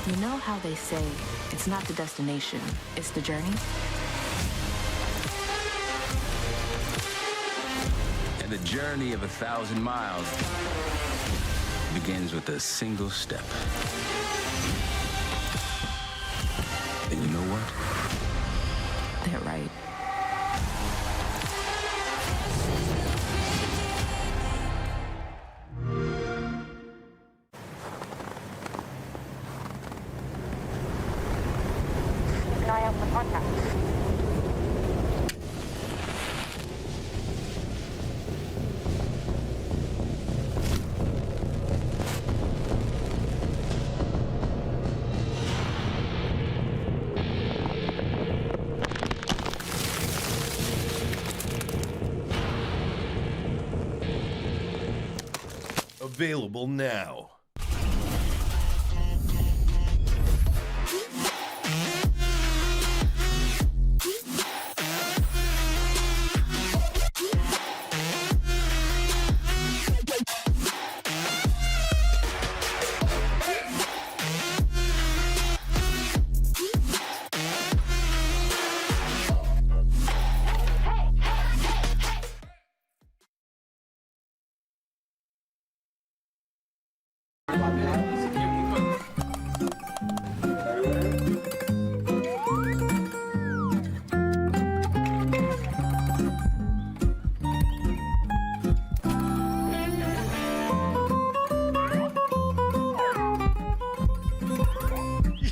You know how they say, it's not the destination, it's the journey? And the journey of 1,000 miles begins with a single step. And you know what? They're right. Available now.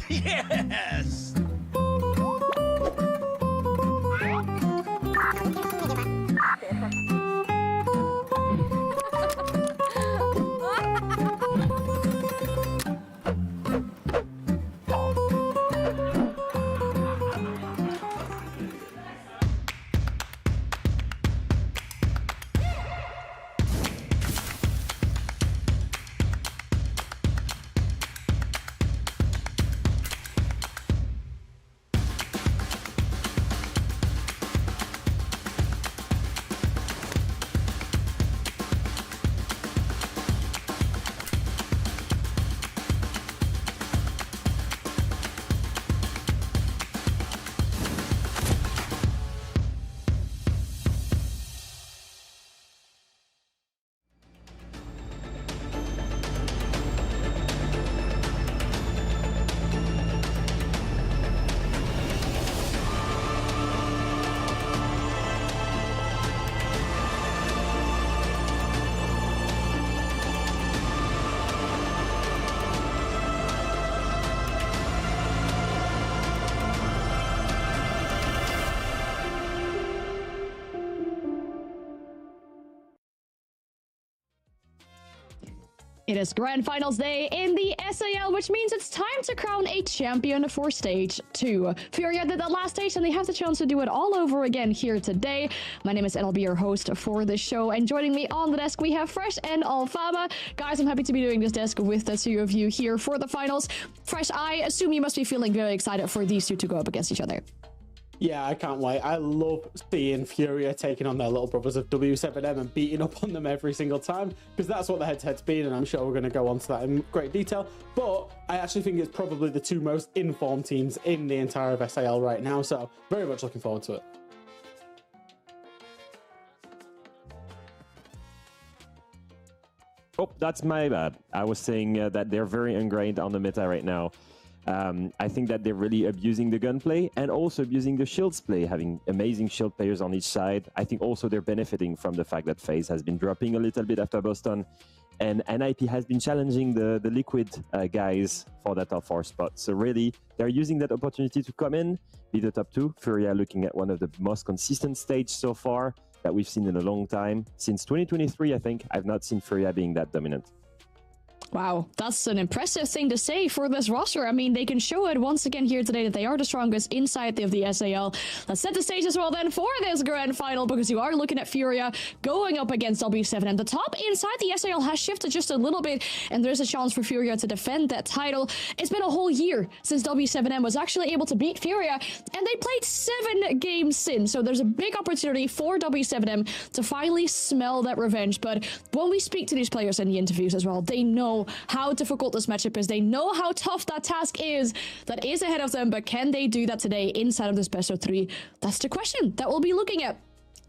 Yes! It is Grand Finals Day in the SAL, which means it's time to crown a champion for Stage 2. Furia did that last stage, and they have the chance to do it all over again here today. My name is Ed, I'll be your host for this show, and joining me on the desk, we have Fresh and Alfama. Guys, I'm happy to be doing this desk with the two of you here for the finals. Fresh, I assume you must be feeling very excited for these two to go up against each other. Yeah, I can't wait. I love seeing Furia taking on their little brothers of W7M and beating up on them every single time, because that's what the head-to-head's been, and I'm sure we're going to go on to that in great detail. But I actually think it's probably the two most informed teams in the entire of SAL right now, so very much looking forward to it. Oh, that's my bad. I was saying that they're very ingrained on the meta right now. I think that they're really abusing the gunplay and also abusing the shields play, having amazing shield players on each side. I think also they're benefiting from the fact that FaZe has been dropping a little bit after Boston, and NIP has been challenging the Liquid guys for that top 4 spot. So really, they're using that opportunity to come in, be the top 2. Furia looking at one of the most consistent stages so far that we've seen in a long time. Since 2023, I think, I've not seen Furia being that dominant. Wow, that's an impressive thing to say for this roster. I mean, they can show it once again here today that they are the strongest inside of the SAL. Let's set the stage as well then for this grand final, because you are looking at Furia going up against W7. And the top inside the SAL has shifted just a little bit, and there's a chance for Furia to defend that title. It's been a whole year since W7M was actually able to beat Furia, and they played 7 games since. So there's a big opportunity for W7M to finally smell that revenge. But when we speak to these players in the interviews as well, they know how difficult this matchup is. They know how tough that task is that is ahead of them, but can they do that today inside of this best of 3? That's the question that we'll be looking at.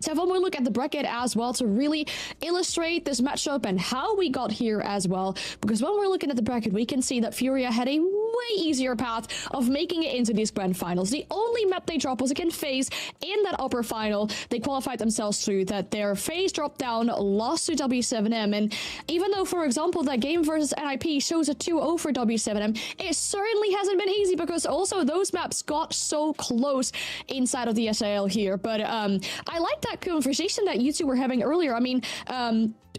So when we look at the bracket as well to really illustrate this matchup and how we got here as well, because when we're looking at the bracket, we can see that Furia had a way easier path of making it into these grand finals. The only map they dropped was against FaZe in that upper final. They qualified themselves through that. Their FaZe dropped down, lost to W7M, and even though, for example, that game versus NIP shows a 2-0 for W7M, it certainly hasn't been easy because also those maps got so close inside of the SAL here. But I like that conversation that you two were having earlier. I mean,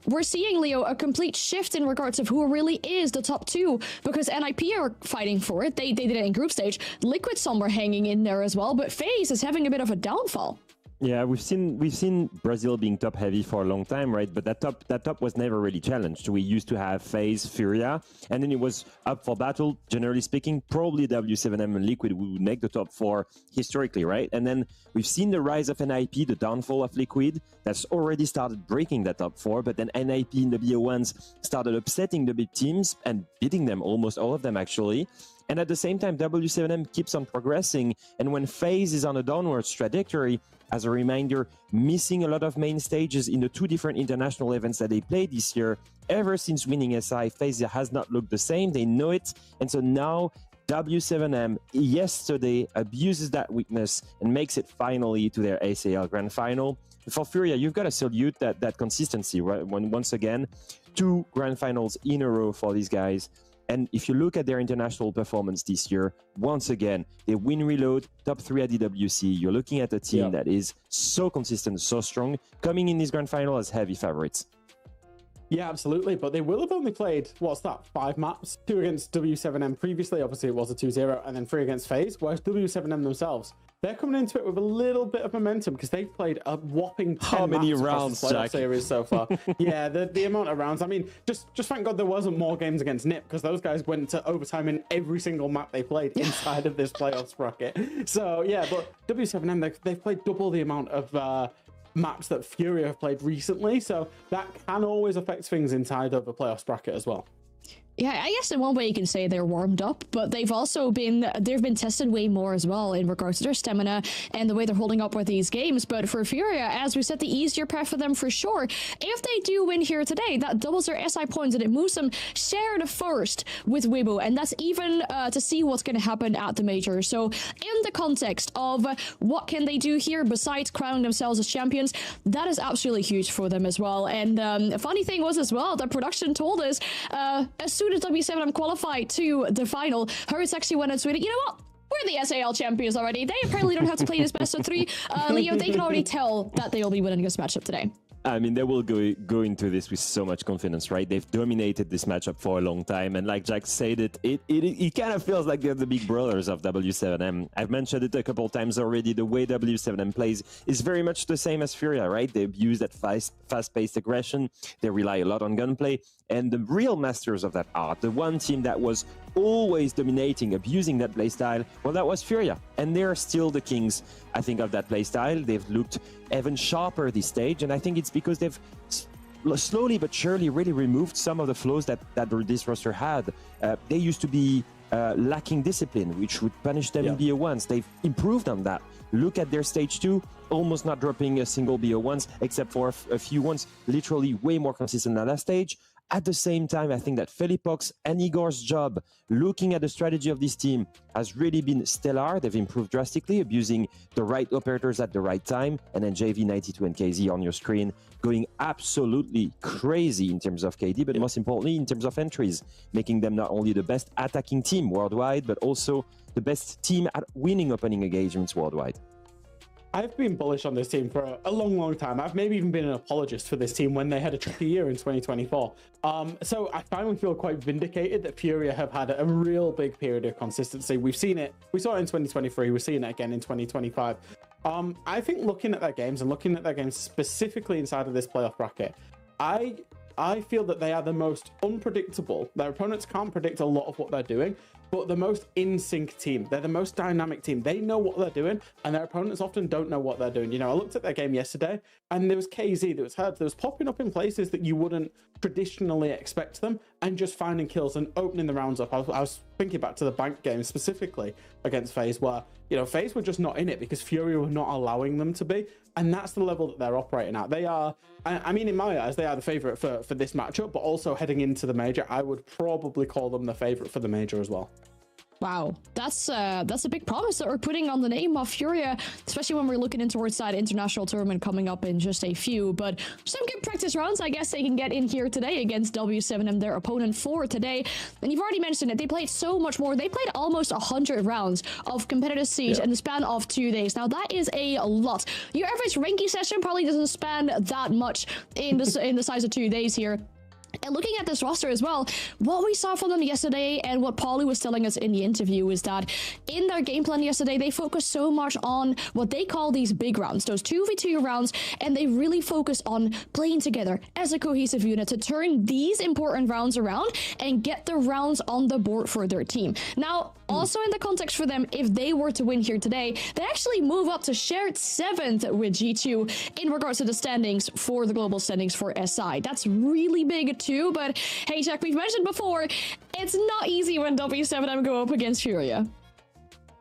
we're seeing, Leo, a complete shift in regards of who really is the top 2, because NIP are fighting for it. They did it in group stage. Liquid somewhere hanging in there as well, but FaZe is having a bit of a downfall. Yeah, we've seen Brazil being top heavy for a long time, right? But that top was never really challenged. We used to have FaZe, Furia, and then it was up for battle. Generally speaking, probably W7M and Liquid would make the top 4 historically, right? And then we've seen the rise of NIP, the downfall of Liquid. That's already started breaking that top 4. But then NIP in the BO1s started upsetting the big teams and beating them, almost all of them actually. And at the same time, W7M keeps on progressing. And when FaZe is on a downwards trajectory, as a reminder, missing a lot of main stages in the 2 different international events that they played this year, ever since winning SI, FaZe has not looked the same. They know it. And so now W7M yesterday abuses that weakness and makes it finally to their ACL Grand Final. For Furia, you've got to salute that consistency, right? Once again, 2 Grand Finals in a row for these guys. And if you look at their international performance this year, once again, they win reload, top 3 at DWC. You're looking at a team that is so consistent, so strong, coming in this grand final as heavy favorites. Yeah, absolutely. But they will have only played, 5 maps? 2 against W7M previously. Obviously, it was a 2-0, and then 3 against FaZe. Whereas W7M themselves, they're coming into it with a little bit of momentum because they've played a whopping 10 How many maps rounds, across the playoff Jack? series so far. Yeah, the amount of rounds. I mean, just thank God there wasn't more games against NIP because those guys went to overtime in every single map they played inside of this playoffs bracket. So yeah, but W7M, they've played double the amount of maps that Furia have played recently, so that can always affect things inside of a playoffs bracket as well. Yeah, I guess in one way you can say they're warmed up, but they've been tested way more as well in regards to their stamina and the way they're holding up with these games. But for Furia, as we said, the easier path for them for sure. If they do win here today, that doubles their SI points and it moves them share the first with Weibo, and that's even to see what's going to happen at the major. So in the context of what can they do here besides crowning themselves as champions, that is absolutely huge for them as well. And the funny thing was as well that production told us as soon as W7M qualified to the final, Hurts actually went and tweeted, you know what? We're the SAL champions already. They apparently don't have to play this best of 3. Leo, they can already tell that they will be winning this matchup today. I mean, they will go into this with so much confidence, right? They've dominated this matchup for a long time, and like Jack said, it kind of feels like they're the big brothers of W7M. I've mentioned it a couple times already. The way W7M plays is very much the same as Furia, right? They abuse that fast-paced aggression. They rely a lot on gunplay, and the real masters of that art, the one team that was always dominating, abusing that playstyle, well, that was Furia, and they're still the kings, I think, of that playstyle. They've looked even sharper this stage, and I think it's because they've slowly but surely really removed some of the flaws that this roster had. They used to be lacking discipline, which would punish them in BO1s. They've improved on that. Look at their stage 2, almost not dropping a single BO1s, except for a few ones, literally way more consistent than last stage. At the same time, I think that Felipox and Igor's job looking at the strategy of this team has really been stellar. They've improved drastically, abusing the right operators at the right time. And then JV92 and KZ on your screen going absolutely crazy in terms of KD, but most importantly in terms of entries, making them not only the best attacking team worldwide, but also the best team at winning opening engagements worldwide. I've been bullish on this team for a long time. I've maybe even been an apologist for this team when they had a tricky year in 2024. So I finally feel quite vindicated that Furia have had a real big period of consistency. We saw it in 2023. We're seeing it again in 2025. I think looking at their games and looking at their games specifically inside of this playoff bracket, I feel that they are the most unpredictable. Their opponents can't predict a lot of what they're doing, but the most in sync team. They're the most dynamic team. They know what they're doing, and their opponents often don't know what they're doing. You know, I looked at their game yesterday, and there was KZ, there was Hertz, there was popping up in places that you wouldn't traditionally expect them, and just finding kills and opening the rounds up. I was thinking back to the bank game specifically against FaZe, where, you know, FaZe were just not in it because Fury were not allowing them to be, and that's the level that they're operating at. They are, I mean, in my eyes, they are the favorite for this matchup, but also heading into the major, I would probably call them the favorite for the major as well. Wow, that's a big promise that we're putting on the name of Furia, especially when we're looking in towards that international tournament coming up in just a few. But some good practice rounds, I guess they can get in here today against W7M, their opponent for today. And you've already mentioned it, they played so much more. They played almost 100 rounds of competitive siege in the span of 2 days. Now that is a lot. Your average ranking session probably doesn't span that much in the size of 2 days here. And looking at this roster as well, what we saw from them yesterday and what Paulie was telling us in the interview is that in their game plan yesterday, they focused so much on what they call these big rounds, those 2v2 rounds, and they really focus on playing together as a cohesive unit to turn these important rounds around and get the rounds on the board for their team. Now, also in the context for them, if they were to win here today, they actually move up to shared 7th with G2 in regards to the standings for the global standings for SI. That's really big too, but hey, Jack, we've mentioned before, it's not easy when W7M go up against Furia.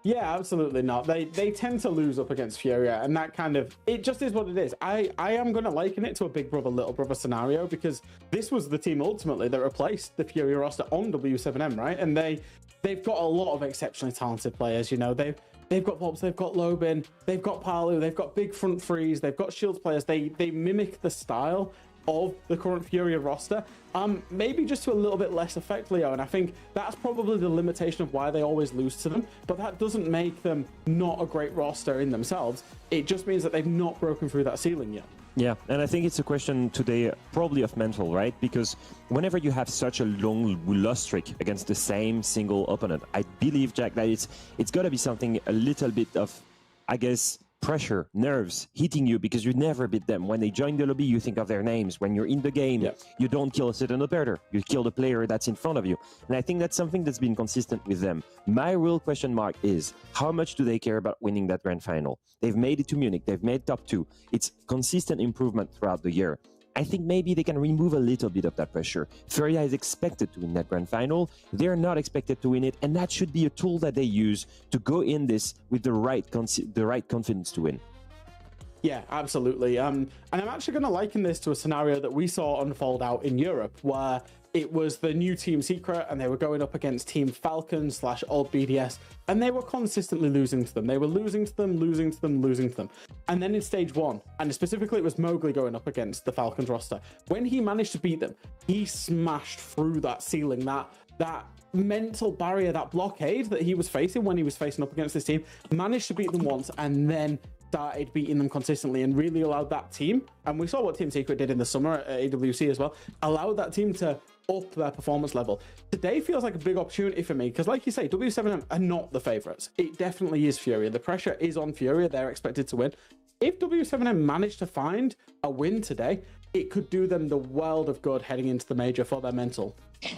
Yeah, absolutely not. They tend to lose up against Furia, and that kind of, it just is what it is. I am going to liken it to a big brother, little brother scenario, because this was the team ultimately that replaced the Furia roster on W7M, right? And they've got a lot of exceptionally talented players, you know. They've got VODs, they've got Lobin, they've got Palu, they've got big front threes, they've got Shields players. They mimic the style of the current Furia roster, maybe just to a little bit less effect, Leo, and I think that's probably the limitation of why they always lose to them, but that doesn't make them not a great roster in themselves. It just means that they've not broken through that ceiling yet. Yeah, and I think it's a question today probably of mental, right? Because whenever you have such a long loss streak against the same single opponent, I believe, Jack, that it's got to be something a little bit of, I guess, pressure, nerves hitting you because you never beat them. When they join the lobby, you think of their names. When you're in the game, you don't kill a certain operator. You kill the player that's in front of you. And I think that's something that's been consistent with them. My real question mark is, how much do they care about winning that grand final? They've made it to Munich. They've made top 2. It's consistent improvement throughout the year. I think maybe they can remove a little bit of that pressure. Furia is expected to win that grand final. They're not expected to win it, and that should be a tool that they use to go in this with the right confidence to win. Yeah, absolutely. And I'm actually going to liken this to a scenario that we saw unfold out in Europe, where it was the new Team Secret and they were going up against Team Falcon / Old BDS, and they were consistently losing to them. They were losing to them, losing to them, losing to them. And then in stage 1, and specifically it was Mowgli going up against the Falcons roster, when he managed to beat them, he smashed through that ceiling, that mental barrier, that blockade that he was facing when he was facing up against this team, managed to beat them once, and then started beating them consistently and really allowed that team, and we saw what Team Secret did in the summer at AWC as well, allowed that team to up their performance level. Today feels like a big opportunity for me because, like you say, W7M are not the favorites. It definitely is Furia. The pressure is on Furia. They're expected to win. If W7M managed to find a win today, it could do them the world of good heading into the major for their mental.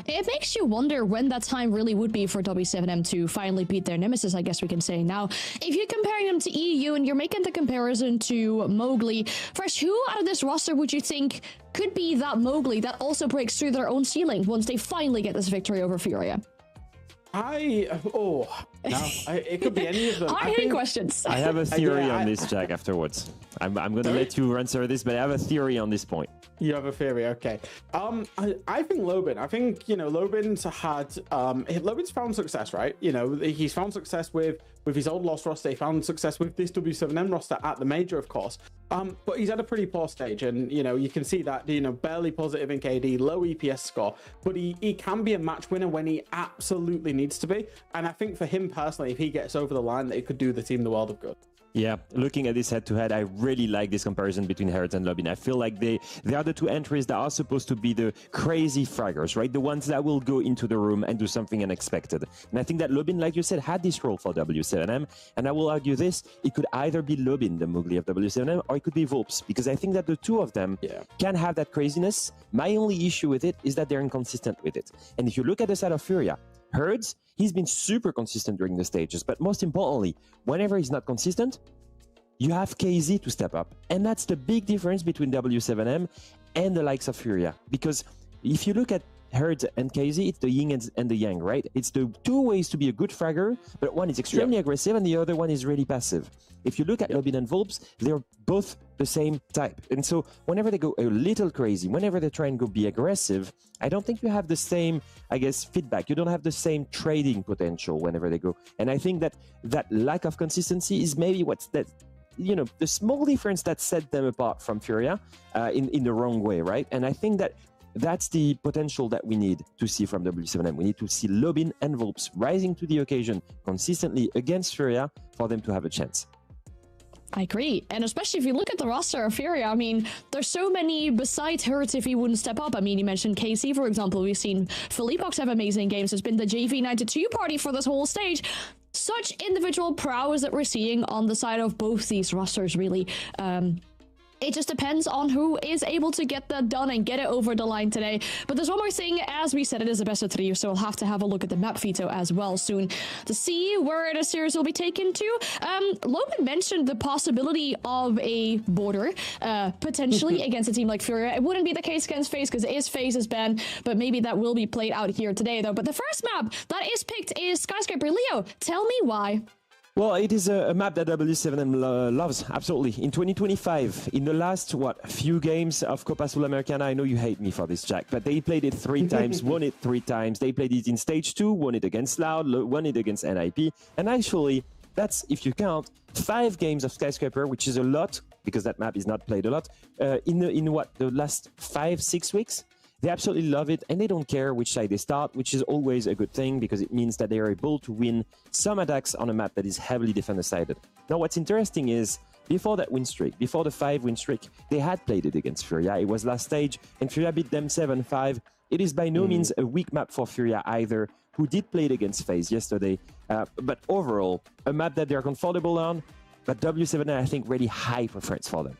It makes you wonder when that time really would be for W7M to finally beat their nemesis, I guess we can say. Now, if you're comparing them to EU and you're making the comparison to Mowgli, first, who out of this roster would you think could be that Mowgli that also breaks through their own ceiling once they finally get this victory over Furia? It could be any of them. I hate questions. I have a theory on this, Jack, afterwards. I'm going to let you answer this, but I have a theory on this point. You have a theory, okay. I think Lobin. I think, you know, Lobin's found success, right? You know, he's found success with his old Lost roster. He found success with this W7M roster at the major, of course. But he's at a pretty poor stage, and, you know, you can see that, you know, barely positive in KD, low EPS score, but he can be a match winner when he absolutely needs to be. And I think for him personally, if he gets over the line, that it could do the team the world of good. Yeah, looking at this head-to-head, I really like this comparison between Hertz and Lobin. I feel like they are the two entries that are supposed to be the crazy fraggers, right? The ones that will go into the room and do something unexpected. And I think that Lobin, like you said, had this role for W7M. And I will argue this, it could either be Lobin, the Mowgli of W7M, or it could be VODs, because I think that the two of them can have that craziness. My only issue with it is that they're inconsistent with it. And if you look at the side of Furia, Hertz, he's been super consistent during the stages, but most importantly, whenever he's not consistent, you have KZ to step up. And that's the big difference between W7M and the likes of Furia. Because if you look at Hertz and KZ, it's the yin and the yang, right? It's the two ways to be a good fragger, but one is extremely aggressive and the other one is really passive. If you look at Lobin and VODs, they're both the same type. And so whenever they go a little crazy, whenever they try and go be aggressive, I don't think you have the same, I guess, feedback. You don't have the same trading potential whenever they go. And I think that that lack of consistency is maybe what's that, you know, the small difference that set them apart from Furia in the wrong way, right? And I think that that's the potential that we need to see from W7M. We need to see Lobin and VODs rising to the occasion consistently against Furia for them to have a chance. I agree. And especially if you look at the roster of Furia, I mean, there's so many besides Hurts if he wouldn't step up. I mean, you mentioned KC, for example. We've seen Philippox have amazing games. There's been the JV92 party for this whole stage. Such individual prowess that we're seeing on the side of both these rosters, really. It just depends on who is able to get that done and get it over the line today. But there's one more thing. As we said, it is a best of 3, so we'll have to have a look at the map veto as well soon to see where the series will be taken to. Logan mentioned the possibility of a border, potentially against a team like Furia. It wouldn't be the case against FaZe because it is FaZe's ban, but maybe that will be played out here today, though. But the first map that is picked is Skyscraper. Leo, tell me why. Well, it is a map that W7M loves, absolutely. In 2025, in the last, few games of Copa Sudamericana, I know you hate me for this, Jack, but they played it 3 times, won it 3 times. They played it in Stage 2, won it against Loud, won it against NIP. And actually, that's, if you count, 5 games of Skyscraper, which is a lot, because that map is not played a lot, in the last 5-6 weeks. They absolutely love it, and they don't care which side they start, which is always a good thing because it means that they are able to win some attacks on a map that is heavily defender-sided. Now, what's interesting is, before that win streak, before the 5-win streak, they had played it against Furia. It was last stage, and Furia beat them 7-5. It is by no means a weak map for Furia either, who did play it against FaZe yesterday. But overall, a map that they're comfortable on, but W7, I think, really high preference for them.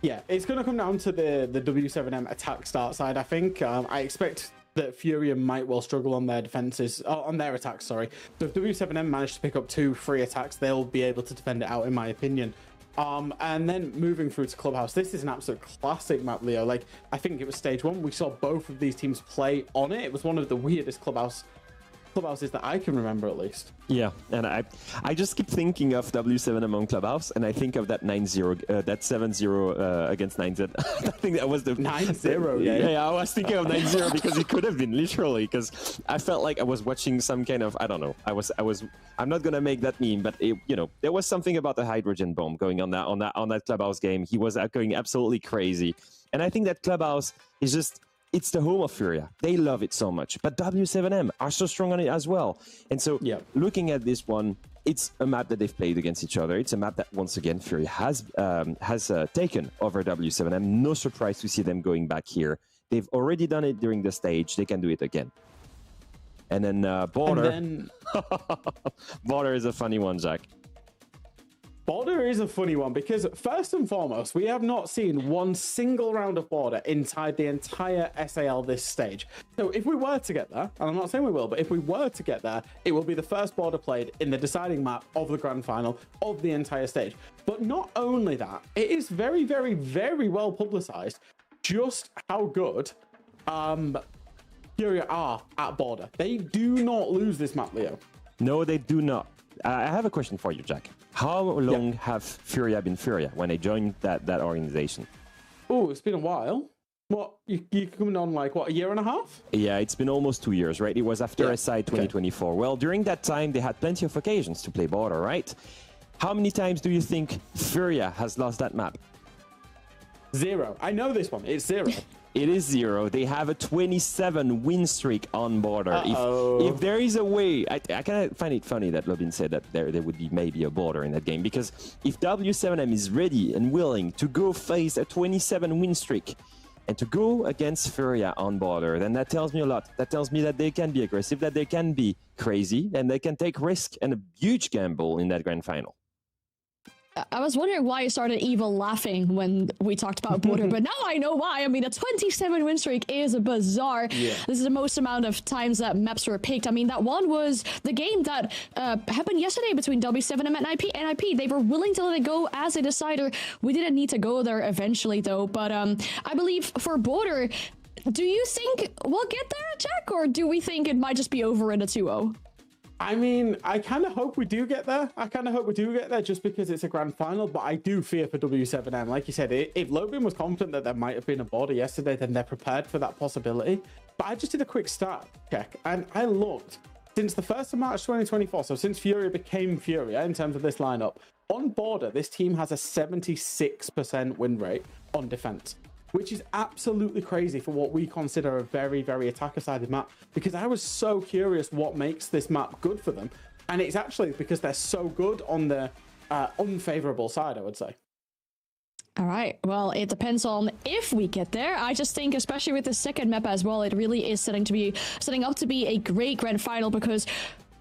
Yeah, it's going to come down to the W7M attack start side, I think. I expect that Furia might well struggle on their defenses, on their attacks, sorry. So if W7M manage to pick up 2 free attacks, they'll be able to defend it out, in my opinion. And then moving through to Clubhouse, this is an absolute classic map, Leo. Like, I think it was stage 1. We saw both of these teams play on it. It was one of the weirdest clubhouses that I can remember, at least. Yeah, and I just keep thinking of W7M on Clubhouse, and I think of that 9-0, that 7-0 against 9Z. I think that was the 9-0. Yeah, I was thinking of 9-0 because it could have been literally, because I felt like I was watching some kind of, I don't know. I'm not gonna make that meme, but there was something about the hydrogen bomb going on that Clubhouse game. He was going absolutely crazy, and I think that Clubhouse is just. It's the home of Furia. They love it so much. But W7M are so strong on it as well. And so looking at this one, it's a map that they've played against each other. It's a map that, once again, Furia has taken over W7M. No surprise to see them going back here. They've already done it during the stage. They can do it again. And then Border. Border is a funny one, Jack. Border is a funny one because, first and foremost, we have not seen one single round of Border inside the entire SAL this stage. So if we were to get there, and I'm not saying we will, but if we were to get there, it will be the first Border played in the deciding map of the grand final of the entire stage. But not only that, it is very, very, very well publicized just how good Furia are at Border. They do not lose this map, Leo. No, they do not. I have a question for you, Jack. How long have Furia been Furia when they joined that organization? Oh, it's been a while. What, you coming on like, what, a year and a half? Yeah, it's been almost 2 years, right? It was after SI 2024. Okay. Well, during that time, they had plenty of occasions to play Border, right? How many times do you think Furia has lost that map? 0. I know this one. It's 0. It is 0. They have a 27 win streak on Border. If there is a way, I kind of find it funny that Lobin said that there would be maybe a Border in that game, because if W7M is ready and willing to go face a 27 win streak and to go against Furia on Border, then that tells me a lot. That tells me that they can be aggressive, that they can be crazy, and they can take risk and a huge gamble in that grand final. I was wondering why you started evil laughing when we talked about Border, but now I know why. I mean, a 27 win streak is bizarre. Yeah. This is the most amount of times that maps were picked. I mean, that one was the game that happened yesterday between W7M and NIP. They were willing to let it go as a decider. We didn't need to go there eventually, though. But I believe for Border, do you think we'll get there, Jack, or do we think it might just be over in a 2-0? I mean, I kind of hope we do get there. Just because it's a grand final, but I do fear for W7M. Like you said, if Logan was confident that there might have been a Border yesterday, then they're prepared for that possibility. But I just did a quick start check, and I looked. Since the 1st of March 2024, so since Furia became Furia in terms of this lineup, on Border, this team has a 76% win rate on defense, which is absolutely crazy for what we consider a very, very attacker-sided map, because I was so curious what makes this map good for them. And it's actually because they're so good on the unfavorable side, I would say. All right. Well, it depends on if we get there. I just think, especially with the second map as well, it really is setting up to be a great grand final, because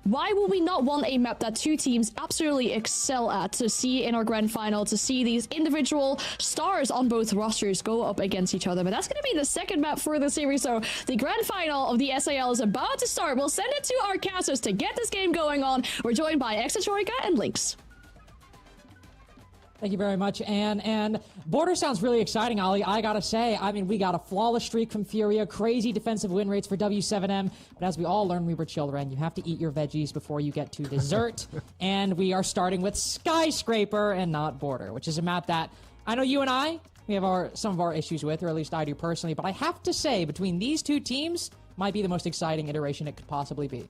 why will we not want a map that two teams absolutely excel at to see in our grand final, to see these individual stars on both rosters go up against each other? But that's going to be the second map for the series. So the grand final of the SAL is about to start. We'll send it to our casters to get this game going on. We're joined by Exatroika and Lynx. Thank you very much, Anne. And Border sounds really exciting, Ollie. I gotta say, I mean, we got a flawless streak from Furia, crazy defensive win rates for W7M. But as we all learn, we were children. You have to eat your veggies before you get to dessert. And we are starting with Skyscraper and not Border, which is a map that I know you and we have some of our issues with, or at least I do personally. But I have to say, between these two teams, might be the most exciting iteration it could possibly be.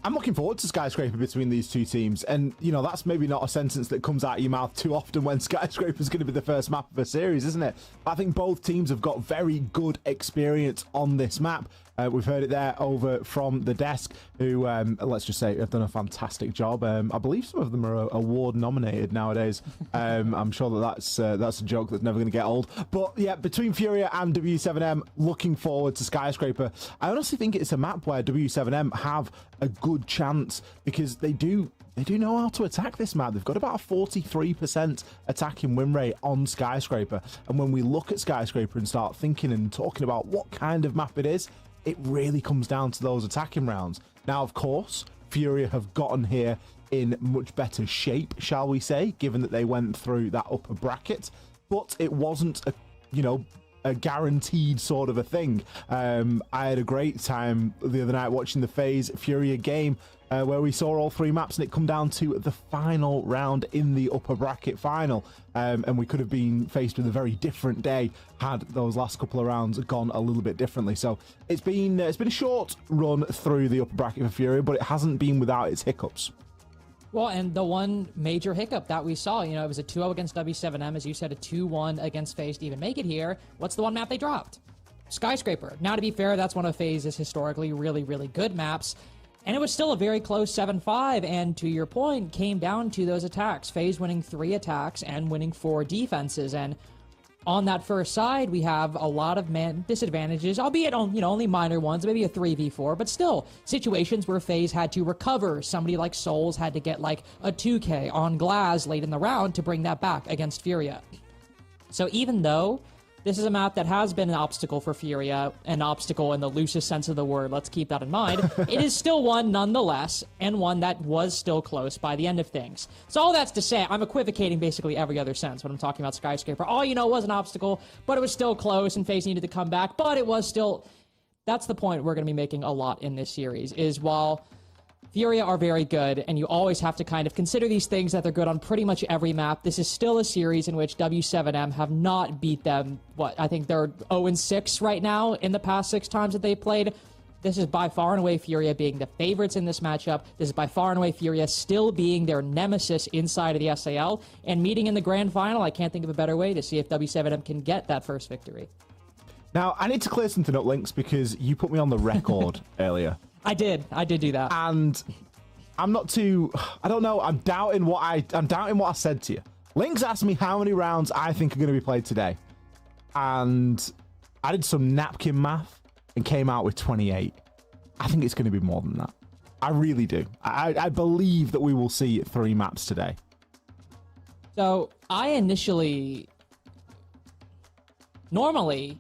I'm looking forward to Skyscraper between these two teams. And, you know, that's maybe not a sentence that comes out of your mouth too often when Skyscraper is going to be the first map of a series, isn't it? I think both teams have got very good experience on this map. We've heard it there over from the desk, who, let's just say, have done a fantastic job. I believe some of them are award nominated nowadays. I'm sure that's a joke that's never going to get old. But yeah, between Furia and W7M, looking forward to Skyscraper. I honestly think it's a map where W7M have a good chance, because they do know how to attack this map. They've got about a 43% attacking win rate on Skyscraper. And when we look at Skyscraper and start thinking and talking about what kind of map it is, it really comes down to those attacking rounds. Now, of course, Furia have gotten here in much better shape, shall we say, given that they went through that upper bracket. But it wasn't a guaranteed sort of a thing. I had a great time the other night watching the FaZe Furia game, where we saw all three maps and it come down to the final round in the upper bracket final. And we could have been faced with a very different day had those last couple of rounds gone a little bit differently. So it's been a short run through the upper bracket for Furia, but it hasn't been without its hiccups. Well, and the one major hiccup that we saw, it was a 2-0 against W7M, as you said, a 2-1 against FaZe to even make it here. What's the one map they dropped? Skyscraper. Now, to be fair, that's one of FaZe's historically really, really good maps. And it was still a very close 7-5, and to your point, came down to those attacks. FaZe winning 3 attacks and winning 4 defenses. And on that first side, we have a lot of disadvantages, albeit on, only minor ones, maybe a 3v4, but still situations where FaZe had to recover. Somebody like Souls had to get like a 2k on Glass late in the round to bring that back against Furia. So even though this is a map that has been an obstacle for Furia, an obstacle in the loosest sense of the word, let's keep that in mind, it is still one nonetheless, and one that was still close by the end of things. So all that's to say, I'm equivocating basically every other sense when I'm talking about Skyscraper. It was an obstacle, but it was still close, and FaZe needed to come back, but it was still... That's the point we're going to be making a lot in this series, is while Furia are very good, and you always have to kind of consider these things that they're good on pretty much every map. This is still a series in which W7M have not beat them. I think they're 0-6 right now in the past 6 times that they played. This is by far and away Furia being the favorites in this matchup. This is by far and away Furia still being their nemesis inside of the SAL. And meeting in the grand final, I can't think of a better way to see if W7M can get that first victory. Now, I need to clear something up, Lynx, because you put me on the record earlier. I did do that. And I'm not too, I don't know, I'm doubting what I said to you. Lynx asked me how many rounds I think are going to be played today. And I did some napkin math and came out with 28. I think it's going to be more than that. I really do. I believe that we will see 3 maps today. So I initially, normally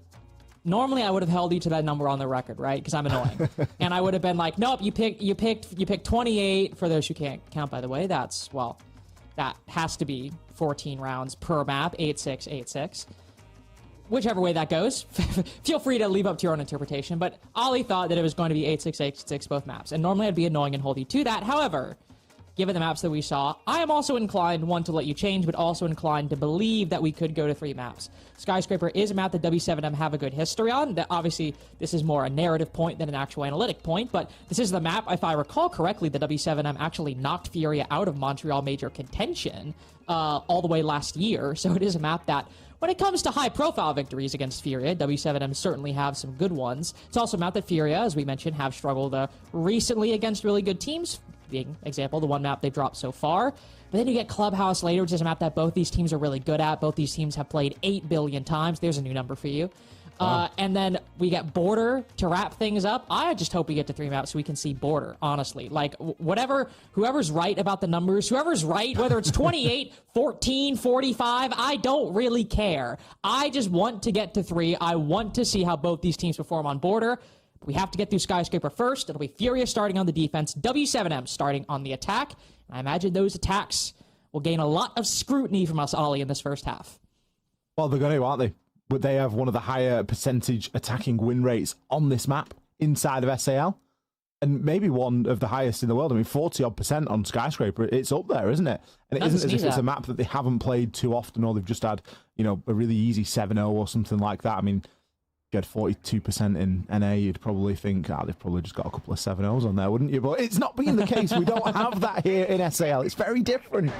I would have held you to that number on the record, right? Because I'm annoying. And I would have been like, nope, you picked 28. For those who can't count, by the way, that has to be 14 rounds per map, 8-6, 8-6. Whichever way that goes, feel free to leave up to your own interpretation. But Ollie thought that it was going to be 8-6, 8-6 both maps. And normally I'd be annoying and hold you to that. However, given the maps that we saw, I am also inclined, one, to let you change, but also inclined to believe that we could go to 3 maps. Skyscraper is a map that W7M have a good history on. That obviously, this is more a narrative point than an actual analytic point, but this is the map, if I recall correctly, that W7M actually knocked Furia out of Montreal major contention all the way last year. So it is a map that, when it comes to high-profile victories against Furia, W7M certainly have some good ones. It's also a map that Furia, as we mentioned, have struggled recently against really good teams. being example, the one map they've dropped so far. But then you get Clubhouse later, which is a map that both these teams are really good at. Both these teams have played 8 billion times. There's a new number for you. And then we get Border to wrap things up. I just hope we get to 3 maps so we can see Border, honestly. Like, whoever's right about the numbers, whoever's right, whether it's 28, 14, 45, I don't really care. I just want to get to 3. I want to see how both these teams perform on Border. But we have to get through Skyscraper first. It'll be Furia starting on the defense, W7M starting on the attack. And I imagine those attacks will gain a lot of scrutiny from us, Ollie, in this first half. Well, they're going to, aren't they? But they have one of the higher percentage attacking win rates on this map inside of SAL, and maybe one of the highest in the world. I mean, 40-odd% on Skyscraper. It's up there, isn't it? And it isn't as if it's a map that they haven't played too often, or they've just had, you know, a really easy 7-0 or something like that. I mean, you had 42% in NA, you'd probably think, they've probably just got a couple of 7-0s on there, wouldn't you? But it's not been the case. We don't have that here in SAL. It's very different.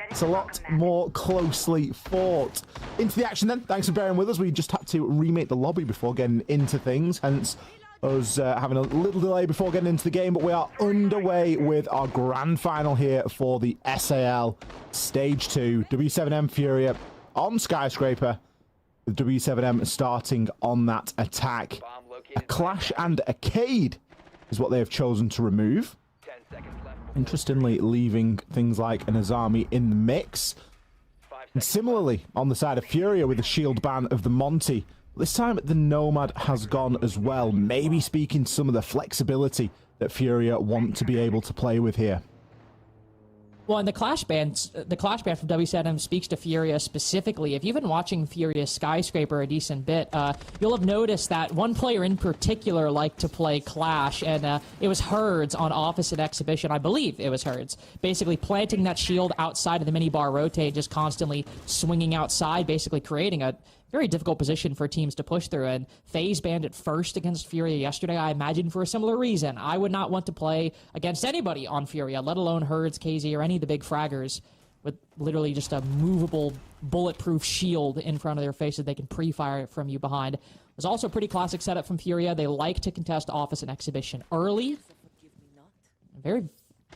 It's a lot more closely fought. Into the action then. Thanks for bearing with us. We just had to remake the lobby before getting into things, hence us having a little delay before getting into the game, but we are underway with our grand final here for the SAL Stage 2. W7M Furia on Skyscraper, with W7M starting on that attack. A Clash and a Cade is what they have chosen to remove. Interestingly, leaving things like an Azami in the mix. And similarly, on the side of Furia with the shield ban of the Monty, this time the Nomad has gone as well, maybe speaking to some of the flexibility that Furia want to be able to play with here. Well, and the Clash ban from W7M speaks to Furia specifically. If you've been watching Furia Skyscraper a decent bit, you'll have noticed that one player in particular liked to play Clash, and it was Herds on Office and Exhibition. I believe it was Herds. Basically planting that shield outside of the mini-bar rotate, just constantly swinging outside, basically creating a very difficult position for teams to push through. And FaZe banned it first against Furia yesterday, I imagine for a similar reason. I would not want to play against anybody on Furia, let alone Herds, KZ, or any of the big fraggers with literally just a movable, bulletproof shield in front of their face that they can pre-fire it from you behind. There's also a pretty classic setup from Furia. They like to contest Office and Exhibition early. Very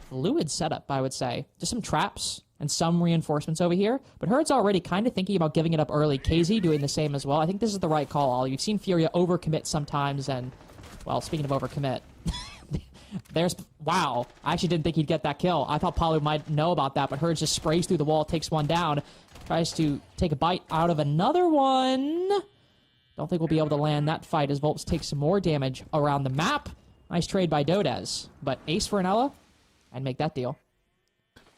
fluid setup, I would say. Just some traps and some reinforcements over here. But Herd's already kind of thinking about giving it up early. KZ doing the same as well. I think this is the right call, Ollie. You've seen Furia overcommit sometimes, and, well, speaking of overcommit, wow. I actually didn't think he'd get that kill. I thought Palu might know about that, but Herds just sprays through the wall, takes one down, tries to take a bite out of another one. Don't think we'll be able to land that fight as Volps takes some more damage around the map. Nice trade by Dodez, but ace for an Ella, I'd make that deal.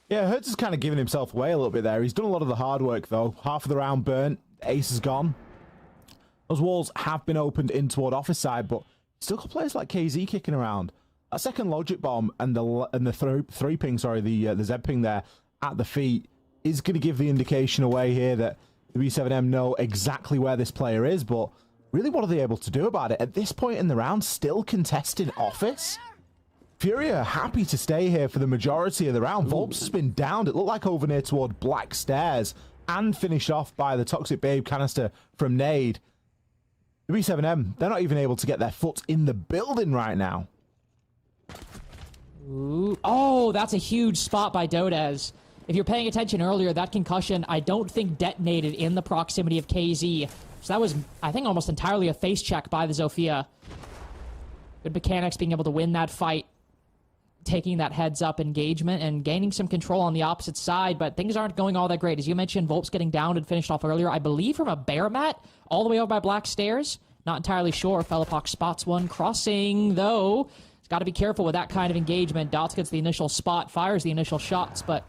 Yeah, Hertz is kind of giving himself away a little bit there. He's done a lot of the hard work, though. Half of the round burnt. Ace is gone. Those walls have been opened in toward Office side, but still got players like KZ kicking around. That second logic bomb and the three ping, the Z ping there at the feet is going to give the indication away here that the B7M know exactly where this player is, but really what are they able to do about it? At this point in the round, still contested Office. Furia happy to stay here for the majority of the round. Volps has been downed. It looked like over near toward Black Stairs and finished off by the Toxic Babe canister from Nade. The B7M, they're not even able to get their foot in the building right now. Ooh. Oh, that's a huge spot by Dodez. If you're paying attention earlier, that concussion, I don't think detonated in the proximity of KZ. So that was, I think, almost entirely a face check by the Zofia. Good mechanics being able to win that fight, taking that heads-up engagement and gaining some control on the opposite side, but things aren't going all that great. As you mentioned, Volps getting downed and finished off earlier, I believe from a bear mat, all the way over by Black Stairs. Not entirely sure. Felipox spots one crossing, though. He's got to be careful with that kind of engagement. Dots gets the initial spot, fires the initial shots, but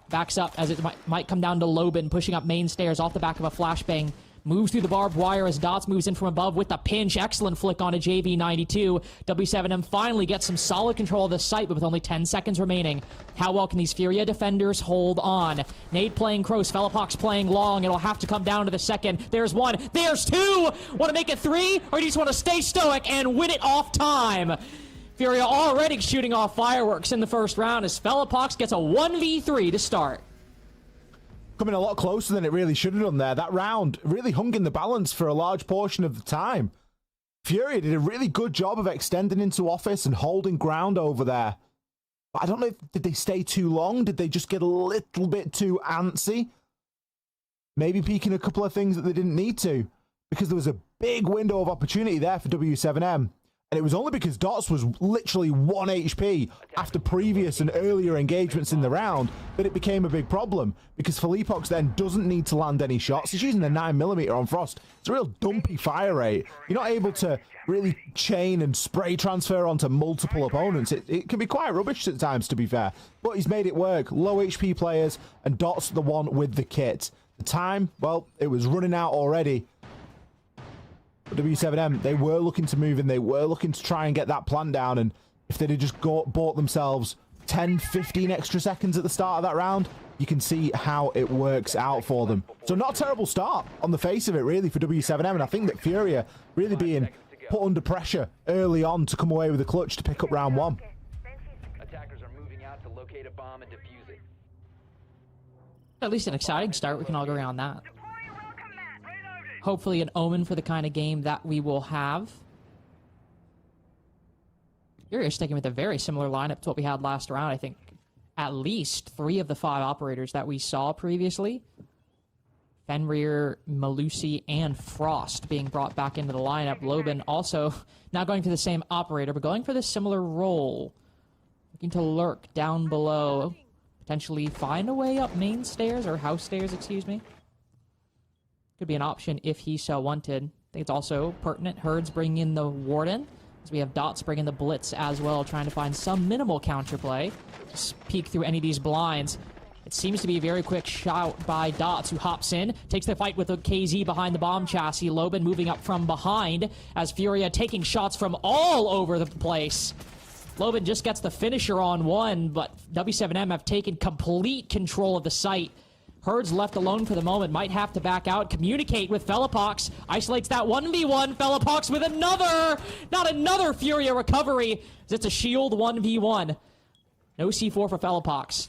backs up as it might come down to Lobin, pushing up main stairs off the back of a flashbang. Moves through the barbed wire as Dots moves in from above with the pinch. Excellent flick on a JV92. W7M finally gets some solid control of the site, but with only 10 seconds remaining. How well can these Furia defenders hold on? Nade playing close, Felipox playing long. It'll have to come down to the second. There's one. There's two! Want to make it three? Or do you just want to stay stoic and win it off time? Furia already shooting off fireworks in the first round as Felipox gets a 1v3 to start. Coming a lot closer than it really should have done there. That round really hung in the balance for a large portion of the time. Furia did a really good job of extending into Office and holding ground over there. But I don't know did they stay too long? Did they just get a little bit too antsy? Maybe peeking a couple of things that they didn't need to, because there was a big window of opportunity there for W7M. And it was only because Dots was literally 1 HP after previous and earlier engagements in the round that it became a big problem. Because Felipox then doesn't need to land any shots. He's using the 9mm on Frost. It's a real dumpy fire rate. You're not able to really chain and spray transfer onto multiple opponents. It can be quite rubbish at times, to be fair. But he's made it work. Low HP players, and Dots the one with the kit. The time, well, it was running out already. W7M, they were looking to move in, they were looking to try and get that plan down, and if they'd have just bought themselves 10, 15 extra seconds at the start of that round, you can see how it works out for them. So not a terrible start on the face of it, really, for W7M, and I think that Furia really being put under pressure early on to come away with a clutch to pick up round 1. Attackers are moving out to locate a bomb and defuse it. At least an exciting start. We can all go around that. Hopefully an omen for the kind of game that we will have. You're sticking with a very similar lineup to what we had last round. I think at least 3 of the 5 operators that we saw previously. Fenrir, Malusi, and Frost being brought back into the lineup. Loban also not going for the same operator, but going for the similar role. Looking to lurk down below. Potentially find a way up main stairs, or house stairs, excuse me. Could be an option if he so wanted. I think it's also pertinent. Herds bring in the Warden, as we have Dots bring in the Blitz as well, trying to find some minimal counterplay. Just peek through any of these blinds. It seems to be a very quick shout by Dots, who hops in, takes the fight with a KZ behind the bomb chassis. Loban moving up from behind, as Furia taking shots from all over the place. Loban just gets the finisher on one, but W7M have taken complete control of the site. Herds left alone for the moment, might have to back out, communicate with Felipox, isolates that 1v1, Felipox with not another Furia recovery, as it's a shield 1v1. No C4 for Felipox.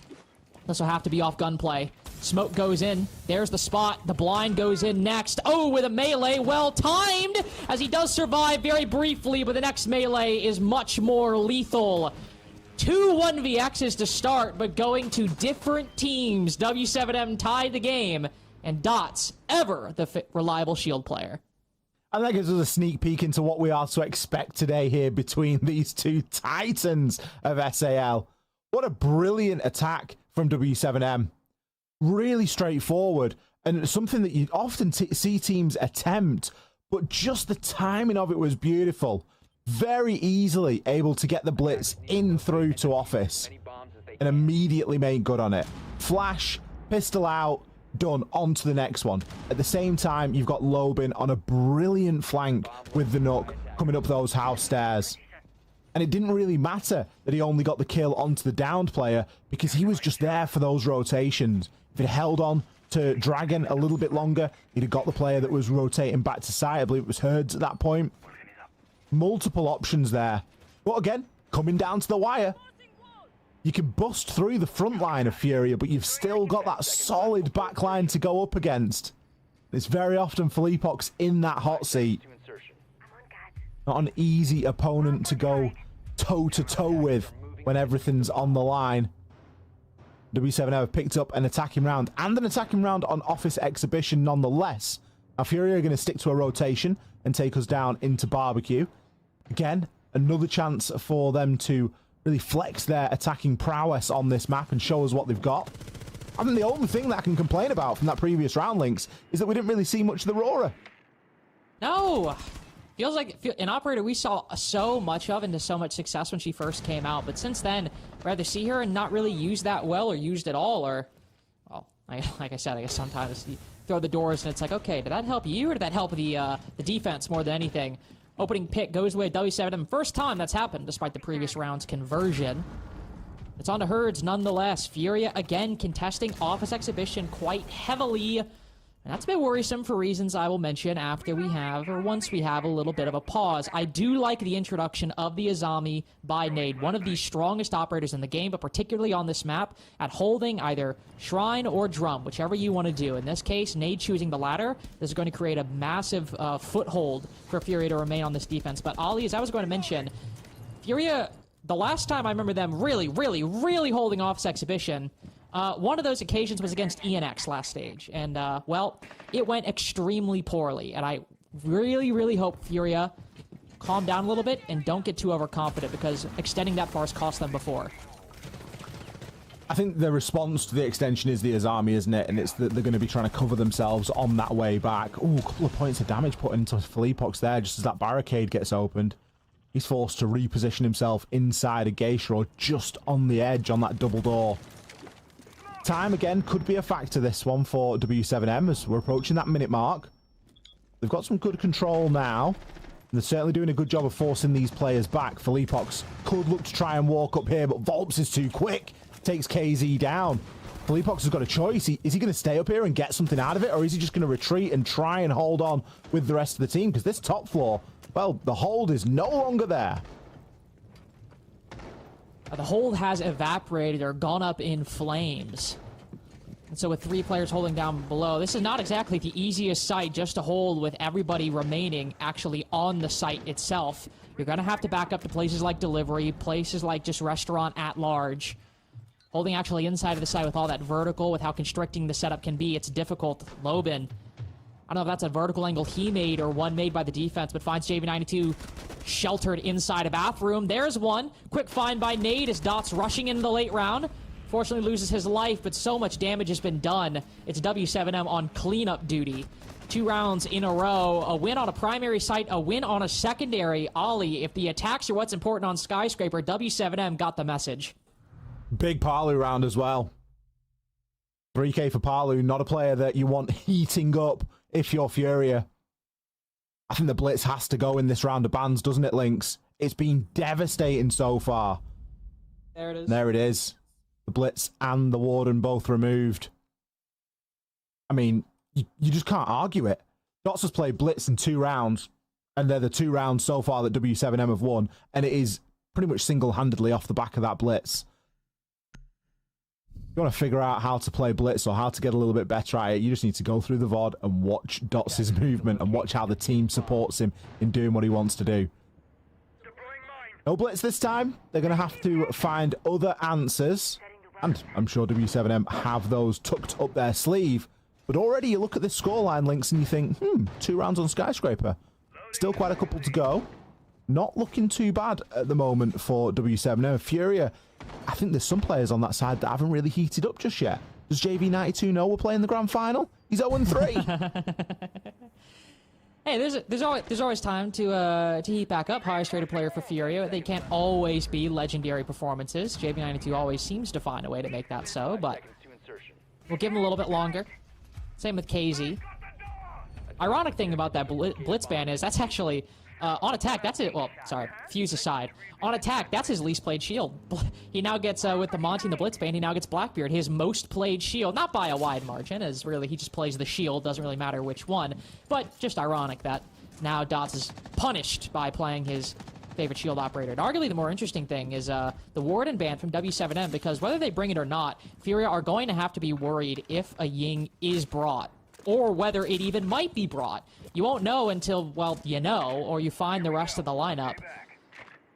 This will have to be off gunplay. Smoke goes in, there's the spot, the blind goes in next. Oh, with a melee, well timed, as he does survive very briefly, but the next melee is much more lethal. 2 1vXs to start, but going to different teams. W7M tied the game, and Dots, ever the reliable shield player. And that gives us a sneak peek into what we are to expect today here between these 2 titans of SAL. What a brilliant attack from W7M. Really straightforward, and something that you often see teams attempt, but just the timing of it was beautiful. Very easily able to get the Blitz in through to office and immediately made good on it. Flash, pistol out, done, on to the next one. At the same time, you've got Loban on a brilliant flank with the Nook coming up those house stairs. And it didn't really matter that he only got the kill onto the downed player, because he was just there for those rotations. If it held on to Dragon a little bit longer, he'd have got the player that was rotating back to site. I believe it was Herds at that point. Multiple options there. But again, coming down to the wire. You can bust through the front line of Furia, but you've still got that solid back line to go up against. It's very often Felipox in that hot seat. Not an easy opponent to go toe-to-toe with when everything's on the line. W7 have picked up an attacking round, and an attacking round on Office Exhibition nonetheless. Now Furia are going to stick to a rotation and take us down into Barbecue. Again, another chance for them to really flex their attacking prowess on this map and show us what they've got. I think the only thing that I can complain about from that previous round, Lynx, is that we didn't really see much of the Aurora. No! Feels like an operator we saw so much of and to so much success when she first came out, but since then, rather see her and not really used that well or used at all, or, well, like I said, I guess sometimes you throw the doors and it's like, okay, did that help you or did that help the defense more than anything? Opening pick goes away W7M. First time that's happened despite the previous round's conversion. It's on to Herds nonetheless. Furia again contesting Office Exhibition quite heavily. And that's a bit worrisome for reasons I will mention after we have, or once we have a little bit of a pause. I do like the introduction of the Azami by Nade, one of the strongest operators in the game, but particularly on this map, at holding either Shrine or Drum, whichever you want to do. In this case, Nade choosing the latter. This is going to create a massive foothold for Furia to remain on this defense. But Ali, as I was going to mention, Furia the last time I remember them really holding off this exhibition, one of those occasions was against ENX last stage. And, well, it went extremely poorly. And I really hope Furia calm down a little bit and don't get too overconfident, because extending that far has cost them before. I think the response to the extension is the Azami, isn't it? And it's that they're going to be trying to cover themselves on that way back. Ooh, a couple of points of damage put into Felipox there just as that barricade gets opened. He's forced to reposition himself inside a geisha or just on the edge on that double door. Time, again, could be a factor, this one, for W7M as we're approaching that minute mark. They've got some good control now. They're certainly doing a good job of forcing these players back. Felipox could look to try and walk up here, but Volps is too quick. Takes KZ down. Felipox has got a choice. Is he going to stay up here and get something out of it, or is he just going to retreat and try and hold on with the rest of the team? Because this top floor, well, the hold is no longer there. The hold has evaporated or gone up in flames. And so with 3 players holding down below, this is not exactly the easiest site just to hold with everybody remaining actually on the site itself. You're going to have to back up to places like delivery, places like just restaurant at large. Holding actually inside of the site with all that vertical, with how constricting the setup can be, it's difficult. Lobin, I don't know if that's a vertical angle he made or one made by the defense, but finds JV92 sheltered inside a bathroom. There's one. Quick find by Nade as Dots rushing into the late round. Fortunately loses his life, but so much damage has been done. It's W7M on cleanup duty. 2 rounds in a row. A win on a primary site, a win on a secondary. Ollie, if the attacks are what's important on Skyscraper, W7M got the message. Big Palu round as well. 3k for Palu, not a player that you want heating up if you're Furia. I think the Blitz has to go in this round of bans, doesn't it, Lynx? It's been devastating so far. There it is. There it is. The Blitz and the Warden both removed. I mean, you just can't argue it. Dots has played Blitz in 2 rounds, and they're the 2 rounds so far that W7M have won, and it is pretty much single-handedly off the back of that Blitz. If you want to figure out how to play Blitz or how to get a little bit better at it, you just need to go through the VOD and watch Dots' movement and watch how the team supports him in doing what he wants to do. No Blitz this time. They're going to have to find other answers. And I'm sure W7M have those tucked up their sleeve. But already you look at this scoreline, Links, and you think, 2 rounds on Skyscraper. Still quite a couple to go. Not looking too bad at the moment for W7M. Furia, I think there's some players on that side that haven't really heated up just yet. Does JV92 know we're playing the grand final? He's 0-3. Hey, there's always time to heat back up. Highest rated player for Furia. They can't always be legendary performances. JV92 always seems to find a way to make that so, but we'll give him a little bit longer. Same with KZ. Ironic thing about that Blitz ban is that's actually... on attack, that's it. Well, sorry, Fuse aside. On attack, that's his least played shield. He now gets, with the Monty and the Blitz ban, he now gets Blackbeard, his most played shield. Not by a wide margin, as really he just plays the shield, doesn't really matter which one. But just ironic that now Dots is punished by playing his favorite shield operator. And arguably the more interesting thing is the Warden ban from W7M, because whether they bring it or not, Furia are going to have to be worried if a Ying is brought, or whether it even might be brought. You won't know until, well, you know, or you find the rest of the lineup.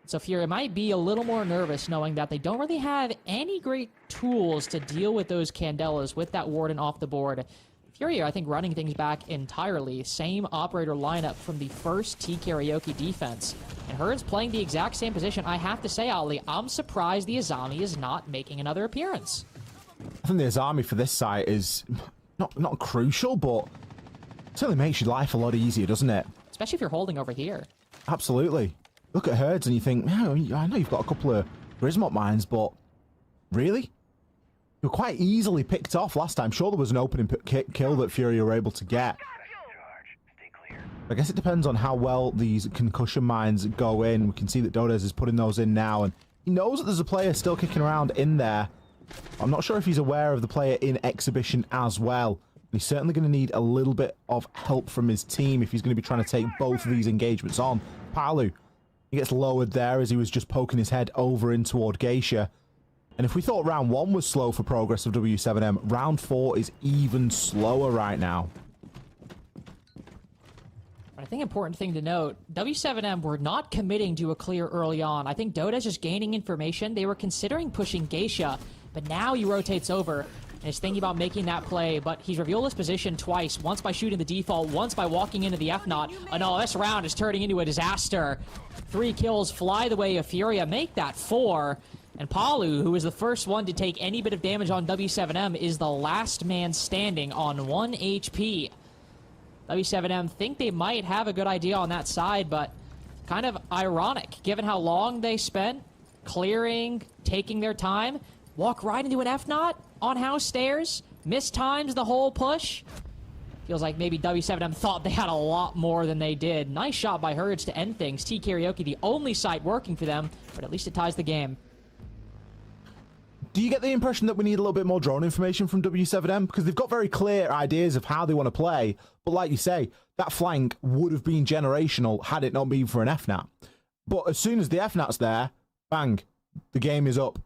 So Furia might be a little more nervous knowing that they don't really have any great tools to deal with those Candelas with that Warden off the board. Furia, I think, running things back entirely. Same operator lineup from the first T-Karaoke defense. And Herd's playing the exact same position. I have to say, Ali, I'm surprised the Azami is not making another appearance. I think the Azami for this site is not crucial, but certainly makes your life a lot easier, doesn't it? Especially if you're holding over here. Absolutely. Look at Herds and you think, I know you've got a couple of Grismot mines, but really? You were quite easily picked off last time. Sure, there was an opening kill that Furia were able to get. I guess it depends on how well these concussion mines go in. We can see that Dodez is putting those in now, and he knows that there's a player still kicking around in there. I'm not sure if he's aware of the player in Exhibition as well. He's certainly going to need a little bit of help from his team if he's going to be trying to take both of these engagements on. Palu, he gets lowered there as he was just poking his head over in toward Geisha. And if we thought round 1 was slow for progress of W7M, round 4 is even slower right now. I think important thing to note, W7M were not committing to a clear early on. I think Dota's just gaining information. They were considering pushing Geisha, but now he rotates over and is thinking about making that play, but he's revealed his position twice, once by shooting the default, once by walking into the F-Naught. Oh no, this round is turning into a disaster. 3 kills fly the way of Furia, make that 4. And Palu, who was the first one to take any bit of damage on W7M, is the last man standing on 1 HP. W7M think they might have a good idea on that side, but kind of ironic, given how long they spent clearing, taking their time, walk right into an F-Naught on house stairs, mistimes the whole push. Feels like maybe W7M thought they had a lot more than they did. Nice shot by Herds to end things. T Karaoke, the only site working for them, but at least it ties the game. Do you get the impression that we need a little bit more drone information from W7M? Because they've got very clear ideas of how they want to play, but like you say, that flank would have been generational had it not been for an FNAT. But as soon as the FNAT's there, bang, the game is up.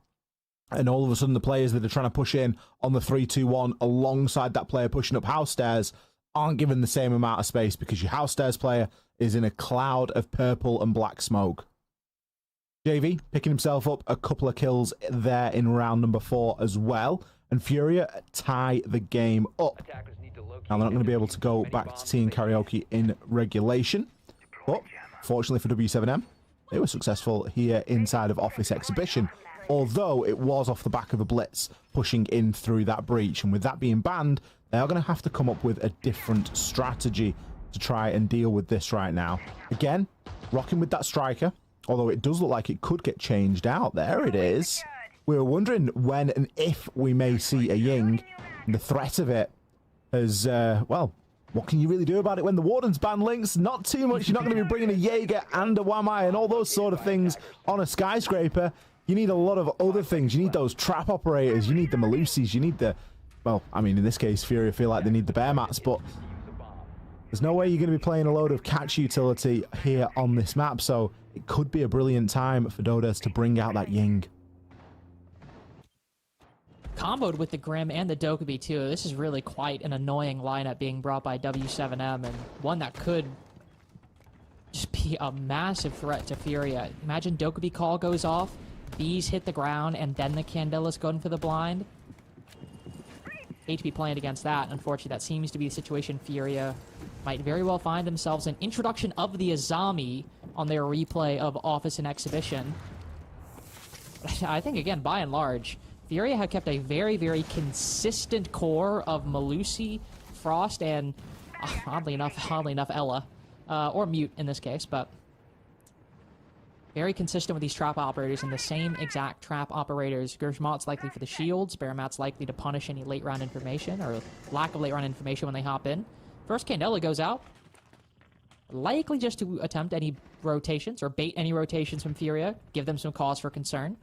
And all of a sudden the players that are trying to push in on the 3-2-1 alongside that player pushing up house stairs aren't given the same amount of space because your house stairs player is in a cloud of purple and black smoke. JV picking himself up a couple of kills there in round number 4 as well. And Furia tie the game up. Now they're not going to be able to go back to Tea and Karaoke in regulation. But fortunately for W7M, they were successful here inside of Office Exhibition. Although it was off the back of a blitz pushing in through that breach. And with that being banned, they are going to have to come up with a different strategy to try and deal with this right now. Again, rocking with that striker. Although it does look like it could get changed out. There it is. We were wondering when and if we may see a Ying. And the threat of it is, well, what can you really do about it when the Warden's ban links? Not too much. You're not going to be bringing a Jaeger and a Wamai and all those sort of things on a Skyscraper. You need a lot of other things. You need those trap operators. You need the Malusis. You need the... Well, I mean, in this case, Furia feel like they need the bear mats, but there's no way you're going to be playing a load of catch utility here on this map, so it could be a brilliant time for Dodes to bring out that Ying. Comboed with the Grim and the Dokkaebi too. This is really quite an annoying lineup being brought by W7M, and one that could just be a massive threat to Furia. Imagine Dokkaebi call goes off, Bees hit the ground, and then the Candela's going for the blind. Hate to be playing against that. Unfortunately, that seems to be the situation Furia might very well find themselves in. Introduction of the Azami on their replay of Office and Exhibition. I think, again, by and large, Furia have kept a very, very consistent core of Malusi, Frost, and oddly enough, Ella. Or Mute in this case, but very consistent with these trap operators and the same exact trap operators. Gershmot's likely for the shields. Bearmat's likely to punish any late round information or lack of late round information when they hop in. First Candela goes out. Likely just to attempt any rotations or bait any rotations from Furia. Give them some cause for concern.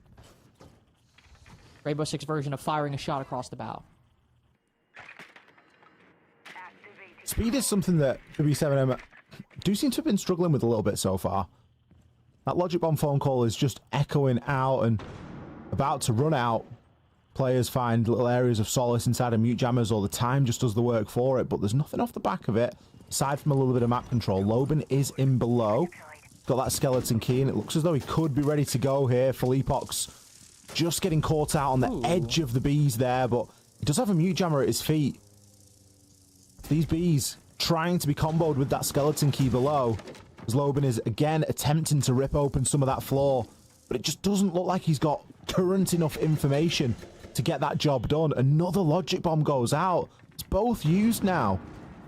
Rainbow Six version of firing a shot across the bow. Speed is something that W7M do seem to have been struggling with a little bit so far. That Logic Bomb phone call is just echoing out and about to run out. Players find little areas of solace inside of mute jammers, or the time just does the work for it, but there's nothing off the back of it, aside from a little bit of map control. Loban is in below. Got that skeleton key, and it looks as though he could be ready to go here. Philippox just getting caught out on the edge of the bees there, but he does have a mute jammer at his feet. These bees trying to be comboed with that skeleton key below, as Loban is again attempting to rip open some of that floor, but it just doesn't look like he's got current enough information to get that job done. Another Logic Bomb goes out. It's both used now,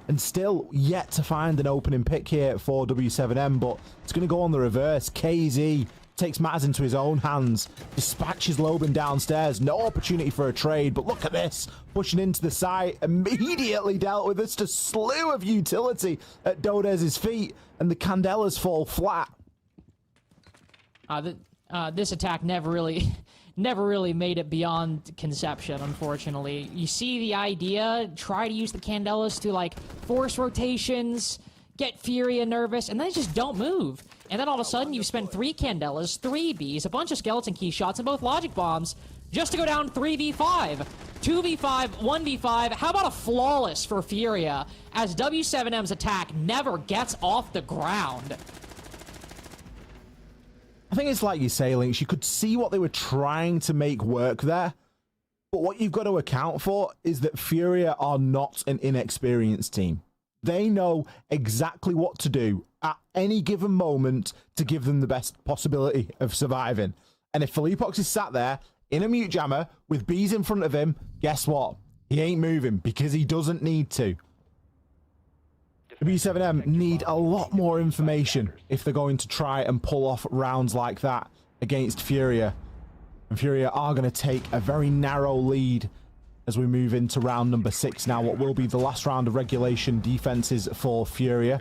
and still yet to find an opening pick here for W7M, but it's going to go on the reverse. KZ takes matters into his own hands, dispatches Loban downstairs. No opportunity for a trade, but look at this. Pushing into the site, immediately dealt with. Just a slew of utility at Dodez's feet, and the Candelas fall flat. This attack never really made it beyond conception, unfortunately. You see the idea, try to use the Candelas to, like, force rotations, get Furia nervous, and then they just don't move. And then all of a sudden, you've spent 3 Candelas, 3 Bs, a bunch of skeleton key shots, and both Logic Bombs, just to go down 3v5. 2v5, 1v5. How about a flawless for Furia as W7M's attack never gets off the ground? I think it's like you say, Lynx, you could see what they were trying to make work there. But what you've got to account for is that Furia are not an inexperienced team. They know exactly what to do at any given moment to give them the best possibility of surviving. And if Philippox is sat there in a mute jammer with bees in front of him, guess what? He ain't moving because he doesn't need to. W7M need a lot more information if they're going to try and pull off rounds like that against Furia. And Furia are going to take a very narrow lead as we move into round number 6 now, what will be the last round of regulation defenses for Furia.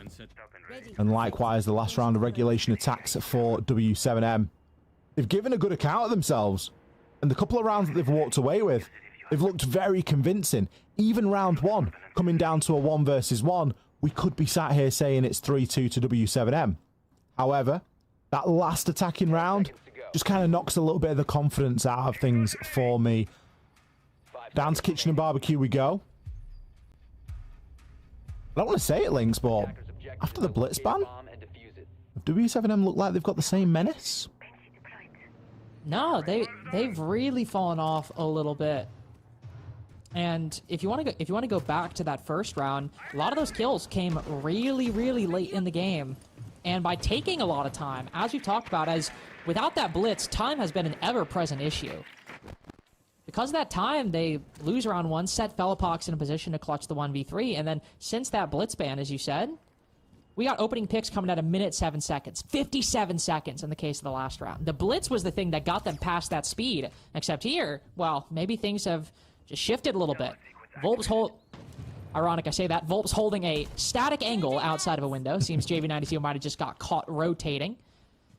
And likewise, the last round of regulation attacks for W7M. They've given a good account of themselves. And the couple of rounds that they've walked away with, they've looked very convincing. Even round 1, coming down to a 1 versus 1, we could be sat here saying it's 3-2 to W7M. However, that last attacking round just kind of knocks a little bit of the confidence out of things for me. Down to Kitchen and Barbecue we go. I don't want to say it, Lynx, but after the Blitz ban, W7M look like they've got the same menace? No, they've really fallen off a little bit. And if you want to go back to that first round, a lot of those kills came really, really late in the game. And by taking a lot of time, as we've talked about, as without that blitz, time has been an ever-present issue. Because of that time, they lose round 1, set Philippox in a position to clutch the 1v3, and then since that blitz ban, as you said, we got opening picks coming at 1:07 seconds, 57 seconds in the case of the last round. The blitz was the thing that got them past that speed, except here, well, maybe things have just shifted a little bit. Ironic I say that, Volp's holding a static angle outside of a window. Seems JV92 might have just got caught rotating.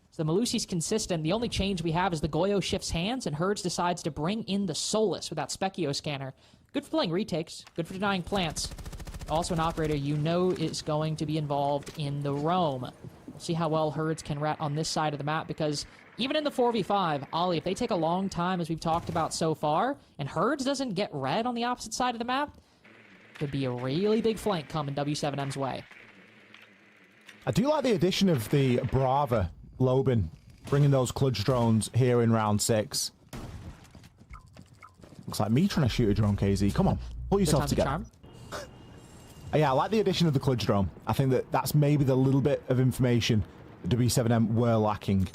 So the Malusi's consistent. The only change we have is the Goyo shifts hands, and Herds decides to bring in the Solus with that Specchio scanner. Good for playing retakes, good for denying plants. Also an operator you know is going to be involved in the roam. We'll see how well Herds can rat on this side of the map, because even in the 4v5, Ollie, if they take a long time, as we've talked about so far, and Herds doesn't get red on the opposite side of the map, could be a really big flank coming W7M's way. I do like the addition of the Brava Lobin, bringing those Kludge drones here in round 6. Looks like me trying to shoot a drone, KZ. Come on, pull yourself together. Yeah, I like the addition of the Kludge drone. I think that that's maybe the little bit of information that W7M were lacking.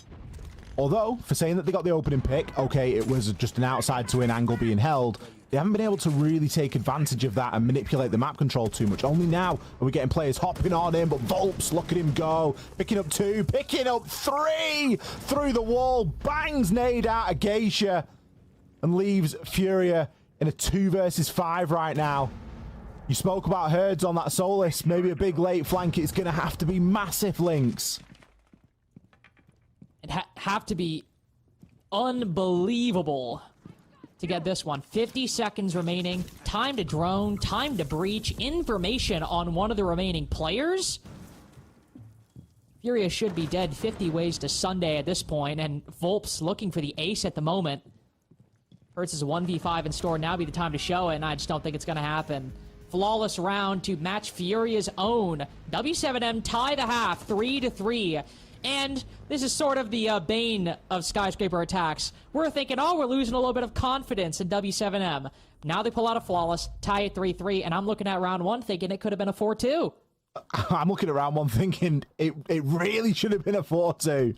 Although, for saying that they got the opening pick, okay, it was just an outside to in angle being held, they haven't been able to really take advantage of that and manipulate the map control too much. Only now are we getting players hopping on him, but Volps, look at him go. Picking up 2, picking up 3! Through the wall, bangs nade out of Geisha, and leaves Furia in a 2 versus 5 right now. You spoke about Herds on that Solus, maybe a big late flank. It's going to have to be massive, Lynx. It'd have to be unbelievable to get this one. 50 seconds remaining. Time to drone. Time to breach. Information on one of the remaining players. Furia should be dead 50 ways to Sunday at this point, and Volp's looking for the ace at the moment. Hertz is a 1v5 in store. Now be the time to show it, and I just don't think it's going to happen. Flawless round to match Furia's own. W7M tie the half, 3-3. And this is sort of the bane of Skyscraper attacks. We're thinking, oh, we're losing a little bit of confidence in W7M. Now they pull out a flawless, tie it 3-3, and I'm looking at round 1 thinking it could have been a 4-2. I'm looking at round 1 thinking it really should have been a 4-2.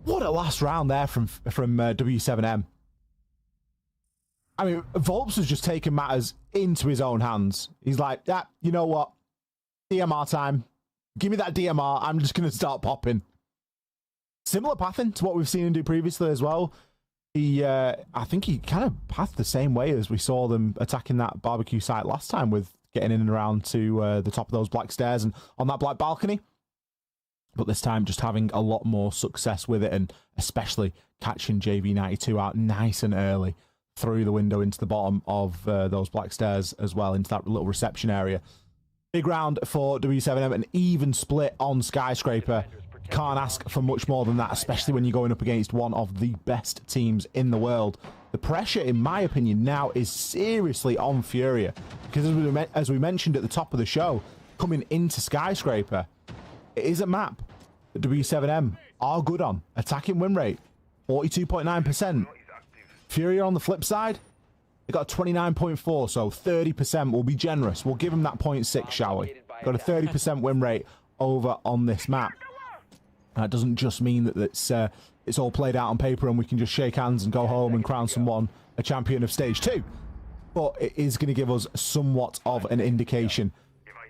What a last round there from W7M. I mean, Volps was just taking matters into his own hands. He's like, yeah, you know what? DMR time. Give me that DMR. I'm just going to start popping. Similar pathing to what we've seen him do previously as well. I think he kind of pathed the same way as we saw them attacking that barbecue site last time, with getting in and around to the top of those black stairs and on that black balcony. But this time just having a lot more success with it, and especially catching JV92 out nice and early through the window into the bottom of those black stairs as well, into that little reception area. Big round for W7M, an even split on Skyscraper. Can't ask for much more than that, especially when you're going up against one of the best teams in the world. The pressure, in my opinion, now is seriously on Furia. Because as we mentioned at the top of the show, coming into Skyscraper, it is a map that W7M are good on. Attacking win rate, 42.9%. Furia on the flip side, they got a 29.4, so 30%. We'll be generous. We'll give them that 0.6, shall we? Got a 30% win rate over on this map. That doesn't just mean that it's all played out on paper and we can just shake hands and go home and crown someone a champion of stage 2. But it is going to give us somewhat of an indication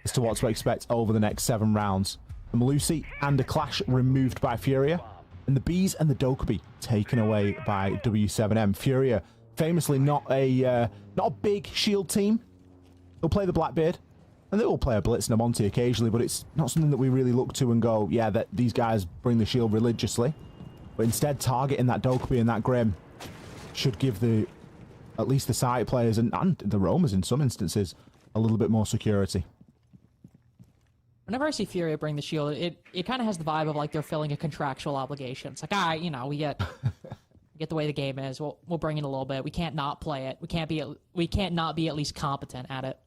as to what to expect over the next 7 rounds. The Malusi and a Clash removed by Furia, and the Bees and the Dokkaebi taken away by W7M. Furia, famously not a big shield team. They'll play the Blackbeard, and they will play a Blitz and a Monty occasionally, but it's not something that we really look to and go, yeah, that these guys bring the shield religiously. But instead, targeting that Dokkaebi and that Grim should give at least the side players and the roamers in some instances a little bit more security. Whenever I see Furia bring the shield, it kind of has the vibe of like they're filling a contractual obligation. It's like, all right, you know, we get the way the game is. We'll bring it a little bit. We can't not play it. We can't not be at least competent at it.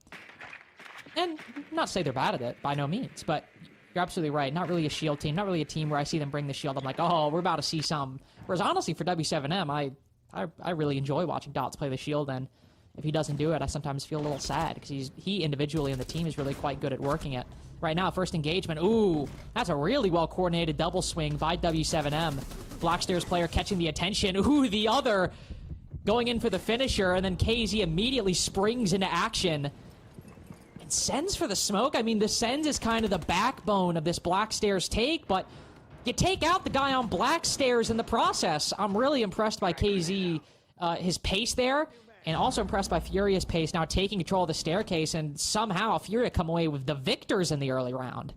And not say they're bad at it by no means, but you're absolutely right. Not really a shield team. Not really a team where I see them bring the shield. I'm like, oh, we're about to see some. Whereas honestly, for W7M, I really enjoy watching Dots play the shield, and if he doesn't do it, I sometimes feel a little sad because he individually and the team is really quite good at working it. Right now, first engagement. Ooh, that's a really well-coordinated double swing by W7M. Blackstairs player catching the attention. Ooh, the other going in for the finisher, and then KZ immediately springs into action. And sends for the smoke. I mean, the sends is kind of the backbone of this Blackstairs take, but you take out the guy on Blackstairs in the process. I'm really impressed by KZ, his pace there. And also impressed by Furia's pace, now taking control of the staircase, and somehow Furia come away with the victors in the early round.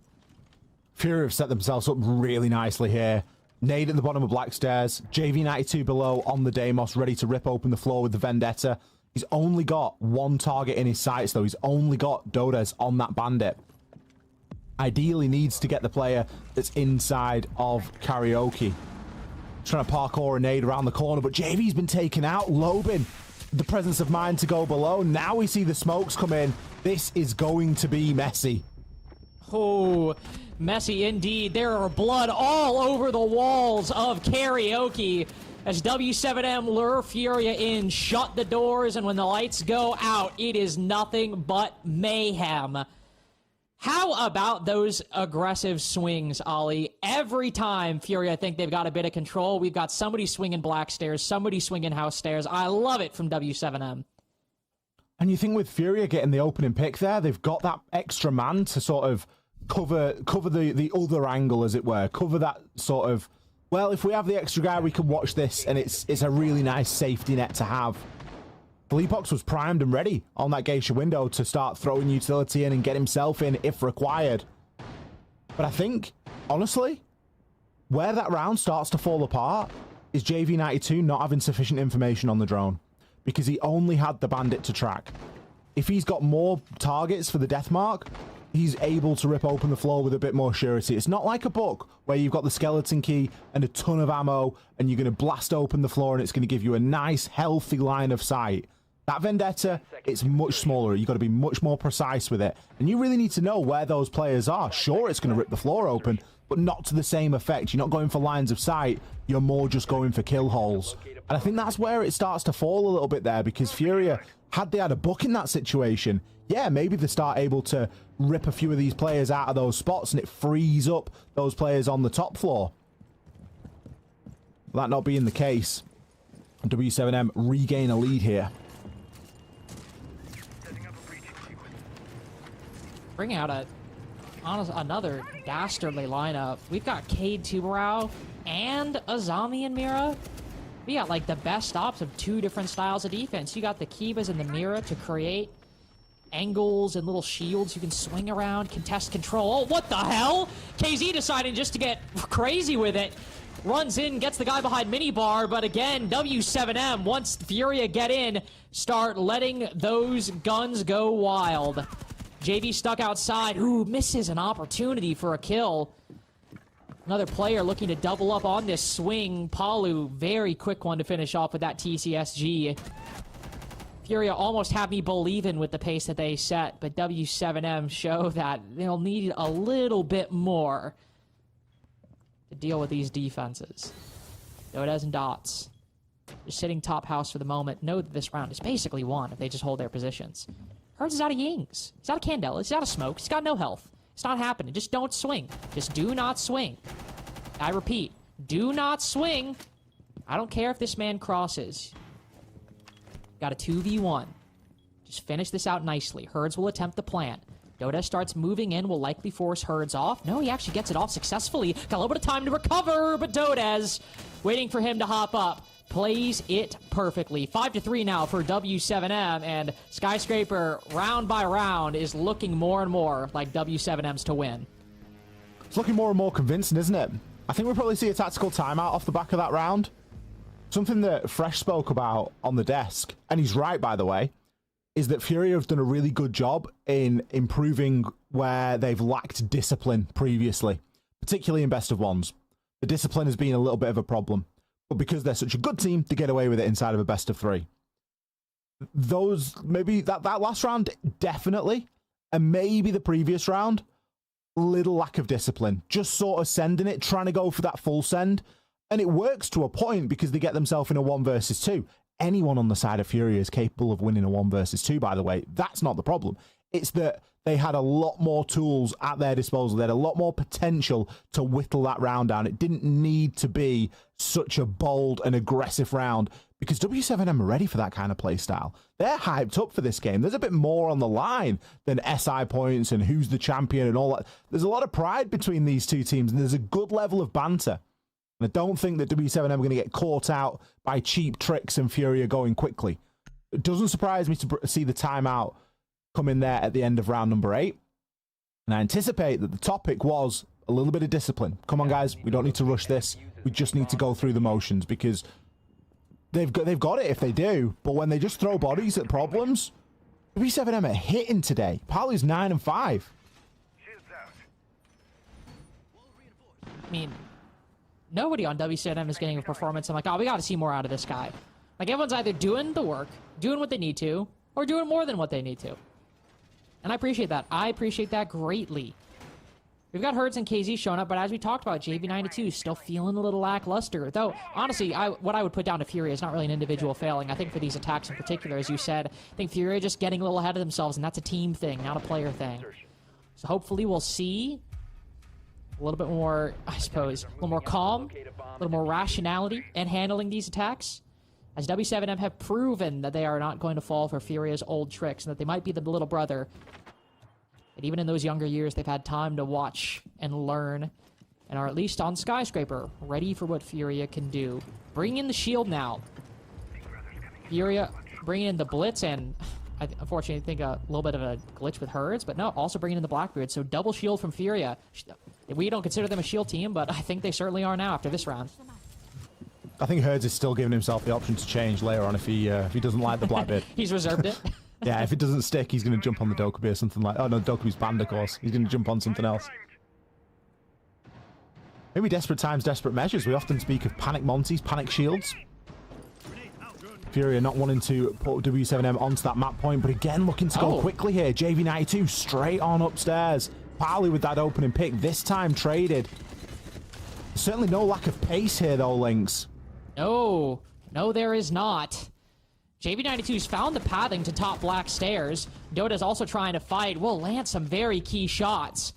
Furia have set themselves up really nicely here. Nade at the bottom of Blackstairs. JV92 below on the Deimos, ready to rip open the floor with the Vendetta. He's only got one target in his sights, though. He's only got Dodes on that Bandit. Ideally needs to get the player that's inside of Karaoke. Trying to parkour a nade around the corner, but JV's been taken out. Lobin, the presence of mind to go below. Now we see the smokes come in. This is going to be messy. Oh, messy indeed. There are blood all over the walls of Karaoke as W7M lure Furia in, shut the doors, and when the lights go out, it is nothing but mayhem. How about those aggressive swings, Ollie? Every time Furia think they've got a bit of control, we've got somebody swinging black stairs, somebody swinging house stairs. I love it from W7M. And you think with Furia getting the opening pick there, they've got that extra man to sort of cover the other angle, as it were. Cover that sort of, well, if we have the extra guy, we can watch this, and it's a really nice safety net to have. Fleepox was primed and ready on that Geisha window to start throwing utility in and get himself in if required. But I think, honestly, where that round starts to fall apart is JV92 not having sufficient information on the drone, because he only had the Bandit to track. If he's got more targets for the death mark, he's able to rip open the floor with a bit more surety. It's not like a book where you've got the skeleton key and a ton of ammo and you're going to blast open the floor and it's going to give you a nice, healthy line of sight. That Vendetta, it's much smaller. You've got to be much more precise with it. And you really need to know where those players are. Sure, it's going to rip the floor open, but not to the same effect. You're not going for lines of sight. You're more just going for kill holes. And I think that's where it starts to fall a little bit there, because Furia, had they had a book in that situation, yeah, maybe they start able to rip a few of these players out of those spots and it frees up those players on the top floor. That not being the case, W7M regain a lead here. Bring out another dastardly lineup. We've got Cade Tubarao and Azami and Mira. We got like the best ops of two different styles of defense. You got the Kibas and the Mira to create angles and little shields you can swing around, contest control. Oh, what the hell? KZ deciding just to get crazy with it. Runs in, gets the guy behind minibar, but again, W7M, once Furia get in, start letting those guns go wild. JV stuck outside. Ooh, misses an opportunity for a kill. Another player looking to double up on this swing. Palu, very quick one to finish off with that TCSG. Furia almost have me believing with the pace that they set, but W7M show that they'll need a little bit more to deal with these defenses. Dodes and Dots just sitting top house for the moment. Know that this round is basically won if they just hold their positions. Herds is out of Yings. He's out of Candela. He's out of Smoke. He's got no health. It's not happening. Just don't swing. Just do not swing. I repeat, do not swing. I don't care if this man crosses. Got a 2v1. Just finish this out nicely. Herds will attempt the plant. Dodes starts moving in, will likely force Herds off. No, he actually gets it off successfully. Got a little bit of time to recover, but Dodes, waiting for him to hop up, plays it perfectly. 5-3 now for W7M, and Skyscraper, round by round, is looking more and more like W7M's to win. It's looking more and more convincing, isn't it? I think we'll probably see a tactical timeout off the back of that round. Something that Fresh spoke about on the desk, and he's right, by the way, is that Furia have done a really good job in improving where they've lacked discipline previously, particularly in best of ones. The discipline has been a little bit of a problem, but because they're such a good team, they get away with it inside of a best of 3. Maybe that last round, definitely, and maybe the previous round, little lack of discipline, just sort of sending it, trying to go for that full send, and it works to a point because they get themselves in a 1 versus 2. Anyone on the side of Furia is capable of winning a 1 versus 2, by the way. That's not the problem. It's that they had a lot more tools at their disposal. They had a lot more potential to whittle that round down. It didn't need to be such a bold and aggressive round because W7M are ready for that kind of play style. They're hyped up for this game. There's a bit more on the line than SI points and who's the champion and all that. There's a lot of pride between these two teams, and there's a good level of banter. And I don't think that W7M are going to get caught out by cheap tricks and Furia going quickly. It doesn't surprise me to see the timeout come in there at the end of round number 8. And I anticipate that the topic was a little bit of discipline. Come on, guys. We don't need to rush this. We just need to go through the motions because they've got it if they do. But when they just throw bodies at problems, W7M are hitting today. Palu's 9 and 5. I mean, nobody on W7M is getting a performance. I'm like, oh, we got to see more out of this guy. Like, everyone's either doing the work, doing what they need to, or doing more than what they need to. And I appreciate that. I appreciate that greatly. We've got Herds and KZ showing up, but as we talked about, JV92 is still feeling a little lackluster. Though, honestly, what I would put down to Furia is not really an individual failing. I think for these attacks in particular, as you said, I think Furia just getting a little ahead of themselves, and that's a team thing, not a player thing. So hopefully we'll see a little bit more, I suppose, a little more calm, a little more rationality in handling these attacks, as W7M have proven that they are not going to fall for Furia's old tricks, and that they might be the little brother. But even in those younger years, they've had time to watch and learn, and are at least on Skyscraper, ready for what Furia can do. Bring in the shield now. Furia bringing in the Blitz, and I unfortunately think a little bit of a glitch with Herds, but no, also bringing in the Blackbeard, so double shield from Furia. We don't consider them a shield team, but I think they certainly are now after this round. I think Herds is still giving himself the option to change later on if he doesn't like the Blackbeard. He's reserved it. Yeah, if it doesn't stick, he's going to jump on the Dokkaebi or something like... Oh, no, Dokkaebi's banned, of course. He's going to jump on something else. Maybe desperate times, desperate measures. We often speak of panic Monties, panic shields. Furia not wanting to put W7M onto that map point, but again, looking to go quickly here. JV92 straight on upstairs. Palu with that opening pick, this time traded. Certainly no lack of pace here, though, Lynx. No, there is not. JV92's found the pathing to top black stairs. Dota's also trying to fight. Will land some very key shots.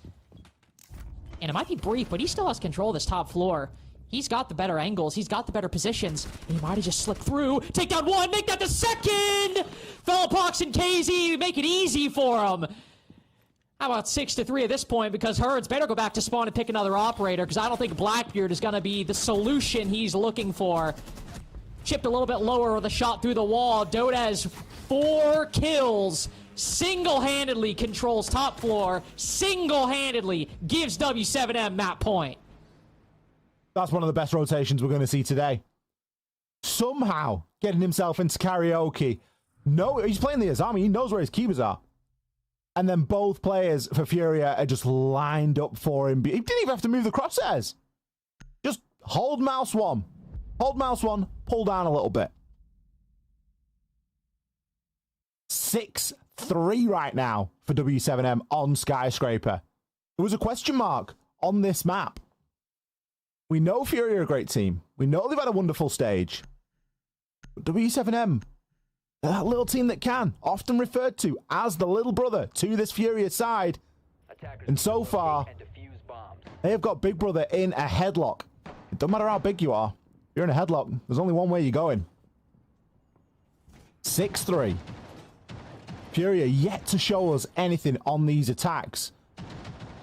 And it might be brief, but he still has control of this top floor. He's got the better angles. He's got the better positions. And he might have just slipped through. Take down one, make that the second! Fellapox and KZ make it easy for him. How about 6-3 at this point? Because Herds better go back to spawn and pick another operator, because I don't think Blackbeard is going to be the solution he's looking for. Chipped a little bit lower with a shot through the wall. Dodes, 4 kills. Single-handedly controls top floor. Single-handedly gives W7M map point. That's one of the best rotations we're going to see today. Somehow getting himself into karaoke. No, he's playing the Azami. He knows where his keepers are. And then both players for Furia are just lined up for him. He didn't even have to move the crosshairs. Hold mouse 1. Hold mouse 1. Pull down a little bit. 6-3 right now for W7M on Skyscraper. There was a question mark on this map. We know Fury are a great team. We know they've had a wonderful stage. But W7M, they're that little team that can, often referred to as the little brother to this Fury side. And so far, they have got Big Brother in a headlock. It doesn't matter how big you are. If you're in a headlock, there's only one way you're going. 6-3. Fury are yet to show us anything on these attacks.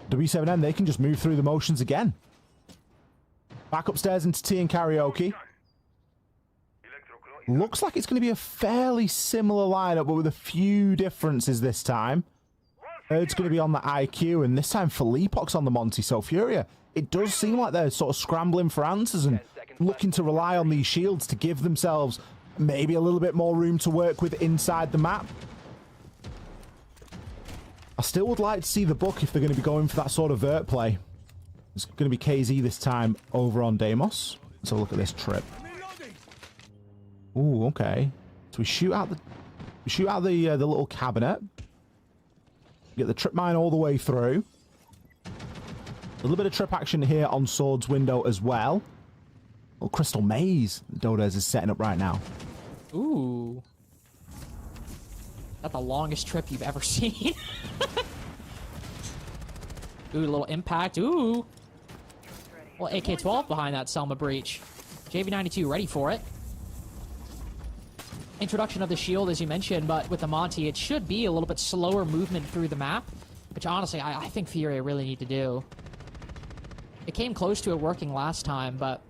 W7M, they can just move through the motions again. Back upstairs into tea and karaoke. Looks like it's going to be a fairly similar lineup, but with a few differences this time. Third's going to be on the IQ, and this time Filipok's on the Monty. So Furia, it does seem like they're sort of scrambling for answers and looking to rely on these shields to give themselves maybe a little bit more room to work with inside the map. I still would like to see the book if they're going to be going for that sort of vert play. It's going to be KZ this time over on Deimos. Let's have a look at this trip. Ooh, okay. So we shoot out the little cabinet. Get the trip mine all the way through. A little bit of trip action here on Sword's window as well. Little crystal maze Dodez is setting up right now. Ooh. That's the longest trip you've ever seen. Ooh, a little impact. Ooh. Well, AK-12 behind that Selma breach. JV-92 ready for it. Introduction of the shield, as you mentioned, but with the Monty, it should be a little bit slower movement through the map, which honestly, I think Fury really need to do. It came close to it working last time, but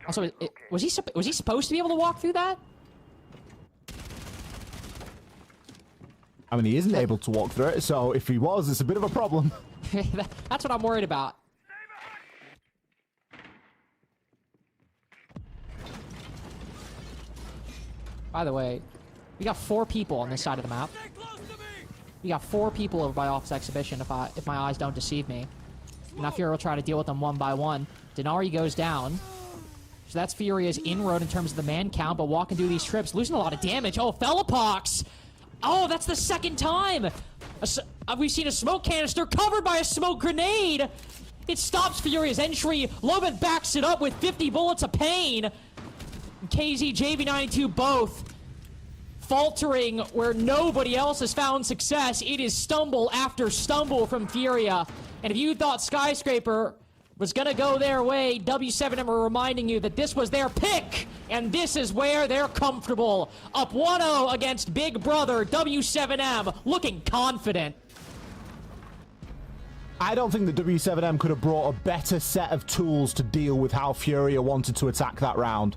also, was he supposed to be able to walk through that? I mean, he isn't able to walk through it, so if he was, it's a bit of a problem. That's what I'm worried about. By the way, we got 4 people on this side of the map. We got 4 people over by Office Exhibition, if my eyes don't deceive me. Now Fury will try to deal with them one by one. Denari goes down. So that's Furia's inroad in terms of the man count, but walking through these trips, losing a lot of damage. Oh, Felipox! Oh, that's the second time! We've seen a smoke canister covered by a smoke grenade! It stops Furia's entry. Loban backs it up with 50 bullets of pain. KZ, JV-92 both faltering where nobody else has found success. It is stumble after stumble from Furia. And if you thought Skyscraper was going to go their way, W7M are reminding you that this was their pick. And this is where they're comfortable. Up 1-0 against Big Brother. W7M looking confident. I don't think that W7M could have brought a better set of tools to deal with how Furia wanted to attack that round.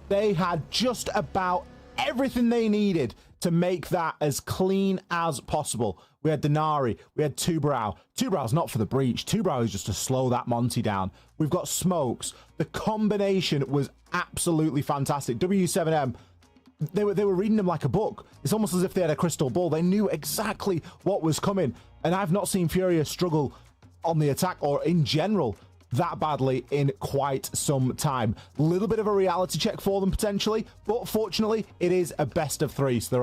They had just about everything they needed to make that as clean as possible. We had Denari, we had Tubrow. Tubrow's not for the breach. Tubrow is just to slow that Monty down. We've got smokes. The combination was absolutely fantastic. W7M, they were reading them like a book. It's almost as if they had a crystal ball. They knew exactly what was coming. And I've not seen Furia struggle on the attack or in general that badly in quite some time. Little bit of a reality check for them potentially, but fortunately it is a best of 3, so there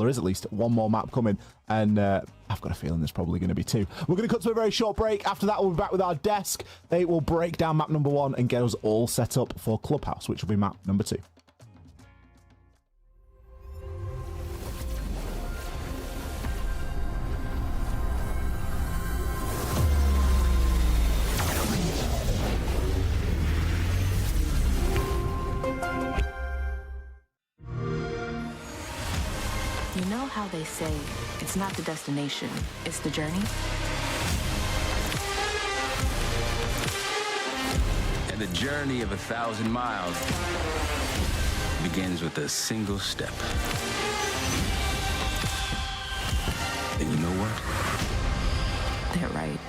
is at least one more map coming, and I've got a feeling there's probably going to be 2. We're going to cut to a very short break. After that, we'll be back with our desk. They will break down map number 1 and get us all set up for Clubhouse, which will be map number 2. You know how they say it's not the destination, it's the journey? And the journey of 1,000 miles begins with a single step. And you know what? They're right.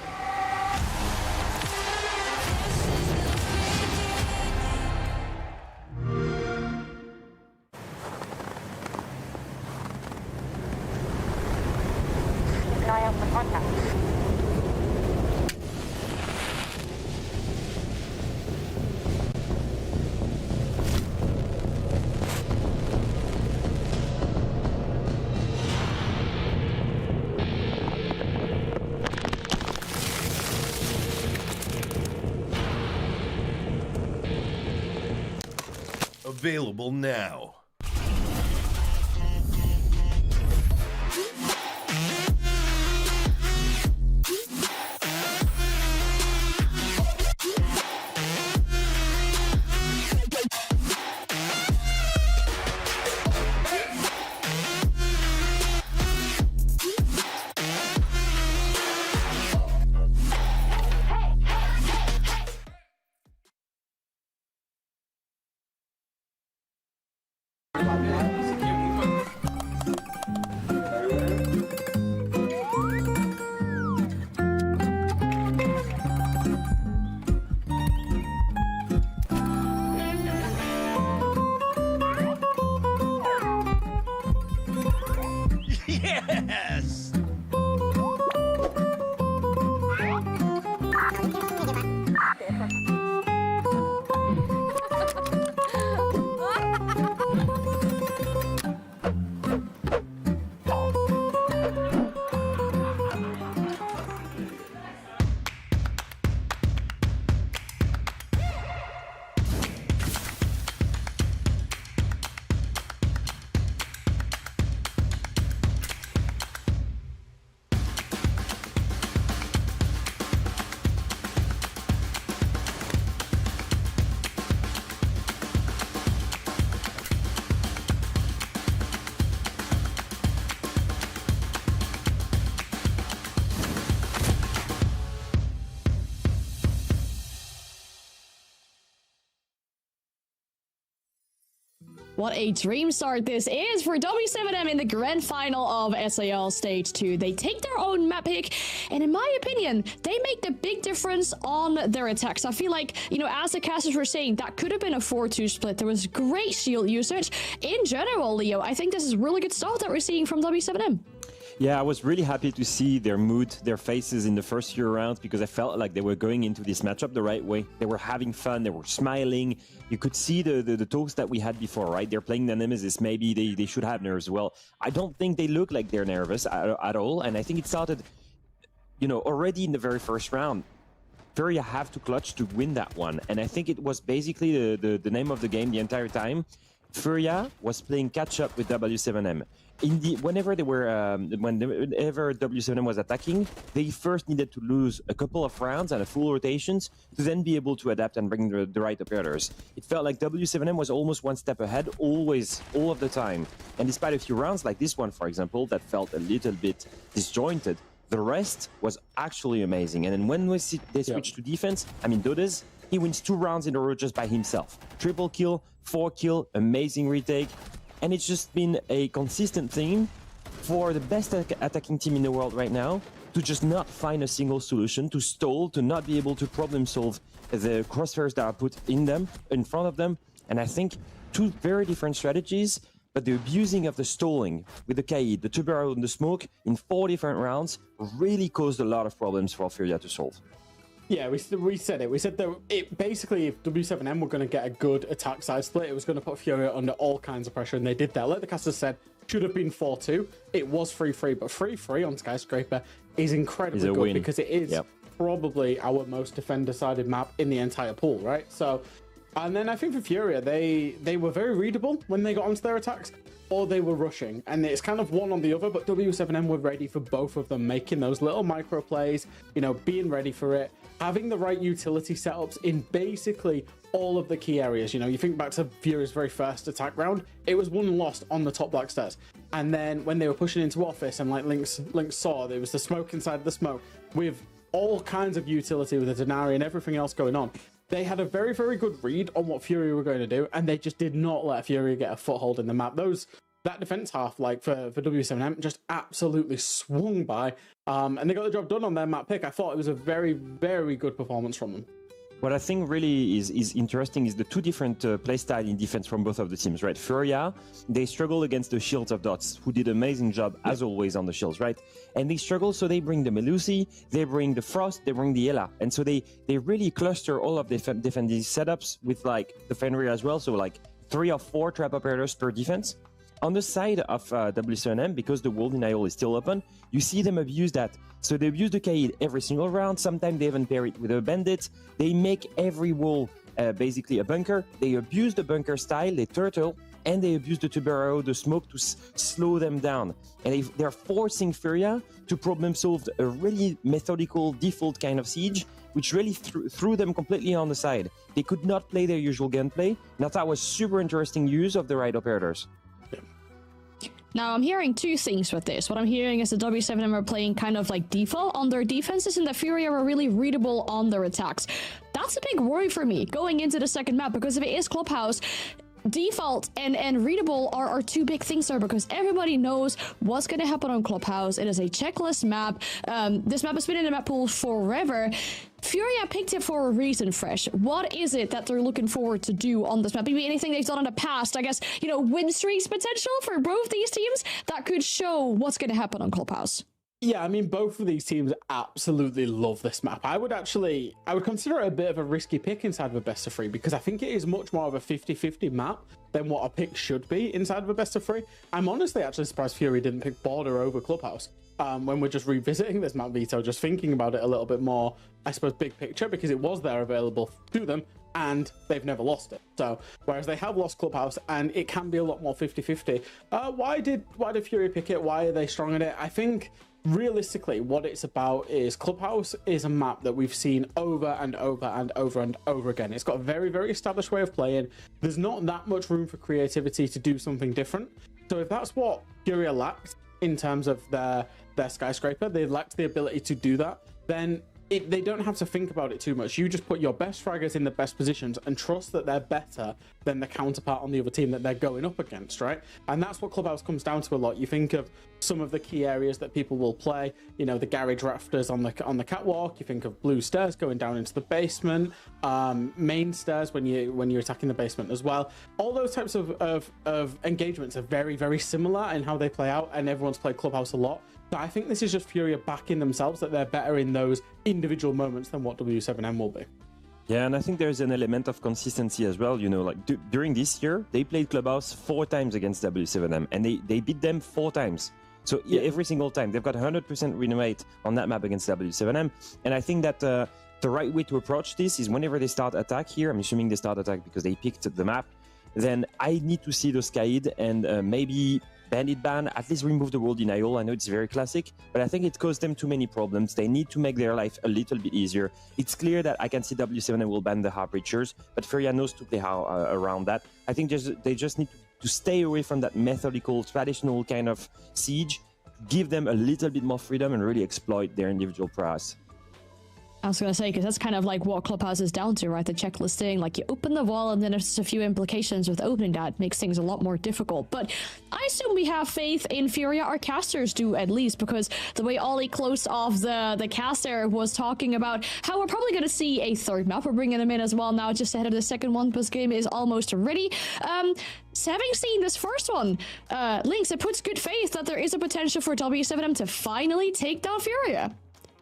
Keep an eye out for contact. Available now. Yes! What a dream start this is for W7M in the grand final of SAL Stage 2. They take their own map pick, and in my opinion, they make the big difference on their attacks. I feel like, you know, as the casters were saying, that could have been a 4-2 split. There was great shield usage. In general, Leo, I think this is really good stuff that we're seeing from W7M. Yeah, I was really happy to see their mood, their faces in the first few rounds, because I felt like they were going into this matchup the right way. They were having fun, they were smiling. You could see the talks that we had before, right? They're playing the Nemesis, maybe they should have nerves. Well, I don't think they look like they're nervous at all, and I think it started, you know, already in the very first round. Furia have to clutch to win that one, and I think it was basically the name of the game the entire time. Furia was playing catch-up with W7M. Whenever W7M was attacking, they first needed to lose a couple of rounds and a full rotations to then be able to adapt and bring the right operators. It felt like W7M was almost one step ahead, always, all of the time. And despite a few rounds like this one, for example, that felt a little bit disjointed, the rest was actually amazing. And then when they switched to defense, I mean, Dodes, he wins 2 rounds in a row just by himself. Triple kill, 4 kill, amazing retake. And it's just been a consistent theme for the best attacking team in the world right now to just not find a single solution, to stall, to not be able to problem solve the crosshairs that are put in front of them. And I think 2 very different strategies, but the abusing of the stalling with the Kaid, the Tuberaro and the smoke in 4 different rounds really caused a lot of problems for Furia to solve. Yeah, we said it. We said that it basically, if W7M were going to get a good attack side split, it was going to put Furia under all kinds of pressure, and they did that. Like the casters said, should have been 4-2. It was 3-3, but 3-3 on Skyscraper is incredibly good win. Because it is probably our most defender-sided map in the entire pool, right? So, and then I think for Furia, they were very readable when they got onto their attacks, or they were rushing, and it's kind of one on the other, but W7M were ready for both of them, making those little micro plays, you know, being ready for it, having the right utility setups in basically all of the key areas. You know, you think back to Furia's very first attack round, it was won and lost on the top black stairs. And then when they were pushing into office, and like Lynx saw, there was the smoke inside the smoke with all kinds of utility with the Denari and everything else going on. They had a very, very good read on what Furia were going to do, and they just did not let Furia get a foothold in the map. That defense half, like for W7M, just absolutely swung by, and they got the job done on their map pick. I thought it was a very, very good performance from them. What I think really is interesting is the 2 different playstyle in defense from both of the teams, right? Furia, they struggle against the Shields of Dots, who did an amazing job, as always, on the Shields, right? And they struggle, so they bring the Melusi, they bring the Frost, they bring the Ela. And so they really cluster all of the defensive setups with, like, the Fenrir as well, so, like, 3 or 4 trap operators per defense. On the side of W7M, because the wall denial is still open, you see them abuse that. So they abuse the Kaid every single round. Sometimes they even pair it with a bandit. They make every wall basically a bunker. They abuse the bunker style, they turtle, and they abuse the tuberaro, the smoke, to slow them down. And they're forcing Furia to problem solve a really methodical default kind of siege, which really threw them completely on the side. They could not play their usual gunplay. Now that was super interesting use of the right operators. Now, I'm hearing two things with this. What I'm hearing is the W7M are playing kind of like default on their defenses, and the Fury are really readable on their attacks. That's a big worry for me going into the second map, because if it is Clubhouse, default and readable are two big things there, because everybody knows what's going to happen on Clubhouse. It is a checklist map. This map has been in the map pool forever. Furia picked it for a reason, Fresh. What is it that they're looking forward to do on this map? Maybe anything they've done in the past, I guess, you know, win streaks potential for both these teams that could show what's going to happen on Clubhouse. Yeah, I mean, both of these teams absolutely love this map. I would consider it a bit of a risky pick inside of a best of 3, because I think it is much more of a 50-50 map than what a pick should be inside of a best of 3. I'm honestly actually surprised Fury didn't pick Border over Clubhouse. When we're just revisiting this map, Veto, just thinking about it a little bit more, I suppose, big picture, because it was there available to them and they've never lost it. So whereas they have lost Clubhouse and it can be a lot more 50-50. Why did Fury pick it? Why are they strong at it? I think realistically what it's about is Clubhouse is a map that we've seen over and over and over and over again. It's got a very, very established way of playing. There's not that much room for creativity to do something different. So if that's what Fury lacked in terms of their Skyscraper, they lacked the ability to do that, then they don't have to think about it too much. You just put your best fraggers in the best positions and trust that they're better than the counterpart on the other team that they're going up against, right? And that's what Clubhouse comes down to a lot. You think of some of the key areas that people will play, you know, the garage rafters on the catwalk. You think of blue stairs going down into the basement, main stairs when you're attacking the basement as well. All those types of engagements are very, very similar in how they play out, and everyone's played Clubhouse a lot. So I think this is just Furia backing themselves that they're better in those individual moments than what W7M will be. Yeah, and I think there's an element of consistency as well. You know, like during this year, they played Clubhouse 4 times against W7M, and they beat them 4 times. So yeah, every single time they've got 100% win rate on that map against W7M. And I think that the right way to approach this is whenever they start attack here, I'm assuming they start attack because they picked the map, then I need to see those Kaid and maybe bandit ban, at least remove the wall denial. I know it's very classic, but I think it caused them too many problems. They need to make their life a little bit easier. It's clear that I can see W7M will ban the hard breachers, but Furia knows to play around that. I think they just need to stay away from that methodical, traditional kind of siege, give them a little bit more freedom and really exploit their individual prowess. I was going to say, because that's kind of like what Clubhouse is down to, right? The checklisting, like you open the wall and then there's a few implications with opening that makes things a lot more difficult. But I assume we have faith in Furia. Our casters do, at least, because the way Ollie closed off the caster was talking about how we're probably going to see a third map. We're bringing them in as well now, just ahead of the second one. This game is almost ready. Having seen this first one, Lynx, it puts good faith that there is a potential for W7M to finally take down Furia.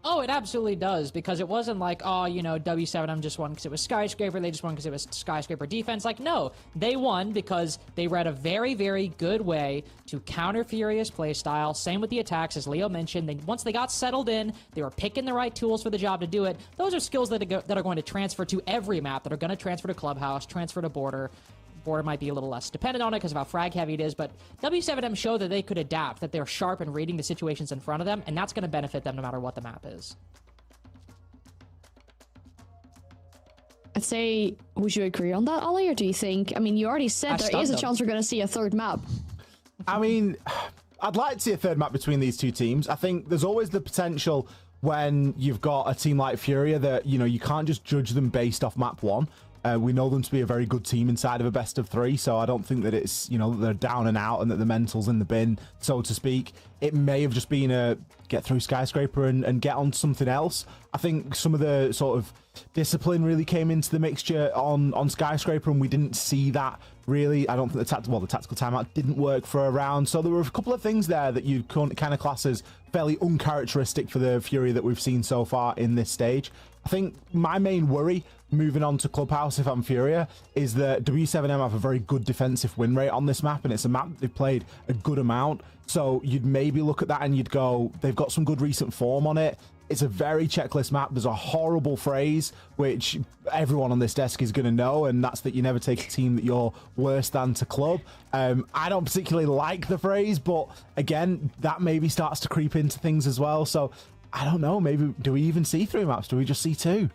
Oh, it absolutely does, because it wasn't like, oh, you know, W7M just won because it was Skyscraper, they just won because it was Skyscraper defense. Like, no, they won because they read a very, very good way to counter Furia's playstyle. Same with the attacks, as Leo mentioned. Once they got settled in, they were picking the right tools for the job to do it. Those are skills that are going to transfer to every map, that are going to transfer to Clubhouse, transfer to Border. Border might be a little less dependent on it because of how frag heavy it is, but W7M showed that they could adapt, that they're sharp in reading the situations in front of them, and that's going to benefit them no matter what the map is. I'd say, would you agree on that, Ollie, or do you think, I mean, you already said there is a chance we're going to see a third map. I mean, I'd like to see a third map between these two teams. I think there's always the potential when you've got a team like Furia that, you know, you can't just judge them based off map 1. We know them to be a very good team inside of a best of 3, so I don't think that it's, you know, they're down and out and that the mental's in the bin, so to speak. It may have just been a get through Skyscraper and get on to something else. I think some of the sort of discipline really came into the mixture on Skyscraper, and we didn't see that really. I don't think the tactical timeout didn't work for a round, so there were a couple of things there that you kind of class as fairly uncharacteristic for the Fury that we've seen so far in this stage. I think my main worry moving on to Clubhouse, if I'm Furia, is that W7M have a very good defensive win rate on this map, and it's a map that they've played a good amount. So you'd maybe look at that and you'd go, they've got some good recent form on it. It's a very checklist map. There's a horrible phrase, which everyone on this desk is going to know, and that's that you never take a team that you're worse than to club. I don't particularly like the phrase, but again, that maybe starts to creep into things as well. So I don't know, maybe do we even see 3 maps? Do we just see 2?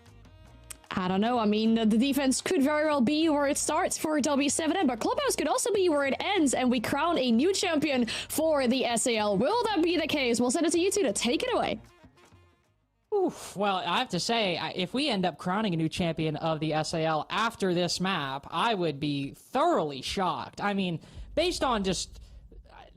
I don't know. I mean, the defense could very well be where it starts for W7M, but Clubhouse could also be where it ends, and we crown a new champion for the SAL. Will that be the case? We'll send it to you two to take it away. Oof. Well, I have to say, if we end up crowning a new champion of the SAL after this map, I would be thoroughly shocked. I mean, based on just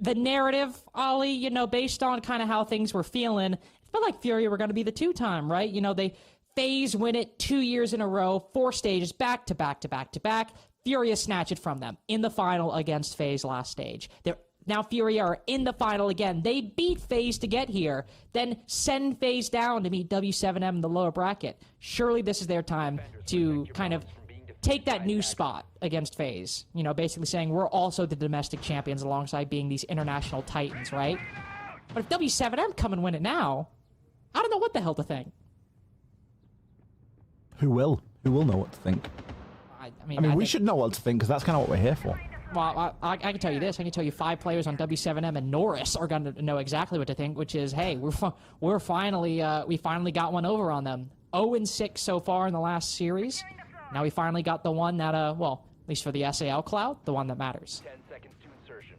the narrative, Ollie, you know, based on kind of how things were feeling, it felt like Fury were going to be the 2-time, right? You know, they FaZe win it 2 years in a row, 4 stages, back to back to back to back. Furia snatch it from them in the final against FaZe last stage. Now Furia are in the final again. They beat FaZe to get here, then send FaZe down to meet W7M in the lower bracket. Surely this is their time to kind of take that new spot against FaZe. You know, basically saying we're also the domestic champions alongside being these international titans, right? But if W7M come and win it now, I don't know what the hell to think. Who will? Who will know what to think? I mean, we should know what to think, because that's kind of what we're here for. Well, I can tell you this. I can tell you 5 players on W7M and Norris are going to know exactly what to think, which is, hey, we finally got one over on them. 0-6 so far in the last series. Now we finally got the one that, well, at least for the SAL cloud, the one that matters. 10 seconds to insertion.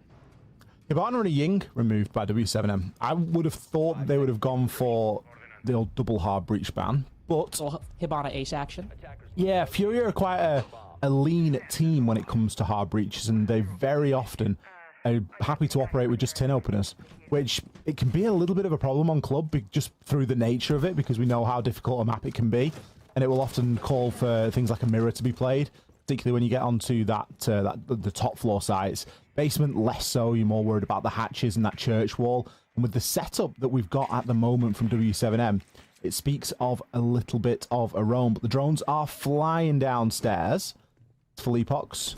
Hibana and Ying removed by W7M. I would have thought they would have gone for the old double hard breach ban, but So Hibana ace action. yeah, Fury are quite a lean team when it comes to hard breaches, and they very often are happy to operate with just tin openers, which it can be a little bit of a problem on club just through the nature of it, because we know how difficult a map it can be, and it will often call for things like a mirror to be played, particularly when you get onto the top floor sites. Basement less so, you're more worried about the hatches and that church wall, and with the setup that we've got at the moment from W7M, it speaks of a little bit of a roam, but the drones are flying downstairs. Philippox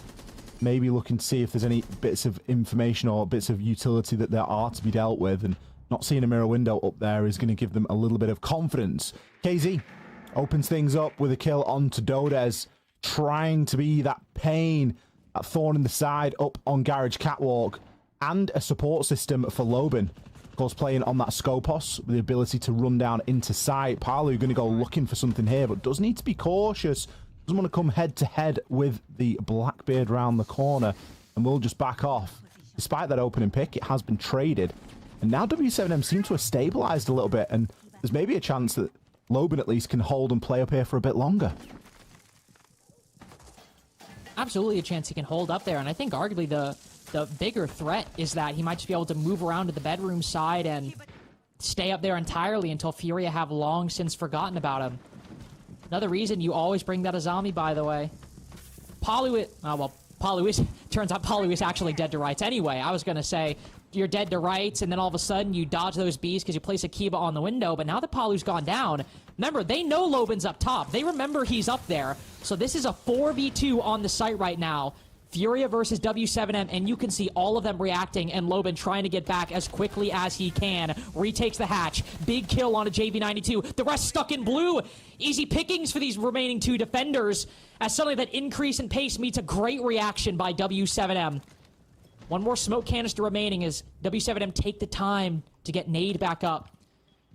maybe looking to see if there's any bits of information or bits of utility that there are to be dealt with, and not seeing a mirror window up there is going to give them a little bit of confidence. KZ opens things up with a kill onto Dodez, trying to be that pain, that thorn in the side up on Garage Catwalk, and a support system for Lobin. Of course, playing on that Scopos with the ability to run down into sight. Palu going to go looking for something here, but does need to be cautious. Doesn't want to come head-to-head with the Blackbeard round the corner, and will just back off. Despite that opening pick, it has been traded. And now W7M seem to have stabilized a little bit, and there's maybe a chance that Lobin at least can hold and play up here for a bit longer. Absolutely a chance he can hold up there, and I think arguably the bigger threat is that he might just be able to move around to the bedroom side and stay up there entirely until Furia have long since forgotten about him. Another reason you always bring that Azami, by the way. Turns out Palu is actually dead to rights anyway. I was going to say, you're dead to rights, and then all of a sudden you dodge those bees because you place a Kiba on the window, but now that Palu's gone down, remember, they know Lobin's up top. They remember he's up there, so this is a 4v2 on the site right now. Furia versus W7M, and you can see all of them reacting, and Lobin trying to get back as quickly as he can. Retakes the hatch. Big kill on a JV92. The rest stuck in blue. Easy pickings for these remaining 2 defenders, as suddenly that increase in pace meets a great reaction by W7M. One more smoke canister remaining as W7M take the time to get nade back up.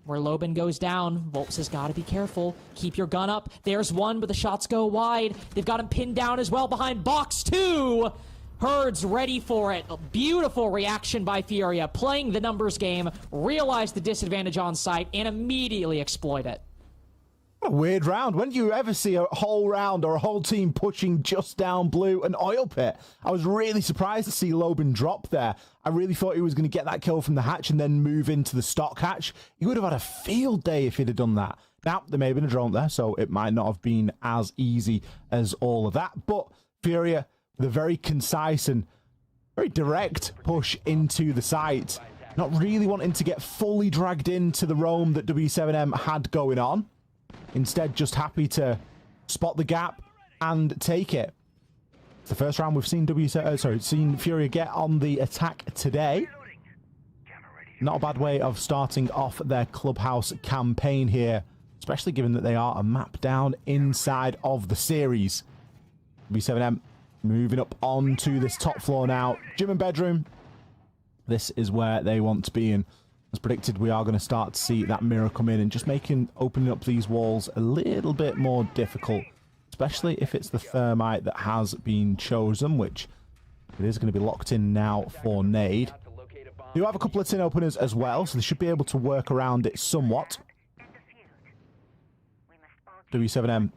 Where Lobin goes down, Volps has got to be careful. Keep your gun up. There's one, but the shots go wide. They've got him pinned down as well behind box 2. Herd's ready for it. A beautiful reaction by Furia, playing the numbers game, realize the disadvantage on site, and immediately exploit it. What a weird round. When do you ever see a whole round or a whole team pushing just down blue and oil pit? I was really surprised to see Lobin drop there. I really thought he was going to get that kill from the hatch and then move into the stock hatch. He would have had a field day if he'd have done that. Now, there may have been a drone there, so it might not have been as easy as all of that. But Furia, with a very concise and very direct push into the site, not really wanting to get fully dragged into the roam that W7M had going on. Instead, just happy to spot the gap, and take it. It's the first round we've seen seen Furia get on the attack today. Not a bad way of starting off their Clubhouse campaign here, especially given that they are a map down inside of the series. B7M moving up onto this top floor now. Gym and bedroom. This is where they want to be in. As predicted, we are going to start to see that mirror come in and just opening up these walls a little bit more difficult, especially if it's the thermite that has been chosen, which it is going to be locked in now for Nade. They do have a couple of tin openers as well, so they should be able to work around it somewhat. W7M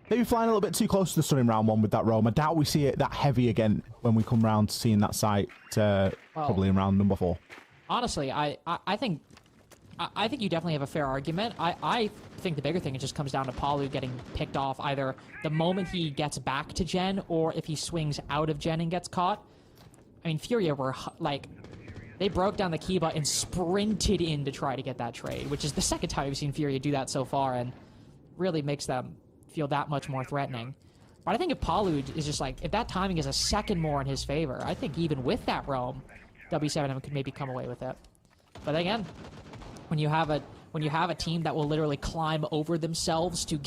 maybe flying a little bit too close to the sun in round one with that roam. I doubt we see it that heavy again when we come round to seeing that site probably in round number 4. Honestly, I think you definitely have a fair argument. I think the bigger thing, it just comes down to Palu getting picked off either the moment he gets back to Gen or if he swings out of Gen and gets caught. I mean, Furia were like, they broke down the Kiba and sprinted in to try to get that trade, which is the second time we've seen Furia do that so far and really makes them feel that much more threatening. But I think if Palu is just like, if that timing is a second more in his favor, I think even with that roam, W7M could maybe come away with it. But again, when you have a team that will literally climb over themselves to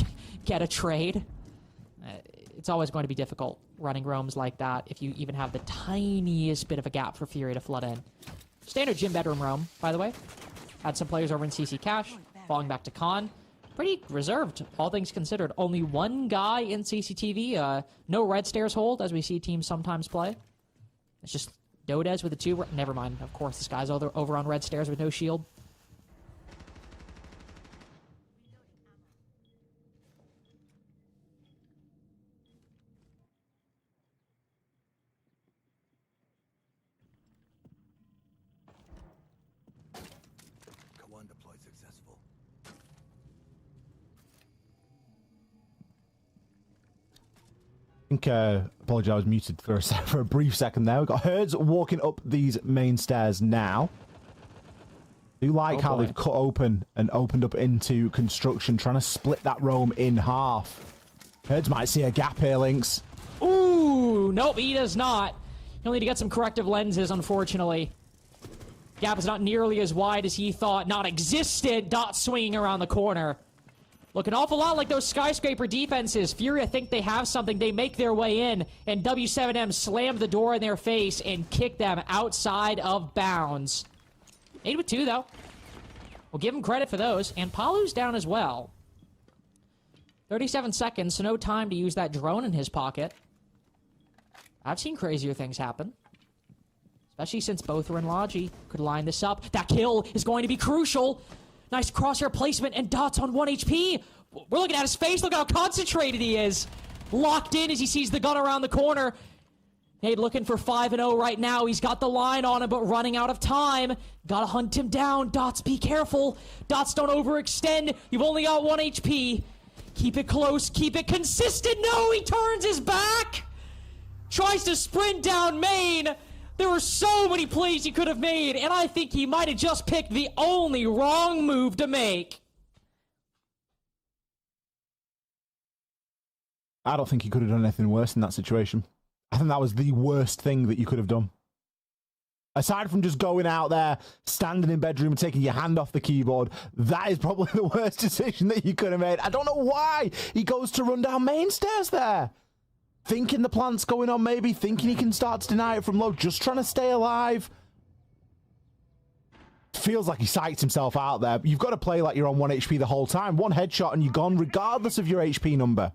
get a trade, it's always going to be difficult running roams like that if you even have the tiniest bit of a gap for Fury to flood in. Standard gym bedroom roam, by the way. Had some players over in CC Cash, falling back to Khan. Pretty reserved, all things considered. Only one guy in CCTV. No red stairs hold, as we see teams sometimes play. It's just Dodez with a 2. Never mind. Of course, this guy's over on red stairs with no shield. Deployed successful. I think, apologize, I was muted for a brief second there. We've got Herds walking up these main stairs now. I do like how they've cut open and opened up into construction, trying to split that roam in half. Herds might see a gap here, Lynx. Ooh, nope, he does not. He'll need to get some corrective lenses, unfortunately. Gap is not nearly as wide as he thought. Not existent. Dot swinging around the corner. Look an awful lot like those Skyscraper defenses. Furia think they have something. They make their way in. And W7M slammed the door in their face and kicked them outside of bounds. 8 with 2, though. We'll give him credit for those. And Palu's down as well. 37 seconds, so no time to use that drone in his pocket. I've seen crazier things happen. Especially since both are in Logi. Could line this up. That kill is going to be crucial. Nice crosshair placement and Dot's on 1 HP. We're looking at his face. Look how concentrated he is. Locked in as he sees the gun around the corner. Nade looking for 5-0 right now. He's got the line on him, but running out of time. Gotta hunt him down. Dots, be careful. Dots, don't overextend. You've only got 1 HP. Keep it close. Keep it consistent. No, he turns his back. Tries to sprint down main. There were so many plays he could have made, and I think he might have just picked the only wrong move to make. I don't think he could have done anything worse in that situation. I think that was the worst thing that you could have done. Aside from just going out there, standing in bedroom and taking your hand off the keyboard, that is probably the worst decision that you could have made. I don't know why he goes to run down main stairs there. Thinking the plant's going on, maybe. Thinking he can start to deny it from low. Just trying to stay alive. Feels like he psyched himself out there. You've got to play like you're on 1 HP the whole time. 1 headshot and you're gone, regardless of your HP number.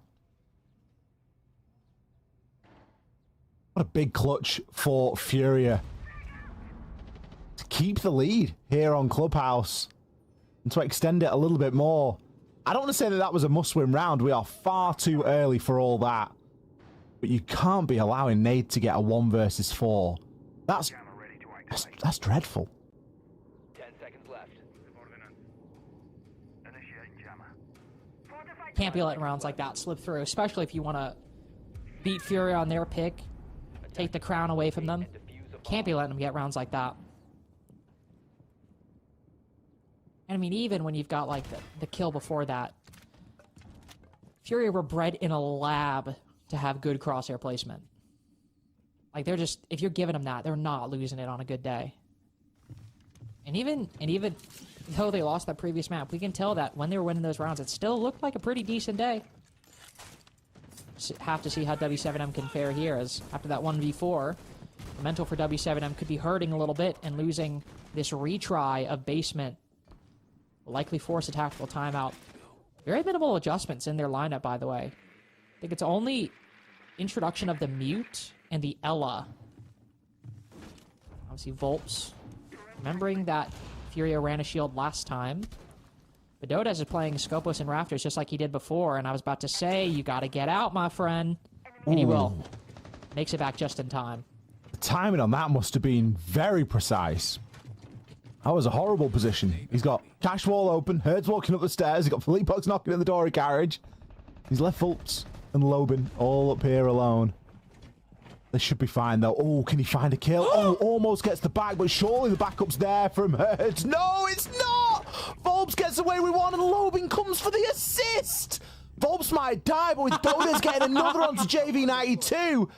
What a big clutch for Furia. To keep the lead here on Clubhouse. And to extend it a little bit more. I don't want to say that that was a must-win round. We are far too early for all that. But you can't be allowing Nade to get a 1 versus 4. That's dreadful. 10 seconds left. Can't be letting rounds like that slip through, especially if you want to beat Fury on their pick, take the crown away from them. Can't be letting them get rounds like that. And I mean, even when you've got like the kill before that, Furia were bred in a lab to have good crosshair placement. Like, they're just, if you're giving them that, they're not losing it on a good day. And even though they lost that previous map, we can tell that when they were winning those rounds, it still looked like a pretty decent day. Have to see how W7M can fare here, as after that 1v4, the mental for W7M could be hurting a little bit, and losing this retry of basement will likely force a tactical timeout. Very minimal adjustments in their lineup, by the way. I think it's only introduction of the Mute and the Ella. Obviously, Volps, remembering that Furia ran a shield last time. But VODs is playing Scopos and Rafters just like he did before, and I was about to say, you gotta get out, my friend. And he will. Makes it back just in time. The timing on that must have been very precise. That was a horrible position. He's got Cash Wall open, Herd's walking up the stairs, he's got Philippe Box knocking at the door of Garage. He's left Fultz and Lobin all up here alone. They should be fine, though. Oh, can he find a kill? Oh, almost gets the back, but surely the backup's there from Hertz. No, it's not! Volps gets away with one, and Lobin comes for the assist! Volps might die, but with VODs getting another onto JV92,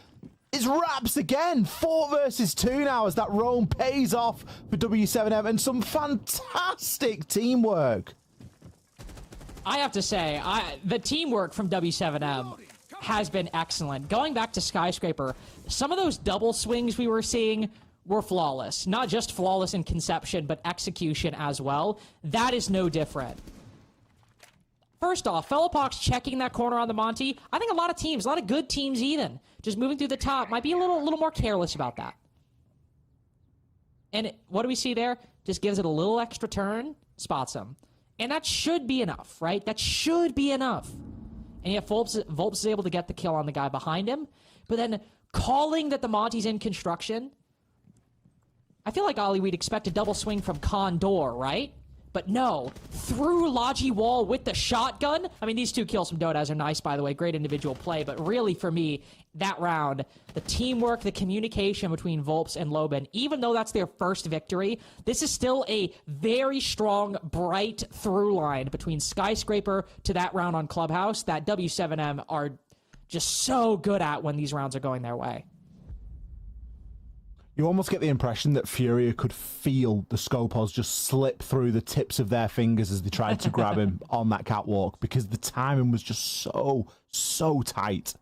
it's wraps again. 4 versus 2 now, as that roam pays off for W7M, and some fantastic teamwork. I have to say, the teamwork from W7M has been excellent. Going back to Skyscraper, some of those double swings we were seeing were flawless. Not just flawless in conception, but execution as well. That is no different. First off, Fellapox checking that corner on the Monty. I think a lot of teams, a lot of good teams even, just moving through the top, might be a little more careless about that. And what do we see there? Just gives it a little extra turn, spots him. And that should be enough, right? That should be enough. And yet Volps is able to get the kill on the guy behind him. But then calling that the Monty's in construction. I feel like, Ollie, we'd expect a double swing from Condor, right? But no, through Logi Wall with the shotgun. I mean, these 2 kills from VODs are nice, by the way. Great individual play. But really, for me, that round, the teamwork, the communication between Volps and Lobin, even though that's their first victory, this is still a very strong, bright through line between Skyscraper to that round on Clubhouse that W7M are just so good at when these rounds are going their way. You almost get the impression that Furia could feel the Scopos just slip through the tips of their fingers as they tried to grab him on that catwalk, because the timing was just so tight.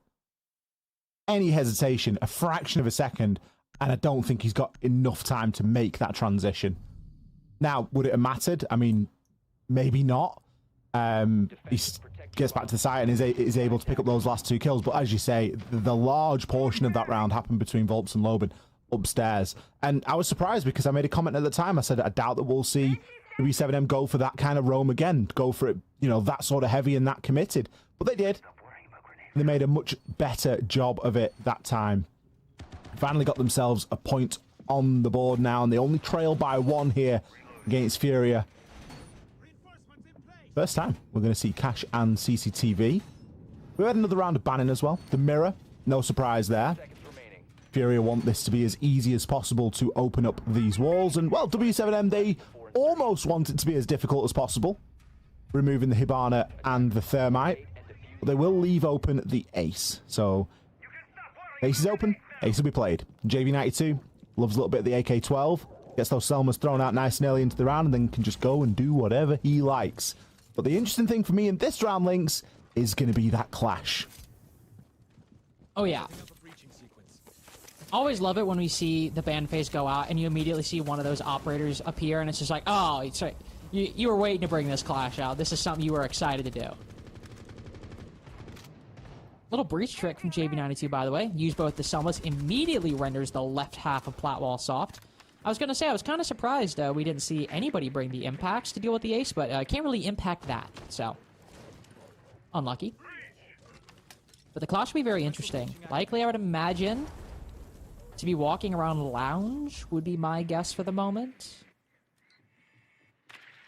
Any hesitation, a fraction of a second, and I don't think he's got enough time to make that transition. Now, would it have mattered? I mean, maybe not. He gets back to the site and is able to pick up those last 2 kills, but as you say, the large portion of that round happened between Volps and Lobin upstairs. And I was surprised, because I made a comment at the time. I said I doubt that we'll see W7M go for that kind of roam again, go for it, you know, that sort of heavy and that committed. But they did. They made a much better job of it that time. Finally got themselves a point on the board now, and they only trail by 1 here against Furia. First time we're going to see Cash and CCTV. We had another round of banning as well. The mirror, no surprise there. Furia want this to be as easy as possible to open up these walls, and well, W7M, they almost want it to be as difficult as possible, removing the Hibana and the Thermite, but they will leave open the Ace. So Ace is open, Ace will be played. JV92 loves a little bit of the AK-12, gets those Selmas thrown out nice and early into the round, and then can just go and do whatever he likes. But the interesting thing for me in this round, Lynx, is going to be that clash. Oh yeah. Always love it when we see the band phase go out and you immediately see one of those operators appear, and it's just like, oh, it's right. You were waiting to bring this clash out. This is something you were excited to do. Little breach trick from JV92, by the way. Use both the Selmas, immediately renders the left half of Platwall soft. I was going to say, I was kind of surprised we didn't see anybody bring the impacts to deal with the Ace, but can't really impact that, so unlucky. But the clash will be very interesting. Likely, I would imagine, to be walking around lounge would be my guess for the moment.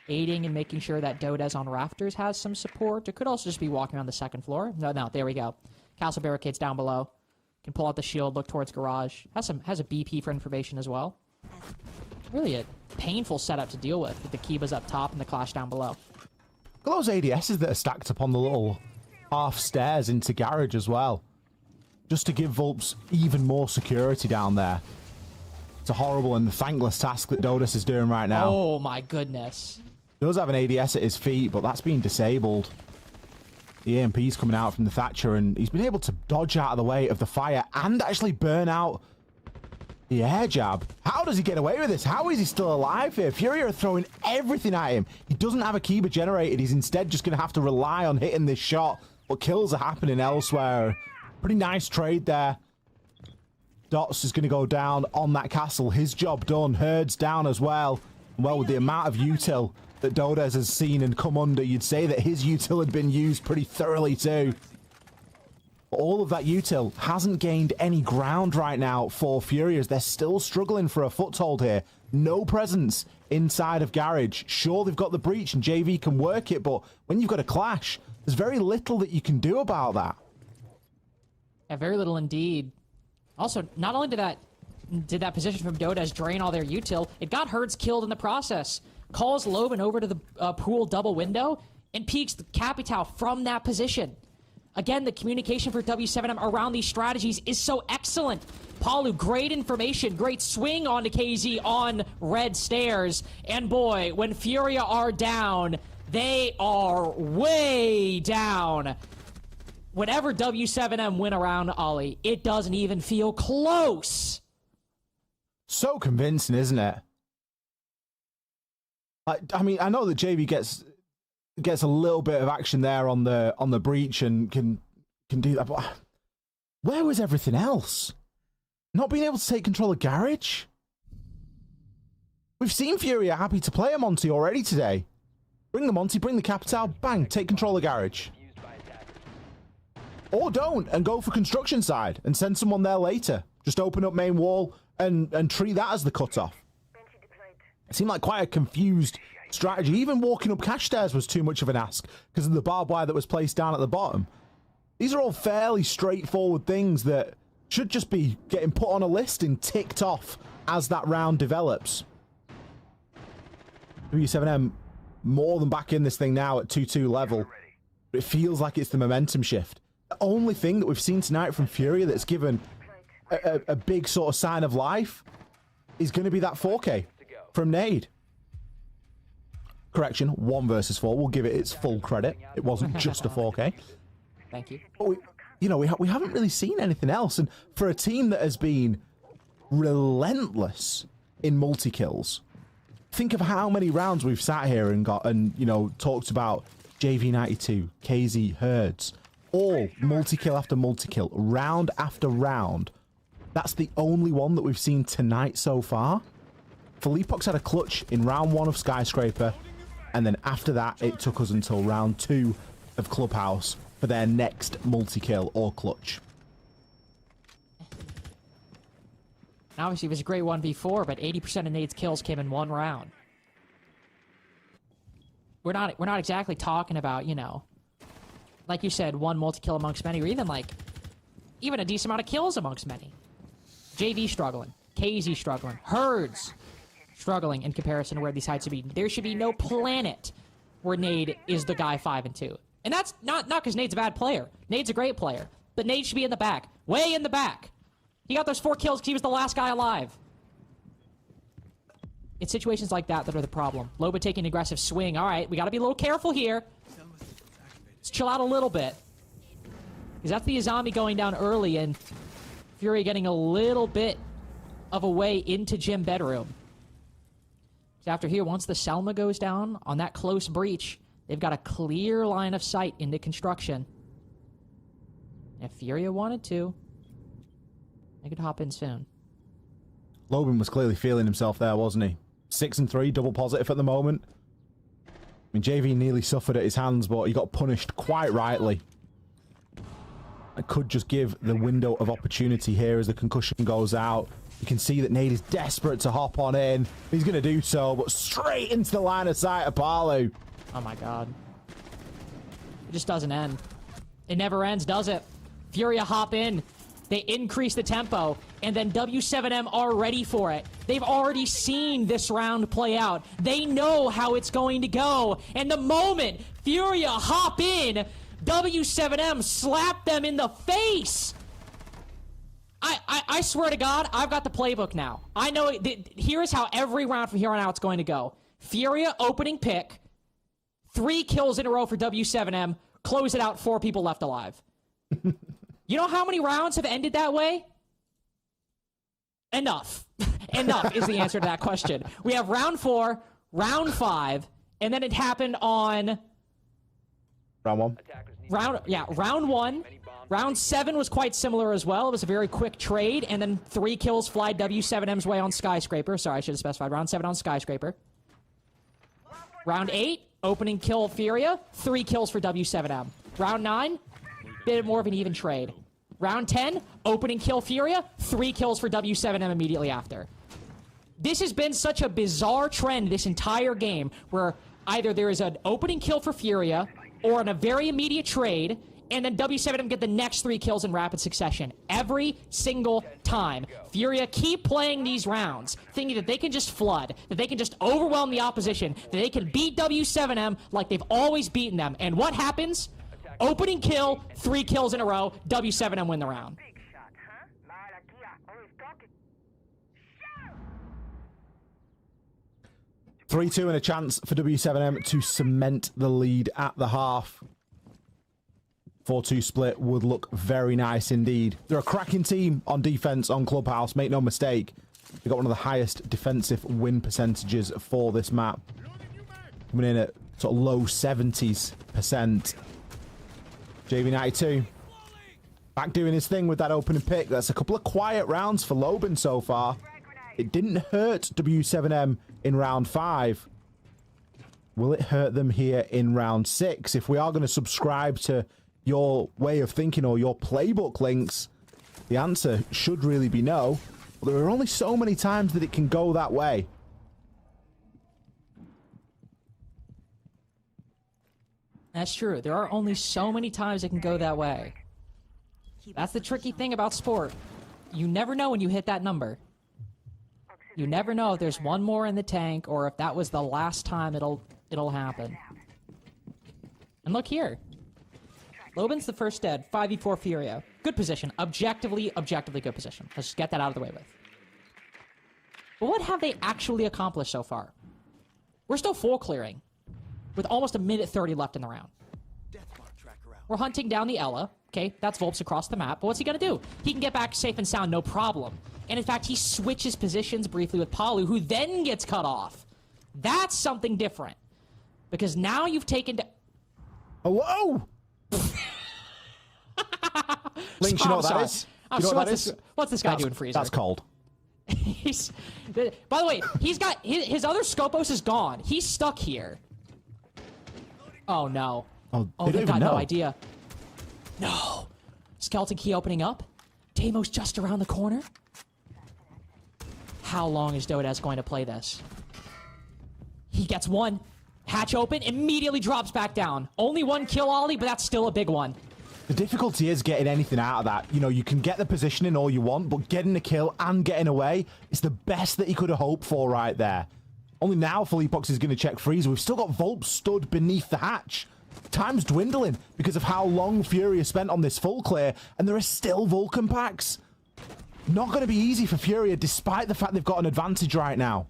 Aiding and making sure that VODs on rafters has some support. It could also just be walking around the 2nd floor. No, there we go. Castle barricades down below. Can pull out the shield, look towards garage. Has a BP for information as well. Really a painful setup to deal with the Kibas up top and the clash down below. Look at those ADSs that are stacked up on the little half stairs into garage as well, just to give Vulps even more security down there. It's a horrible and thankless task that Dodos is doing right now. Oh my goodness. He does have an ADS at his feet, but that's being disabled. The AMP's coming out from the Thatcher, and he's been able to dodge out of the way of the fire and actually burn out the air jab. How does he get away with this? How is he still alive here? Fury are throwing everything at him. He doesn't have a Kiba generated. He's instead just going to have to rely on hitting this shot, but kills are happening elsewhere. Pretty nice trade there. Dots is going to go down on that castle. His job done. Herd's down as well. Well, with the amount of util that Dodes has seen and come under, you'd say that his util had been used pretty thoroughly too. But all of that util hasn't gained any ground right now for Furious. They're still struggling for a foothold here. No presence inside of garage. Sure, they've got the breach and JV can work it, but when you've got a clash, there's very little that you can do about that. Yeah, very little indeed. Also, not only did that position from Dodes drain all their util, it got Herds killed in the process. Calls Loban over to the pool double window and peeks the Capital from that position. Again, the communication for W7M around these strategies is so excellent. Palu, great information, great swing onto KZ on red stairs. And boy, when Furia are down, they are way down. Whenever W7M win around Ollie, it doesn't even feel close. So convincing, isn't it? I mean, I know that JV gets a little bit of action there on the breach and can do that, but where was everything else? Not being able to take control of garage? We've seen Furia happy to play a Monty already today. Bring the Monty, bring the Capital, bang, take control of garage. Or don't, and go for construction side and send someone there later. Just open up main wall and treat that as the cutoff. It seemed like quite a confused strategy. Even walking up cash stairs was too much of an ask because of the barbed wire that was placed down at the bottom. These are all fairly straightforward things that should just be getting put on a list and ticked off as that round develops. W7M more than back in this thing now at 2-2 level. But it feels like it's the momentum shift. The only thing that we've seen tonight from Furia that's given a big sort of sign of life is going to be that 4K from Nade. Correction, 1 versus 4. We'll give it its full credit. It wasn't just a 4K. Thank you. But we haven't really seen anything else. And for a team that has been relentless in multi-kills, think of how many rounds we've sat here and talked about JV92, KZ, Herds, all multi-kill after multi-kill, round after round. That's the only one that we've seen tonight so far. Felipox had a clutch in round 1 of Skyscraper, and then after that, it took us until round 2 of Clubhouse for their next multi-kill or clutch. Obviously, it was a great 1v4, but 80% of Nade's kills came in 1 round. We're not exactly talking about, like you said, 1 multi-kill amongst many, or even a decent amount of kills amongst many. JV struggling, KZ struggling, Herds struggling in comparison to where these sides should be. There should be no planet where Nade is the guy 5 and 2. And that's not because Nade's a bad player. Nade's a great player. But Nade should be in the back. Way in the back. He got those 4 kills because he was the last guy alive. It's situations like that that are the problem. Loba taking an aggressive swing. All right, we got to be a little careful here. Let's chill out a little bit. Because that's the Azami going down early and Fury getting a little bit of a way into gym bedroom. So after here, once the Selma goes down on that close breach, they've got a clear line of sight into construction. If Furia wanted to, they could hop in soon. Loban was clearly feeling himself there, wasn't he? 6 and 3, double positive at the moment. I mean, JV nearly suffered at his hands, but he got punished quite rightly. It could just give the window of opportunity here as the concussion goes out. You can see that Nade is desperate to hop on in. He's going to do so, but straight into the line of sight of Palu. Oh my god. It just doesn't end. It never ends, does it? Furia hop in. They increase the tempo, and then W7M are ready for it. They've already seen this round play out. They know how it's going to go. And the moment Furia hop in, W7M slapped them in the face. I swear to God, I've got the playbook now. I know here's how every round from here on out is going to go. Furia opening pick, 3 kills in a row for W7M, close it out, 4 people left alive. You know how many rounds have ended that way? Enough. Enough is the answer to that question. We have round 4, round 5, and then it happened on Round 1. round 1. Round 7 was quite similar as well. It was a very quick trade, and then 3 kills fly W7M's way on Skyscraper. Sorry, I should have specified. Round 7 on Skyscraper. Round 8, opening kill Furia, 3 kills for W7M. Round 9, bit more of an even trade. Round 10, opening kill Furia, 3 kills for W7M immediately after. This has been such a bizarre trend this entire game, where either there is an opening kill for Furia, or in a very immediate trade, and then W7M get the next 3 kills in rapid succession. Every single time. Furia keep playing these rounds, thinking that they can just flood, that they can just overwhelm the opposition, that they can beat W7M like they've always beaten them. And what happens? Opening kill, 3 kills in a row, W7M win the round. 3-2 and a chance for W7M to cement the lead at the half. 4-2 split would look very nice indeed. They're a cracking team on defense on Clubhouse, make no mistake. They've got one of the highest defensive win percentages for this map. Coming in at sort of low 70s%. JV92 back doing his thing with that opening pick. That's a couple of quiet rounds for Loban so far. It didn't hurt W7M in round 5. Will it hurt them here in round 6? If we are going to subscribe to your way of thinking or your playbook links, the answer should really be no. But there are only so many times that it can go that way. That's true. There are only so many times it can go that way. That's the tricky thing about sport. You never know when you hit that number. You never know if there's one more in the tank or if that was the last time it'll happen. And look here. Loban's the first dead. 5v4 Furia. Good position. Objectively good position. Let's just get that out of the way with. But what have they actually accomplished so far? We're still full clearing, with almost a minute 30 left in the round. We're hunting down the Ella. Okay, that's Volps across the map. But what's he gonna do? He can get back safe and sound, no problem. And in fact, he switches positions briefly with Palu, who then gets cut off. That's something different. Because now you've taken... Hello? Lynx, you know what that is? You know what that is? What's this guy doing, Freezer? That's cold. By the way, he's got... His other Scopos is gone. He's stuck here. Oh, no. Oh, they've got no idea. No. Skeleton key opening up. Deimos just around the corner. How long is Dodez going to play this? He gets one. Hatch open, immediately drops back down. Only one kill, Ollie, but that's still a big one. The difficulty is getting anything out of that. You know, you can get the positioning all you want, but getting a kill and getting away is the best that he could have hoped for right there. Only now Philippox is going to check Freezer. We've still got Volp stood beneath the hatch. Time's dwindling because of how long Fury has spent on this full clear, and there are still Vulcan packs. Not going to be easy for Fury, despite the fact they've got an advantage right now.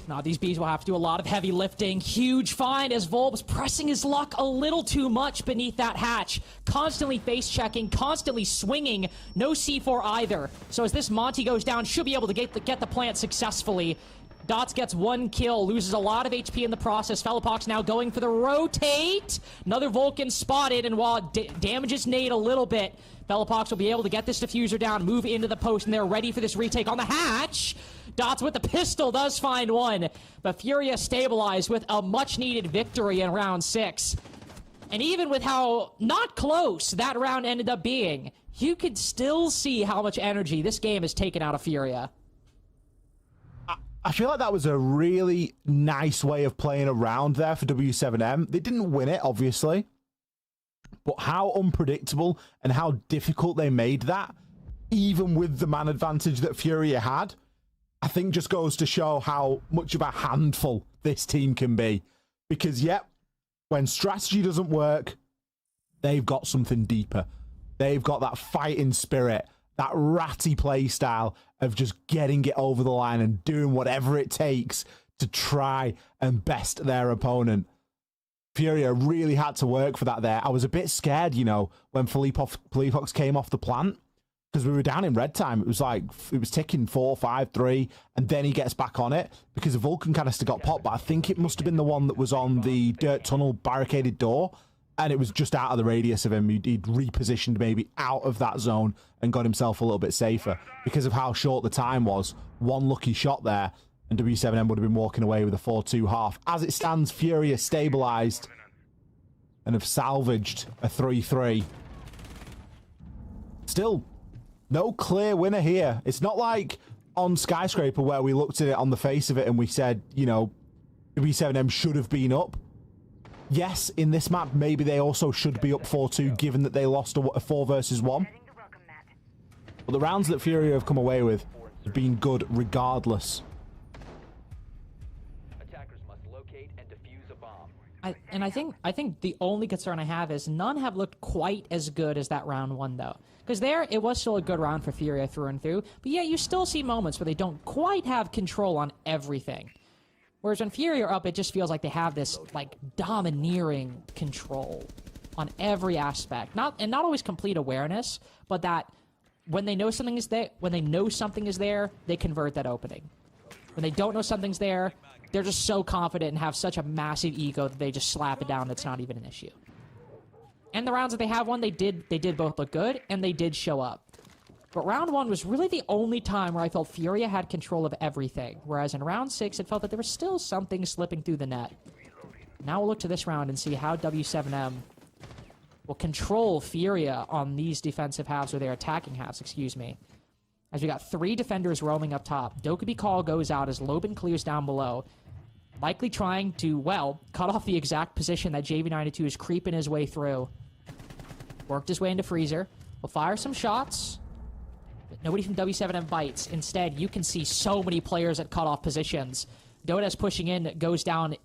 Now, these Bees will have to do a lot of heavy lifting. Huge find as Volp's pressing his luck a little too much beneath that hatch. Constantly face-checking, constantly swinging. No C4 either. So as this Monty goes down, should be able to get the plant successfully. Dots gets one kill, loses a lot of HP in the process. Philippox now going for the rotate. Another Vulcan spotted, and while it damages Nade a little bit, Philippox will be able to get this diffuser down, move into the post, and they're ready for this retake on the hatch. Dots with the pistol does find one, but Furia stabilized with a much-needed victory in round 6. And even with how not close that round ended up being, you could still see how much energy this game has taken out of Furia. I feel like that was a really nice way of playing around there for W7M. They didn't win it, obviously. But how unpredictable and how difficult they made that, even with the man advantage that Furia had, I think just goes to show how much of a handful this team can be. Because, yep, when strategy doesn't work, they've got something deeper. They've got that fighting spirit, that ratty play style of just getting it over the line and doing whatever it takes to try and best their opponent. Furia really had to work for that there. I was a bit scared, you know, when Felipox came off the plant, because we were down in red time. It was like, it was ticking 4, 5, 3, and then he gets back on it because the Vulcan canister got popped, but I think it must have been the one that was on the dirt tunnel barricaded door, and it was just out of the radius of him. He'd repositioned maybe out of that zone and got himself a little bit safer because of how short the time was. One lucky shot there, and W7M would have been walking away with a 4-2 half. As it stands, Furia stabilized and have salvaged a 3-3. Still, no clear winner here. It's not like on Skyscraper where we looked at it on the face of it and we said, you know, W7M should have been up. Yes, in this map, maybe they also should be up 4-2, given that they lost a 4 versus 1. But the rounds that Furia have come away with have been good regardless. Attackers must locate and defuse a bomb. I think the only concern I have is none have looked quite as good as that round 1, though. Because there, it was still a good round for Furia through and through. But yeah, you still see moments where they don't quite have control on everything. Whereas when Furia are up, it just feels like they have this, like, domineering control on every aspect. Not always complete awareness, but that when they know something is there, they convert that opening. When they don't know something's there, they're just so confident and have such a massive ego that they just slap it down. It's not even an issue. And the rounds that they have won, they did both look good, and they did show up. But round 1 was really the only time where I felt Furia had control of everything, whereas in round 6, it felt that there was still something slipping through the net. Now we'll look to this round and see how W7M will control Furia on these defensive halves, or their attacking halves, excuse me. As we got 3 defenders roaming up top. Dokkaebi Call goes out as Loban clears down below. Likely trying to, well, cut off the exact position that JV92 is creeping his way through. Worked his way into Freezer. Will fire some shots. But nobody from W7M bites. Instead, you can see so many players at cutoff positions. Doda's pushing in, goes down.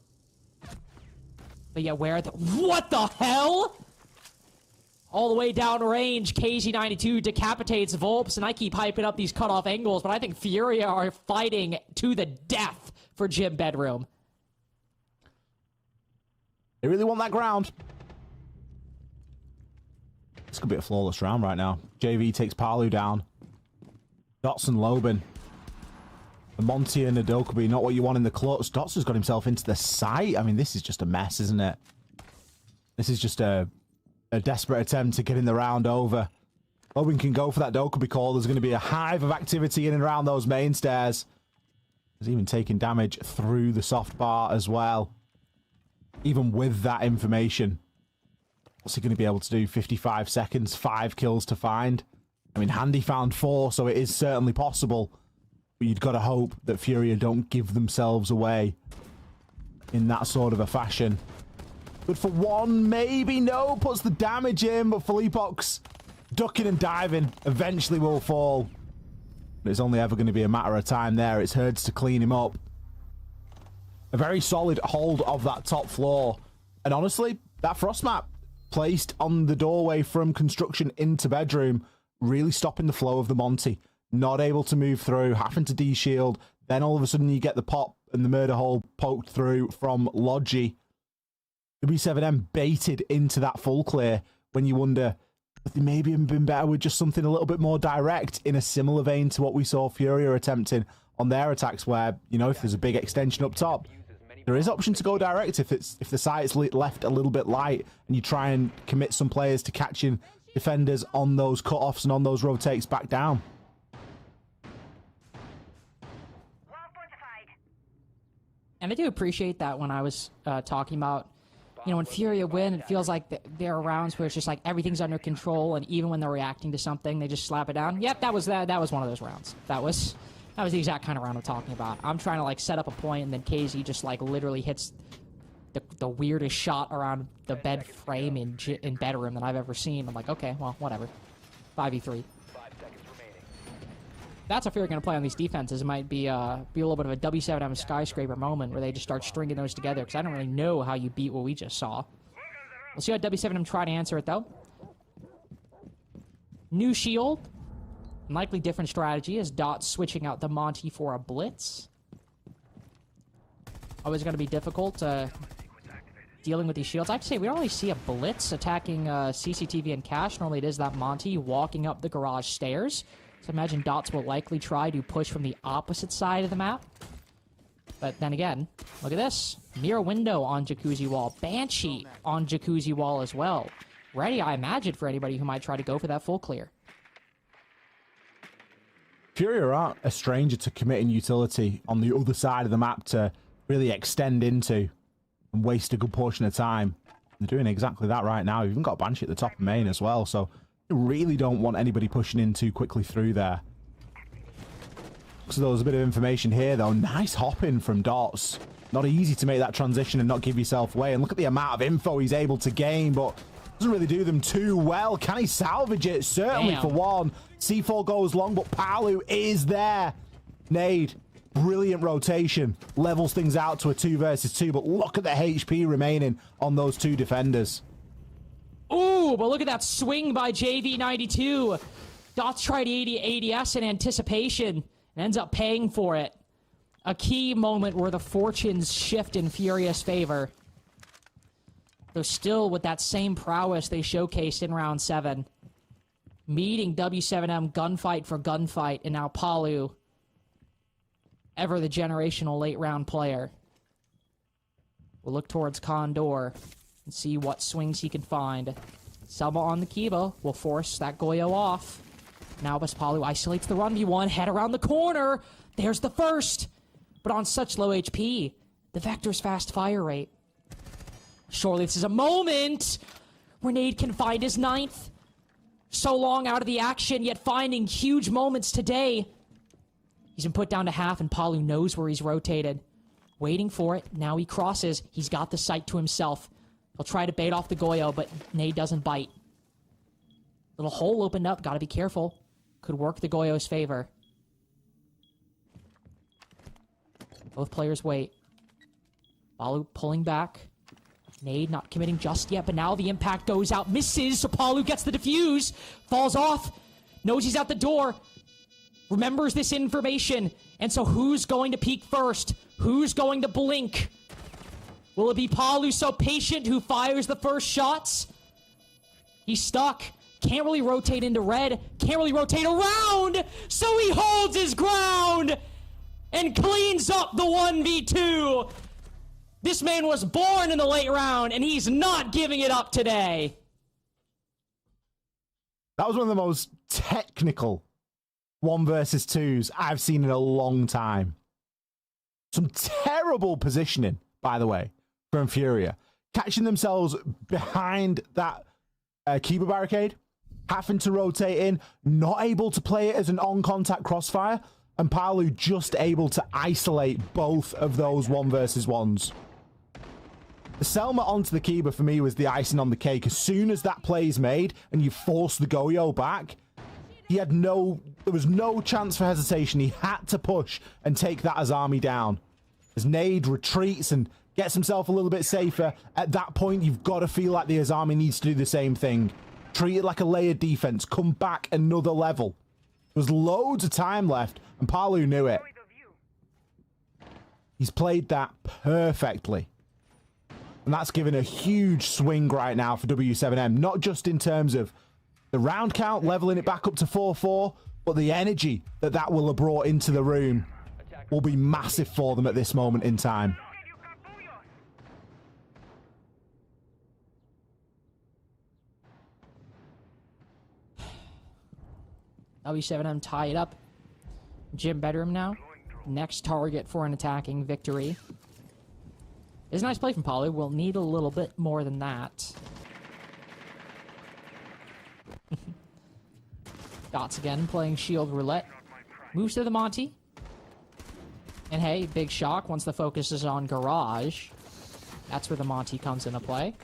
But yeah, what the hell? All the way down range, KZ92 decapitates Volps, and I keep hyping up these cutoff angles, but I think Furia are fighting to the death for Gym Bedroom. They really want that ground. This could be a flawless round right now. JV takes Palu down. Dots and Loban. The Monty and the Dokkaebi, not what you want in the clutch. Dots has got himself into the site. I mean, this is just a mess, isn't it? This is just a desperate attempt to get in the round over. Loban can go for that Dokkaebi call. There's going to be a hive of activity in and around those main stairs. He's even taking damage through the soft bar as well. Even with that information, what's he going to be able to do? 55 seconds, 5 kills to find. I mean, Handy found 4, so it is certainly possible. But you'd got to hope that Furia don't give themselves away in that sort of a fashion. Good for 1, maybe no, puts the damage in, but Felipox ducking and diving eventually will fall. But it's only ever going to be a matter of time there. It's Herds to clean him up. A very solid hold of that top floor. And honestly, that frost map placed on the doorway from construction into bedroom, really stopping the flow of the Monty. Not able to move through, having to de-shield. Then all of a sudden you get the pop and the murder hole poked through from Logi. W7M baited into that full clear when you wonder if they maybe have been better with just something a little bit more direct, in a similar vein to what we saw Furia attempting on their attacks, where, you know, if there's a big extension up top, there is option to go direct if the site's left a little bit light and you try and commit some players to catching defenders on those cut-offs and on those rotates back down. And I do appreciate that when I was talking about, you know, when Furia win, it feels like there are rounds where it's just like everything's under control, and even when they're reacting to something, they just slap it down. Yep, that was one of those rounds. That was the exact kind of round I'm talking about. I'm trying to like set up a point, and then KZ just like literally hits the weirdest shot around the bed frame in bedroom that I've ever seen. I'm like, okay, well, whatever. 5v3. That's if you're going to play on these defenses. It might be a little bit of a W7M Skyscraper moment where they just start stringing those together, because I don't really know how you beat what we just saw. We'll see how W7M try to answer it, though. New shield. Likely different strategy as Dot switching out the Monty for a blitz. Always going to be difficult dealing with these shields. I have to say, we don't really see a blitz attacking CCTV and Cash. Normally it is that Monty walking up the garage stairs. So imagine Dots will likely try to push from the opposite side of the map. But then again, look at this. Mirror window on Jacuzzi wall. Banshee on Jacuzzi wall as well. Ready, I imagine, for anybody who might try to go for that full clear. Fury aren't a stranger to committing utility on the other side of the map to really extend into and waste a good portion of time. They're doing exactly that right now. You've even got Banshee at the top of main as well, so you really don't want anybody pushing in too quickly through there. So there was a bit of information here, though. Nice hopping from Dots. Not easy to make that transition and not give yourself away. And look at the amount of info he's able to gain, but doesn't really do them too well. Can he salvage it? Certainly. Damn. For one. C4 goes long, but Palu is there. Nade. Brilliant rotation. Levels things out to a 2 versus 2, but look at the HP remaining on those two defenders. Ooh, but look at that swing by JV92. Dots tried ADS in anticipation and ends up paying for it. A key moment where the fortunes shift in Furious favor. Though still with that same prowess they showcased in round 7. Meeting W7M gunfight for gunfight, and now Palu, ever the generational late round player. We'll look towards Condor and see what swings he can find. Selma on the Kiba will force that Goyo off. Now as Palu isolates the 1v1, head around the corner. There's the first. But on such low HP, the Vector's fast fire rate. Surely this is a moment where Nade can find his 9th. So long out of the action, yet finding huge moments today. He's been put down to half, and Palu knows where he's rotated. Waiting for it. Now he crosses. He's got the sight to himself. He'll try to bait off the Goyo, but Nade doesn't bite. Little hole opened up. Gotta be careful. Could work the Goyo's favor. Both players wait. Palu pulling back. Nade not committing just yet, but now the impact goes out. Misses, so Palu gets the defuse. Falls off. Knows he's out the door. Remembers this information. And so who's going to peek first? Who's going to blink? Will it be Palu, so patient, who fires the first shots? He's stuck. Can't really rotate into red. Can't really rotate around. So he holds his ground and cleans up the 1v2. This man was born in the late round, and he's not giving it up today. That was one of the most technical 1 versus 2s I've seen in a long time. Some terrible positioning, by the way, from Furia. Catching themselves behind that Kiba barricade, having to rotate in, not able to play it as an on-contact crossfire, and Palu just able to isolate both of those 1 versus 1s. The Selma onto the Kiba for me was the icing on the cake. As soon as that play is made and you force the Goyo back, there was no chance for hesitation. He had to push and take that Azami down. As Nade retreats and gets himself a little bit safer, at that point you've got to feel like the Azami needs to do the same thing. Treat it like a layered defense. Come back another level. There was loads of time left, and Palu knew it. He's played that perfectly. And that's given a huge swing right now for W7M. Not just in terms of the round count, leveling it back up to 4-4, but the energy that will have brought into the room will be massive for them at this moment in time. W7M tie it up. Gym bedroom now. Next target for an attacking victory. It's a nice play from Palu. We'll need a little bit more than that. Dots again playing shield roulette. Moves to the Monty. And hey, big shock once the focus is on garage. That's where the Monty comes into play.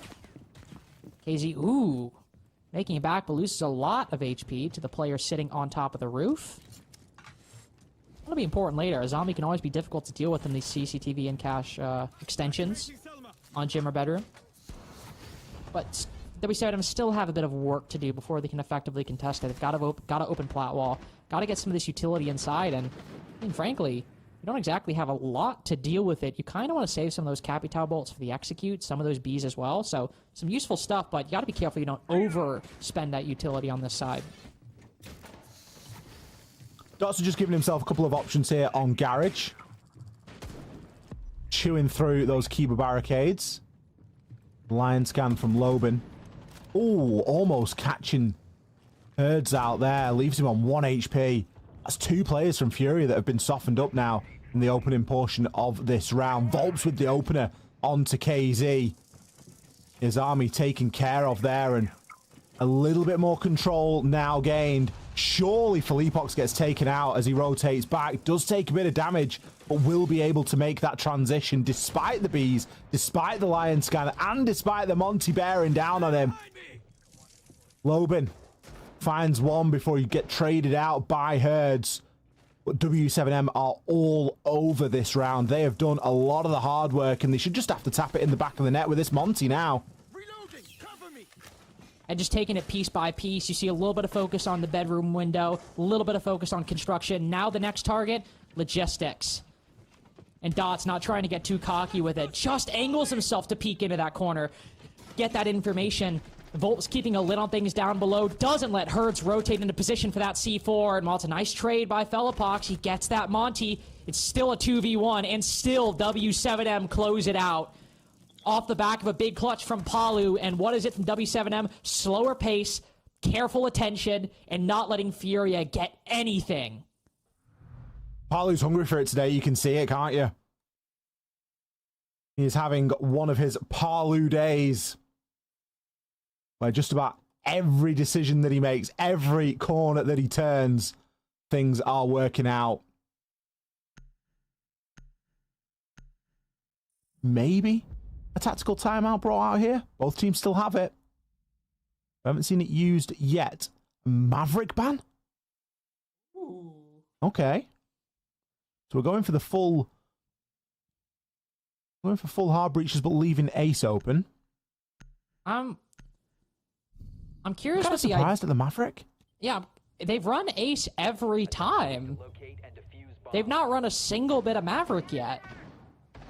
KZ, ooh. Making it back, but loses a lot of HP to the player sitting on top of the roof. That'll be important later. A zombie can always be difficult to deal with in these CCTV and cache extensions on gym or bedroom. But W7M still have a bit of work to do before they can effectively contest it. They've got to open plat wall, got to get some of this utility inside, and I mean, frankly, you don't exactly have a lot to deal with it. You kind of want to save some of those Capital bolts for the execute, some of those Bs as well. So some useful stuff, but you got to be careful you don't overspend that utility on this side. Dots are just giving himself a couple of options here on Garage. Chewing through those Kiba barricades. Lion scan from Loban. Ooh, almost catching Herds out there. Leaves him on 1 HP. That's 2 players from Furia that have been softened up now in the opening portion of this round. Volps with the opener onto KZ. His army taken care of there, and a little bit more control now gained. Surely Felipox gets taken out as he rotates back. Does take a bit of damage, but will be able to make that transition despite the bees, despite the Lion Scanner, and despite the Monty bearing down on him. Loban finds one before you get traded out by Herds. But W7M are all over this round. They have done a lot of the hard work, and they should just have to tap it in the back of the net with this Monty now. And just taking it piece by piece, you see a little bit of focus on the bedroom window, a little bit of focus on construction. Now the next target, logistics. And Dot's not trying to get too cocky with it. Just angles himself to peek into that corner. Get that information. Volt's keeping a lid on things down below. Doesn't let Herds rotate into position for that C4. And while it's a nice trade by Felipox, he gets that Monty. It's still a 2v1, and still W7M close it out. Off the back of a big clutch from Palu, and what is it from W7M? Slower pace, careful attention, and not letting Furia get anything. Palu's hungry for it today. You can see it, can't you? He's having one of his Palu days, where just about every decision that he makes, every corner that he turns, things are working out. Maybe a tactical timeout brought out here. Both teams still have it. I haven't seen it used yet. Maverick ban? Ooh. Okay. So we're going for the full... Going for full hard breaches, but leaving Ace open. I'm curious. Kind of surprised at the Maverick. Yeah, they've run Ace every time. They've not run a single bit of Maverick yet.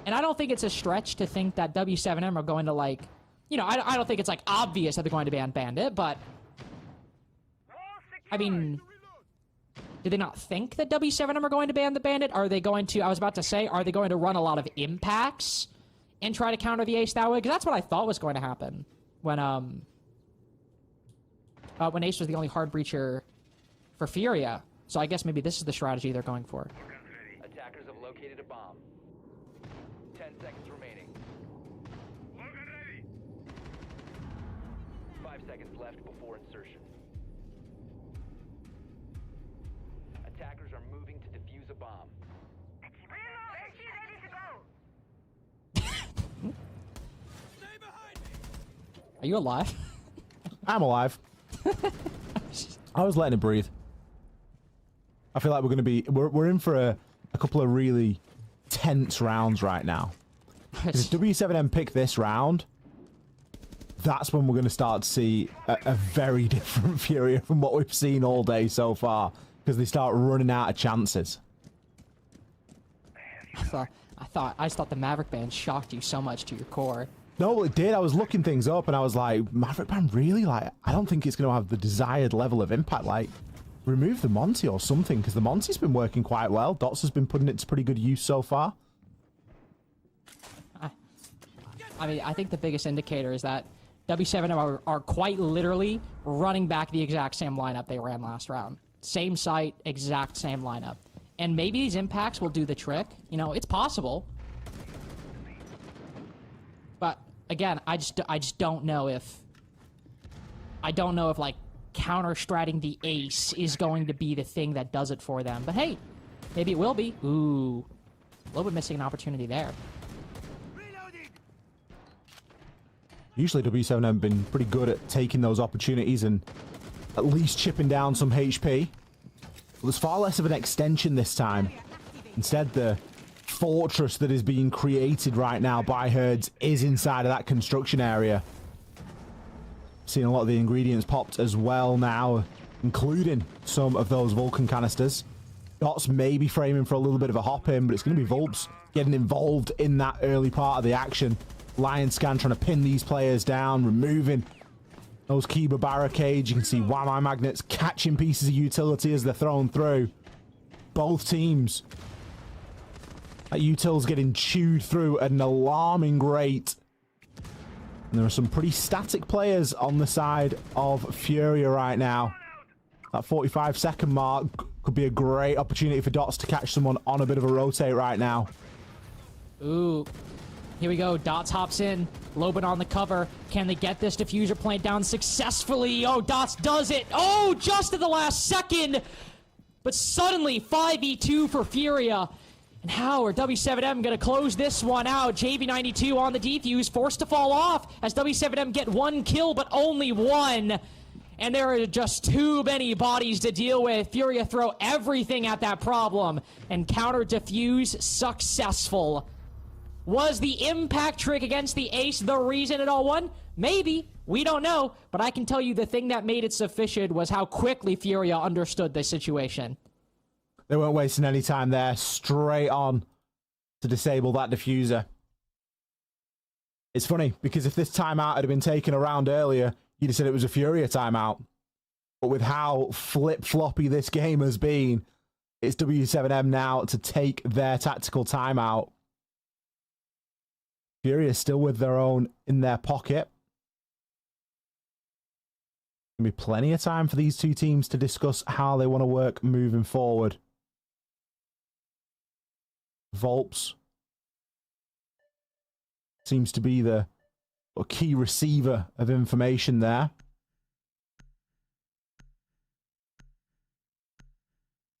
And I don't think it's a stretch to think that W7M are going to, like... You know, I don't think it's, like, obvious that they're going to ban Bandit, but... I mean... Do they not think that W7M are going to ban the Bandit? Are they going to... I was about to say, are they going to run a lot of impacts and try to counter the Ace that way? Because that's what I thought was going to happen when Ace was the only hard breacher for Furia. So I guess maybe this is the strategy they're going for. Attackers have located a bomb. 10 seconds remaining. 5 seconds left before insertion. Attackers are moving to defuse a bomb. Are you alive? I'm alive. I was letting it breathe. I feel like we're going to be... We're in for a couple of really tense rounds right now. If W7M pick this round, that's when we're going to start to see a very different Furia from what we've seen all day so far, because they start running out of chances. I just thought the Maverick ban shocked you so much to your core. No, well, it did. I was looking things up and I was like, Maverick ban, really? Like, I don't think it's going to have the desired level of impact. Like, remove the Monty or something, because the Monty's been working quite well. Dots has been putting it to pretty good use so far. I mean, I think the biggest indicator is that W7M are quite literally running back the exact same lineup they ran last round. Same site, exact same lineup. And maybe these impacts will do the trick. You know, it's possible. But again, I just don't know if like counter-stratting the Ace is going to be the thing that does it for them. But hey, maybe it will be. Ooh, a little bit missing an opportunity there. Usually W7M have been pretty good at taking those opportunities and at least chipping down some HP. But there's far less of an extension this time. Instead, the fortress that is being created right now by Herds is inside of that construction area. Seeing a lot of the ingredients popped as well now, including some of those Vulcan canisters. Dots may be framing for a little bit of a hop in, but it's going to be Vulps getting involved in that early part of the action. Lion Scan trying to pin these players down, removing those Kiba barricades. You can see Whammy magnets catching pieces of utility as they're thrown through. Both teams. That util's getting chewed through at an alarming rate. And there are some pretty static players on the side of Furia right now. That 45-second mark could be a great opportunity for Dots to catch someone on a bit of a rotate right now. Ooh. Here we go. Dots hops in. Loban on the cover. Can they get this diffuser plant down successfully? Oh, Dots does it. Oh, just at the last second. But suddenly, 5v2 for Furia. And how are W7M going to close this one out? JV92 on the defuse, forced to fall off as W7M get one kill, but only one. And there are just too many bodies to deal with. Furia throw everything at that problem. And counter defuse successful. Was the impact trick against the ace the reason it all won? Maybe. We don't know. But I can tell you the thing that made it sufficient was how quickly Furia understood the situation. They weren't wasting any time there. Straight on to disable that diffuser. It's funny, because if this timeout had been taken a round earlier, you'd have said it was a Furia timeout. But with how flip-floppy this game has been, it's W7M now to take their tactical timeout. Furia still with their own in their pocket. There'll be plenty of time for these two teams to discuss how they want to work moving forward. Volps seems to be the key receiver of information there.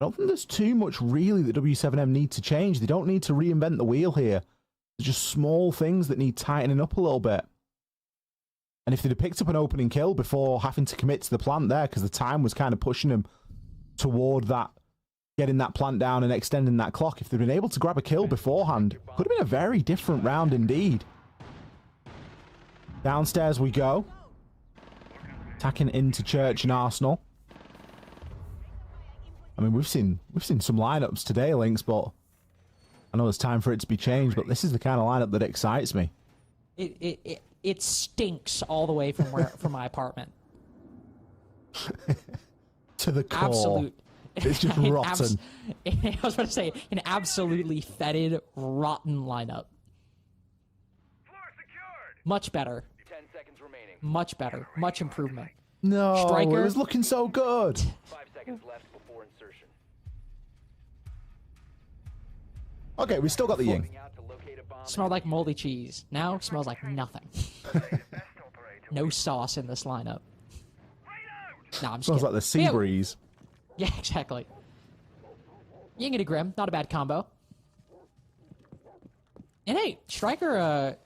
I don't think there's too much really that W7M need to change. They don't need to reinvent the wheel here. There's just small things that need tightening up a little bit. And if they'd have picked up an opening kill before having to commit to the plant there, because the time was kind of pushing them toward that, getting that plant down and extending that clock, if they'd been able to grab a kill beforehand, could have been a very different round indeed. Downstairs we go. Attacking into Church and Arsenal. I mean, we've seen some lineups today, Lynx, but I know it's time for it to be changed, but this is the kind of lineup that excites me. It stinks all the way from my apartment. To the core. Absolute. It's just rotten. I was about to say, an absolutely fetid, rotten lineup. Much better. 10 seconds remaining. Much better. Much improvement. No, Striker. it was looking so good. 5 seconds left before insertion. Okay, we still got the Ying. Smelled like moldy cheese. Now smells like nothing. No sauce in this lineup. Nah, I'm just Smells kidding. like the sea breeze. Yeah, exactly. Ying and a Grim, not a bad combo. And hey, Striker,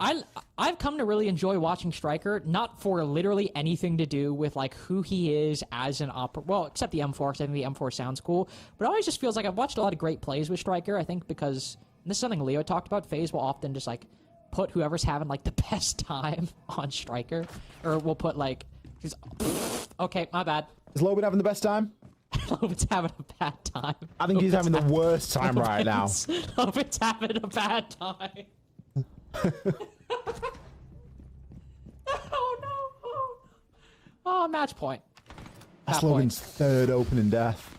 I've come to really enjoy watching Striker, not for literally anything to do with like who he is as an well, except the M4, because I think the M4 sounds cool, but it always just feels like I've watched a lot of great plays with Striker, I think because, and this is something Leo talked about, FaZe will often just like put whoever's having like the best time on Striker, or we'll put like, okay, my bad. Is Logan having the best time? Logan's having a bad time. I think he's having the worst time right now. Logan's having a bad time. Oh no! Oh, match point. That's Logan's third opening death.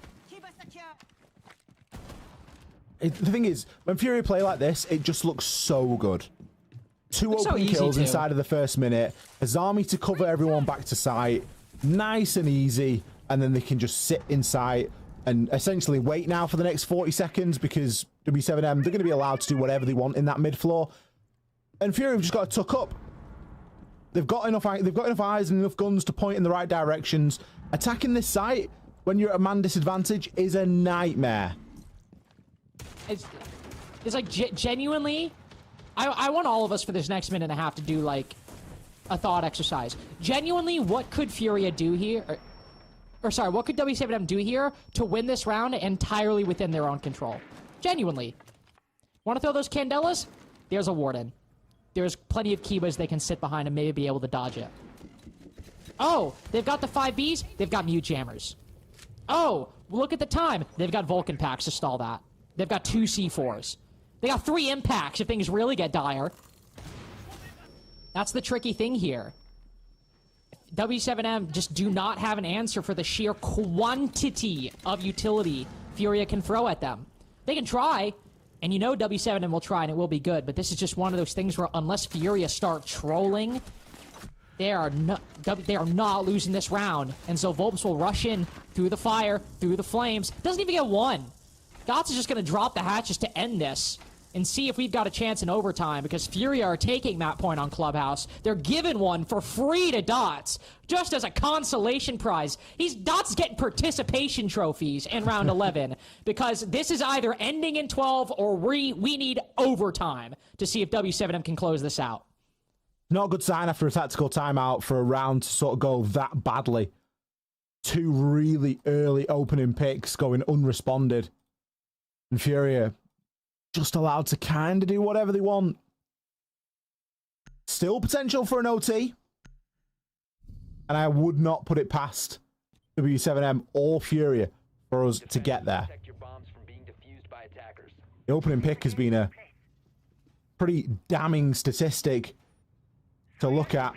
The thing is, when Fury play like this, it just looks so good. Two opening kills inside of the first minute. Azami to cover everyone back to site. Nice and easy. And then they can just sit in sight and essentially wait now for the next 40 seconds because W7M, they're going to be allowed to do whatever they want in that mid floor. And Fury have just got to tuck up. They've got enough eyes and enough guns to point in the right directions. Attacking this site when you're at a man disadvantage is a nightmare. It's like genuinely, I want all of us for this next minute and a half to do like a thought exercise. Genuinely, what could Furia do here? what could W7M do here to win this round entirely within their own control? Genuinely. Want to throw those Candelas? There's a Warden. There's plenty of Kibas they can sit behind and maybe be able to dodge it. Oh, they've got the 5Bs. They've got Mute Jammers. Oh, look at the time. They've got Vulcan packs to stall that. They've got 2 C4s. They got 3 impacts if things really get dire. That's the tricky thing here. W7M just do not have an answer for the sheer quantity of utility Furia can throw at them. They can try, and you know W7M will try and it will be good, but this is just one of those things where unless Furia start trolling, they are not losing this round. And so Volps will rush in through the fire, through the flames. Doesn't even get one. Gots is just going to drop the hatches to end this and see if we've got a chance in overtime, because Furia are taking that point on Clubhouse. They're giving one for free to Dots, just as a consolation prize. Dots getting participation trophies in round 11, because this is either ending in 12 or we need overtime to see if W7M can close this out. Not a good sign after a tactical timeout for a round to sort of go that badly. 2 really early opening picks going unresponded. And Furia just allowed to kind of do whatever they want. Still potential for an OT. And I would not put it past W7M or Furia for us to get there. The opening pick has been a pretty damning statistic to look at.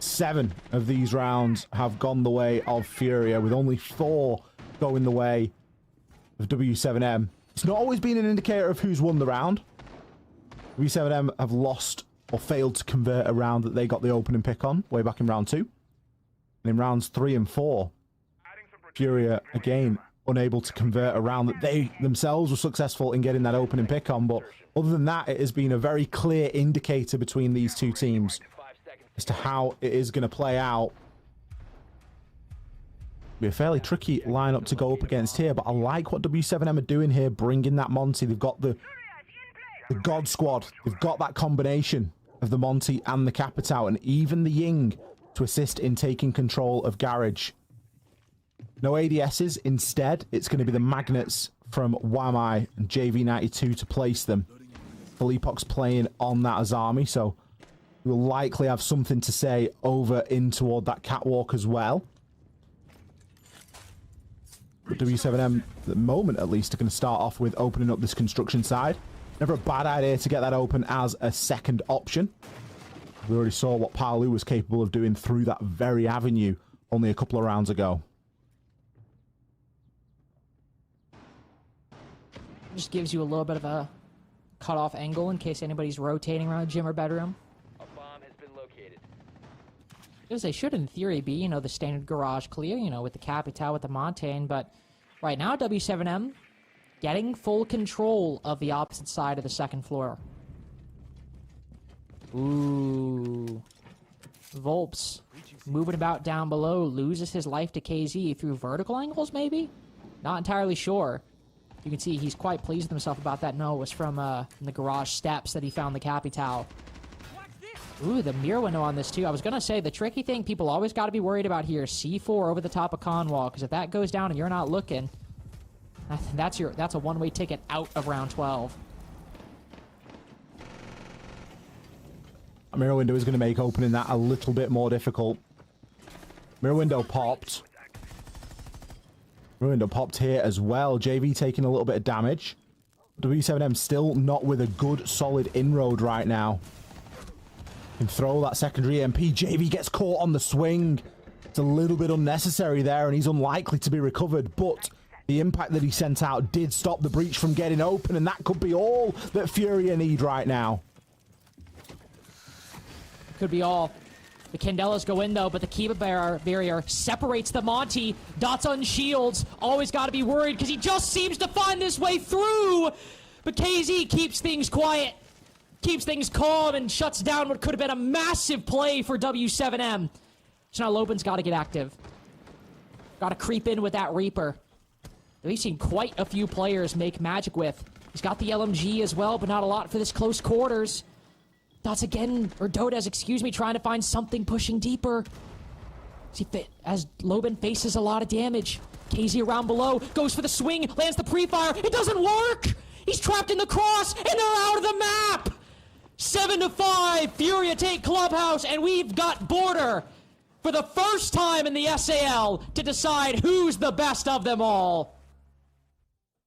7 of these rounds have gone the way of Furia, with only 4 going the way of W7M. It's not always been an indicator of who's won the round. W7M have lost or failed to convert a round that they got the opening pick on way back in round 2. And in rounds 3 and 4, Furia, again, unable to convert a round that they themselves were successful in getting that opening pick on. But other than that, it has been a very clear indicator between these two teams as to how it is going to play out. Be a fairly tricky lineup to go up against here, but I like what W7M are doing here, bringing that Monty. They've got the God Squad. They've got that combination of the Monty and the Capitao, and even the Ying to assist in taking control of Garage. No ADSs. Instead, it's going to be the Magnets from YMI and JV92 to place them. Philippok's playing on that Azami, so we'll likely have something to say over in toward that catwalk as well. But W7M, at the moment at least, are going to start off with opening up this construction side. Never a bad idea to get that open as a second option. We already saw what Palu was capable of doing through that very avenue only a couple of rounds ago. Just gives you a little bit of a cut-off angle in case anybody's rotating around gym or bedroom. A bomb has been located. Because they should, in theory, be, the standard garage clear, with the Capitao, with the Montaigne, but right now, W7M getting full control of the opposite side of the second floor. Ooh. Volps moving about down below, loses his life to KZ through vertical angles, maybe? Not entirely sure. You can see he's quite pleased with himself about that. No, it was from the garage steps that he found the Capitao. Ooh, the mirror window on this, too. I was going to say, the tricky thing people always got to be worried about here, C4 over the top of Conwall, because if that goes down and you're not looking, that's a one-way ticket out of round 12. A mirror window is going to make opening that a little bit more difficult. Mirror window popped. Mirror window popped here as well. JV taking a little bit of damage. W7M still not with a good, solid inroad right now. Can throw that secondary EMP. JV gets caught on the swing. It's a little bit unnecessary there, and he's unlikely to be recovered, but the impact that he sent out did stop the breach from getting open, and that could be all that Furia need right now. Could be all. The Candelas go in, though, but the Kiba barrier separates the Monty. Dots on shields. Always got to be worried, because he just seems to find his way through. But KZ keeps things quiet, keeps things calm, and shuts down what could have been a massive play for W7M. So now Loban's got to get active. Got to creep in with that Reaper. We've seen quite a few players make magic with. He's got the LMG as well, but not a lot for this close quarters. Dots again, or Dodez, excuse me, trying to find something pushing deeper. As Loban faces a lot of damage. KZ around below, goes for the swing, lands the pre-fire. It doesn't work! He's trapped in the cross, and they're out of the map! 7-5, Furia take Clubhouse, and we've got Border for the first time in the SAL to decide who's the best of them all.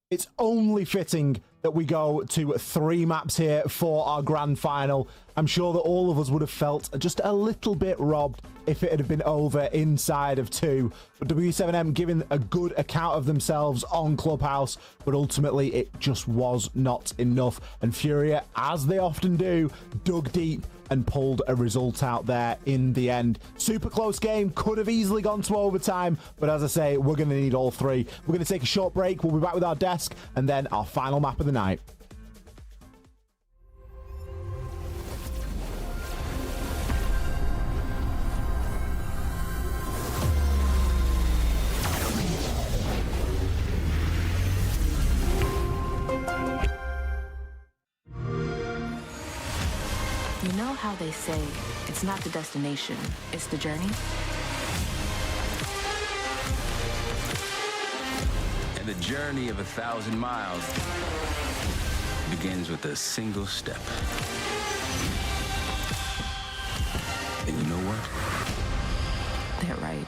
It's only fitting that we go to 3 maps here for our grand final. I'm sure that all of us would have felt just a little bit robbed if it had been over inside of 2. But W7M giving a good account of themselves on Clubhouse, but ultimately it just was not enough. And Furia, as they often do, dug deep and pulled a result out there in the end. Super close game, could have easily gone to overtime, but as I say, we're going to need all 3. We're going to take a short break, we'll be back with our desk, and then our final map of the night. You know how they say it's not the destination, it's the journey? And the journey of 1,000 miles begins with a single step. And you know what? They're right.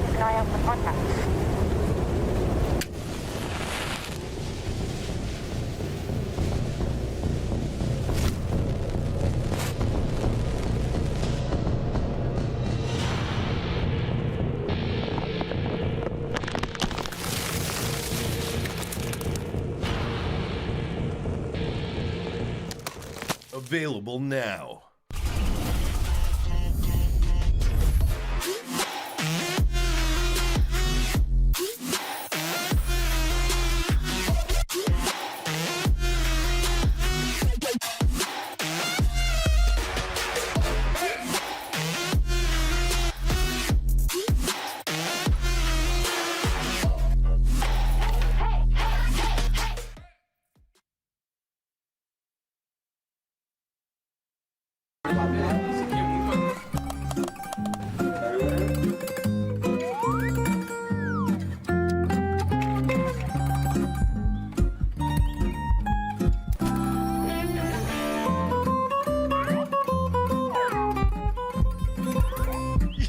Keep an eye out for contact. Available now.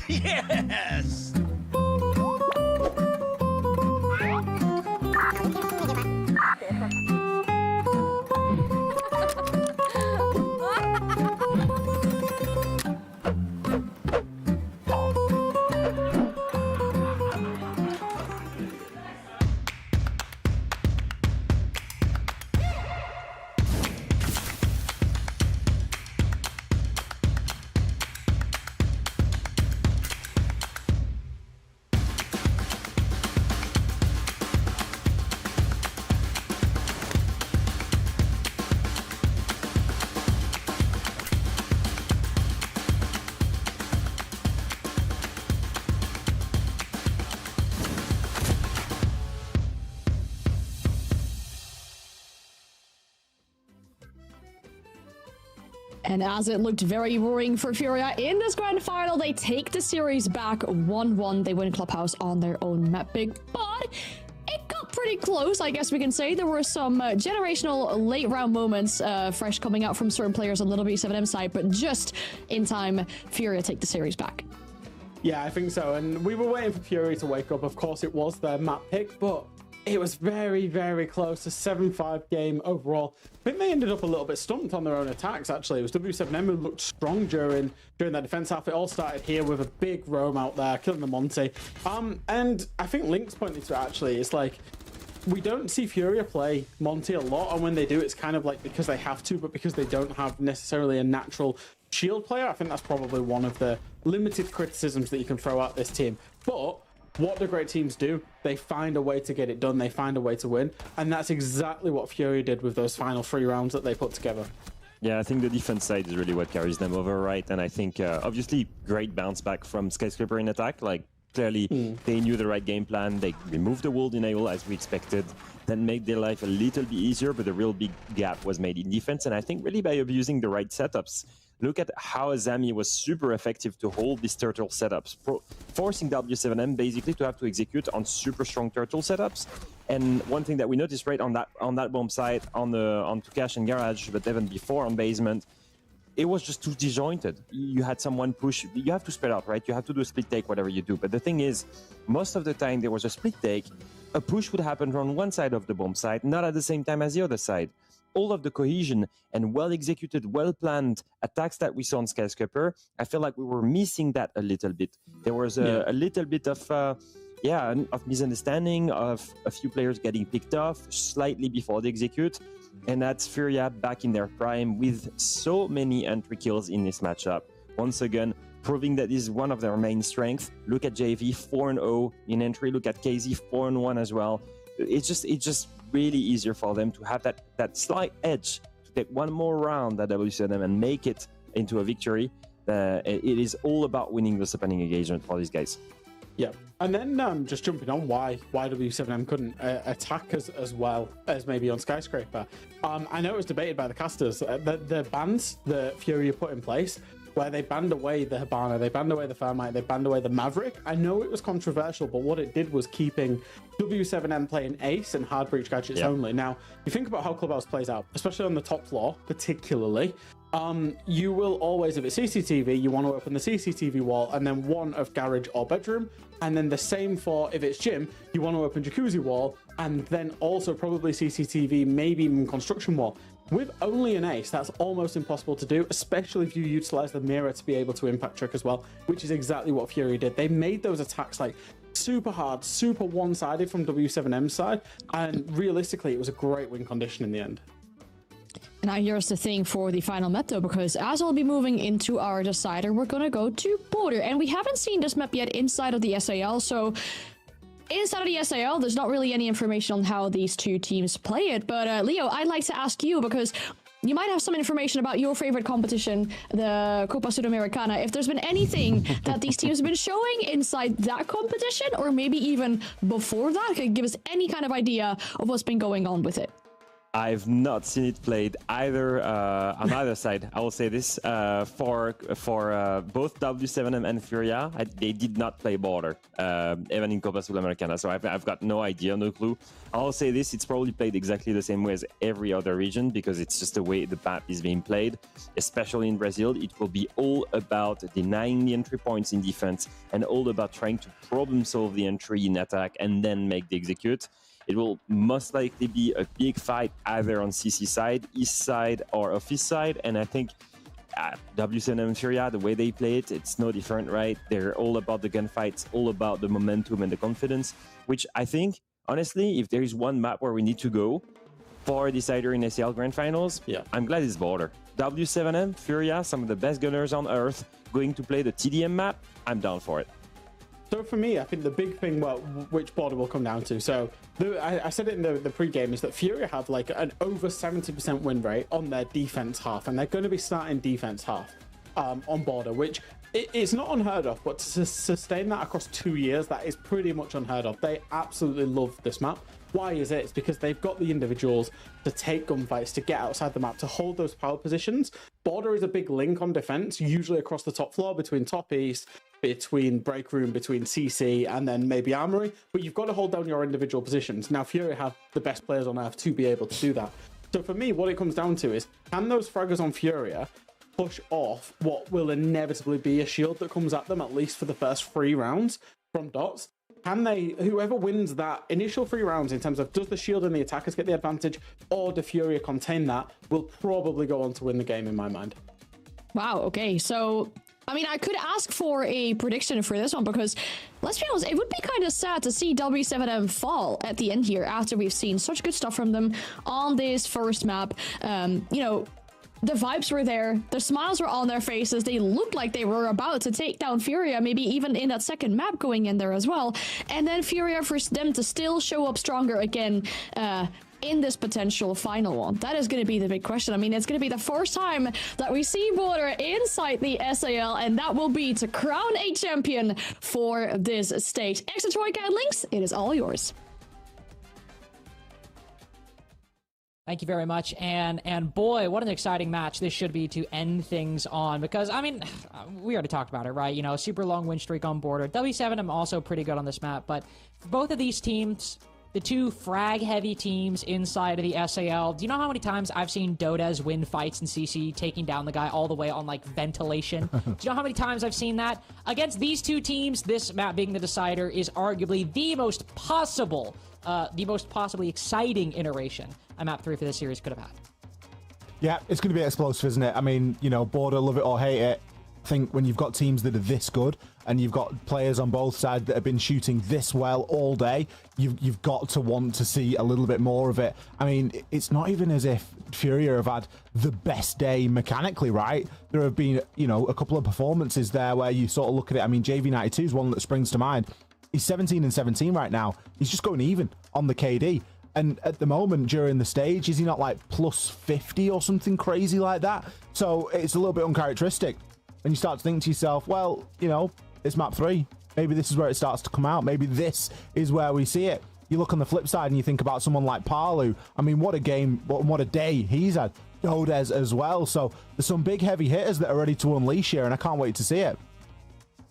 Yes! And as it looked very worrying for Furia in this grand final, they take the series back 1-1. They win Clubhouse on their own map big, but it got pretty close, I guess we can say. There were some generational late round moments fresh coming out from certain players on Little B7M side, but just in time, Furia take the series back. Yeah, I think so. And we were waiting for Fury to wake up. Of course, it was their map pick, but it was very, very close. A 7-5 game overall. I think they ended up a little bit stumped on their own attacks, actually. It was W7M who looked strong during that defense half. It all started here with a big roam out there, killing the Monty. And I think Link's pointing to it, actually. It's like, we don't see Furia play Monty a lot, and when they do, it's kind of like because they have to, but because they don't have necessarily a natural shield player. I think that's probably one of the limited criticisms that you can throw at this team. But what the great teams do, they find a way to get it done. They find a way to win. And that's exactly what Fury did with those final 3 rounds that they put together. Yeah, I think the defense side is really what carries them over, right? And I think, obviously, great bounce back from Skyscraper in attack. Like, Clearly, they knew the right game plan. They removed the wall denial as we expected, then made their life a little bit easier, but the real big gap was made in defense. And I think really by abusing the right setups. Look at how Azami was super effective to hold these turtle setups, forcing W7M basically to have to execute on super strong turtle setups. And one thing that we noticed right on that bomb site, on Tukash and Garage, but even before on basement, it was just too disjointed. You had someone push, you have to spread out, right? You have to do a split take, whatever you do. But the thing is, most of the time there was a split take, a push would happen on one side of the bomb site, not at the same time as the other side. All of the cohesion and well-executed, well-planned attacks that we saw on Skyscraper, I feel like we were missing that a little bit. There was a little bit of misunderstanding, of a few players getting picked off slightly before they execute, and that's Furia back in their prime with so many entry kills in this matchup. Once again, proving that this is one of their main strengths. Look at JV, 4-0 in entry. Look at KZ, 4-1 as well. It's just really easier for them to have that slight edge to take one more round at W7M and make it into a victory. It is all about winning this opening engagement for these guys. Yeah, and then just jumping on why W7M couldn't attack as well as maybe on Skyscraper. I know it was debated by the casters. The bans that Fury put in place, where they banned away the Hibana, they banned away the Thermite, they banned away the Maverick. I know it was controversial, but what it did was keeping W7M playing Ace and hard breach gadgets only. Now, you think about how Clubhouse plays out, especially on the top floor, particularly. You will always, if it's CCTV, you want to open the CCTV wall and then one of garage or bedroom. And then the same for if it's gym, you want to open jacuzzi wall and then also probably CCTV, maybe even construction wall. With only an ace, that's almost impossible to do, especially if you utilize the mirror to be able to impact trick as well, which is exactly what Fury did. They made those attacks like super hard, super one-sided from W7M's side, and realistically, it was a great win condition in the end. Now here's the thing for the final map though, because as we'll be moving into our decider, we're gonna go to Border, and we haven't seen this map yet inside of the SAL, so inside of the SAL, there's not really any information on how these two teams play it, but Leo, I'd like to ask you, because you might have some information about your favorite competition, the Copa Sudamericana, if there's been anything that these teams have been showing inside that competition, or maybe even before that, could give us any kind of idea of what's been going on with it. I've not seen it played either on either side. I will say this for both W7M and Furia, they did not play Border, even in Copa Sudamericana. So I've got no idea, no clue. I'll say this: it's probably played exactly the same way as every other region because it's just the way the map is being played. Especially in Brazil, it will be all about denying the entry points in defense and all about trying to problem solve the entry in attack and then make the execute. It will most likely be a big fight either on CC side, East side, or Office side. And I think W7M and Furia, the way they play it, it's no different, right? They're all about the gunfights, all about the momentum and the confidence, which I think, honestly, if there is one map where we need to go for a decider in ACL Grand Finals, I'm glad it's Border. W7M, Furia, some of the best gunners on Earth, going to play the TDM map, I'm down for it. So for me, I think the big thing, well, which Border will come down to. So I said it in the pre-game is that Fury have like an over 70% win rate on their defense half, and they're going to be starting defense half on Border, which it's not unheard of, but to sustain that across 2 years, that is pretty much unheard of. They absolutely love this map. Why is it? It's because they've got the individuals to take gunfights, to get outside the map, to hold those power positions. Border is a big link on defense, usually across the top floor between top east, between break room, between CC, and then maybe armory. But you've got to hold down your individual positions. Now, Fury have the best players on earth to be able to do that. So for me, what it comes down to is, can those fraggers on Furia push off what will inevitably be a shield that comes at them, at least for the first 3 rounds from Dots? Can they, whoever wins that initial 3 rounds in terms of does the shield and the attackers get the advantage, or do Furia contain that, will probably go on to win the game in my mind. Wow, okay, so I mean, I could ask for a prediction for this one because, let's be honest, it would be kind of sad to see W7M fall at the end here after we've seen such good stuff from them on this first map. You know, the vibes were there, the smiles were on their faces, they looked like they were about to take down Furia, maybe even in that second map going in there as well. And then Furia, for them to still show up stronger again, in this potential final one? That is going to be the big question. I mean, it's going to be the first time that we see Border inside the SAL, and that will be to crown a champion for this stage. Extra Troika and Lynx, it is all yours. Thank you very much, and boy, what an exciting match this should be to end things on, because, I mean, we already talked about it, right? You know, super long win streak on Border. W7, I'm also pretty good on this map, but for both of these teams, the two frag-heavy teams inside of the SAL, do you know how many times I've seen Dodez win fights in CC, taking down the guy all the way on, like, ventilation? Do you know how many times I've seen that? Against these two teams, this map being the decider is arguably the most possibly exciting iteration a map 3 for this series could have had. Yeah, it's going to be explosive, isn't it? I mean, you know, Border, love it or hate it. I think when you've got teams that are this good and you've got players on both sides that have been shooting this well all day, you've got to want to see a little bit more of it. I mean, it's not even as if Furia have had the best day mechanically, right? There have been, you know, a couple of performances there where you sort of look at it. I mean, JV92 is one that springs to mind. He's 17 and 17 right now. He's just going even on the KD. And at the moment, during the stage, is he not like plus 50 or something crazy like that? So it's a little bit uncharacteristic. And you start to think to yourself, well, you know, it's map 3. Maybe this is where it starts to come out. Maybe this is where we see it. You look on the flip side and you think about someone like Palu. I mean, what a game, what a day he's had. Dodez as well. So there's some big heavy hitters that are ready to unleash here, and I can't wait to see it.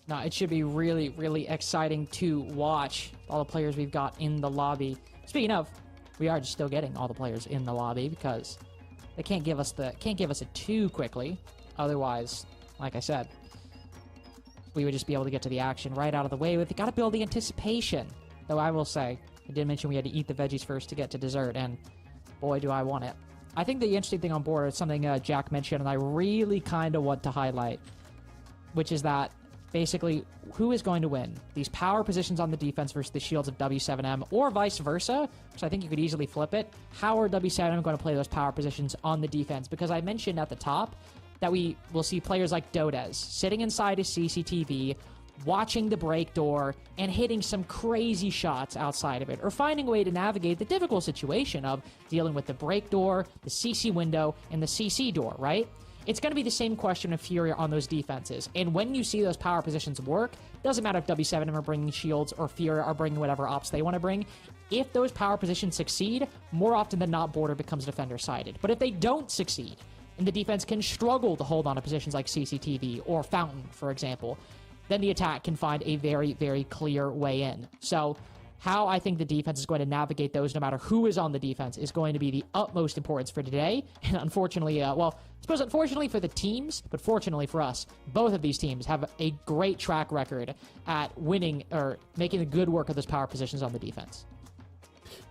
No, it should be really, really exciting to watch all the players we've got in the lobby. Speaking of, we are just still getting all the players in the lobby because they can't give us it too quickly. Otherwise, like I said, we would just be able to get to the action right out of the way. We've got to build the anticipation. Though I will say, I did mention we had to eat the veggies first to get to dessert, and boy, do I want it. I think the interesting thing on board is something Jack mentioned, and I really kind of want to highlight, which is that basically, who is going to win? These power positions on the defense versus the shields of W7M, or vice versa, which I think you could easily flip it. How are W7M going to play those power positions on the defense? Because I mentioned at the top that we will see players like Dodez sitting inside his CCTV, watching the break door, and hitting some crazy shots outside of it, or finding a way to navigate the difficult situation of dealing with the break door, the CC window, and the CC door, right? It's going to be the same question of Furia on those defenses. And when you see those power positions work, doesn't matter if W7M are bringing shields or Furia are bringing whatever ops they want to bring. If those power positions succeed, more often than not, Border becomes defender-sided. But if they don't succeed, and the defense can struggle to hold on to positions like CCTV or Fountain, for example, then the attack can find a very, very clear way in. So how I think the defense is going to navigate those, no matter who is on the defense, is going to be the utmost importance for today. And unfortunately, well, I suppose unfortunately for the teams, but fortunately for us, both of these teams have a great track record at winning or making the good work of those power positions on the defense.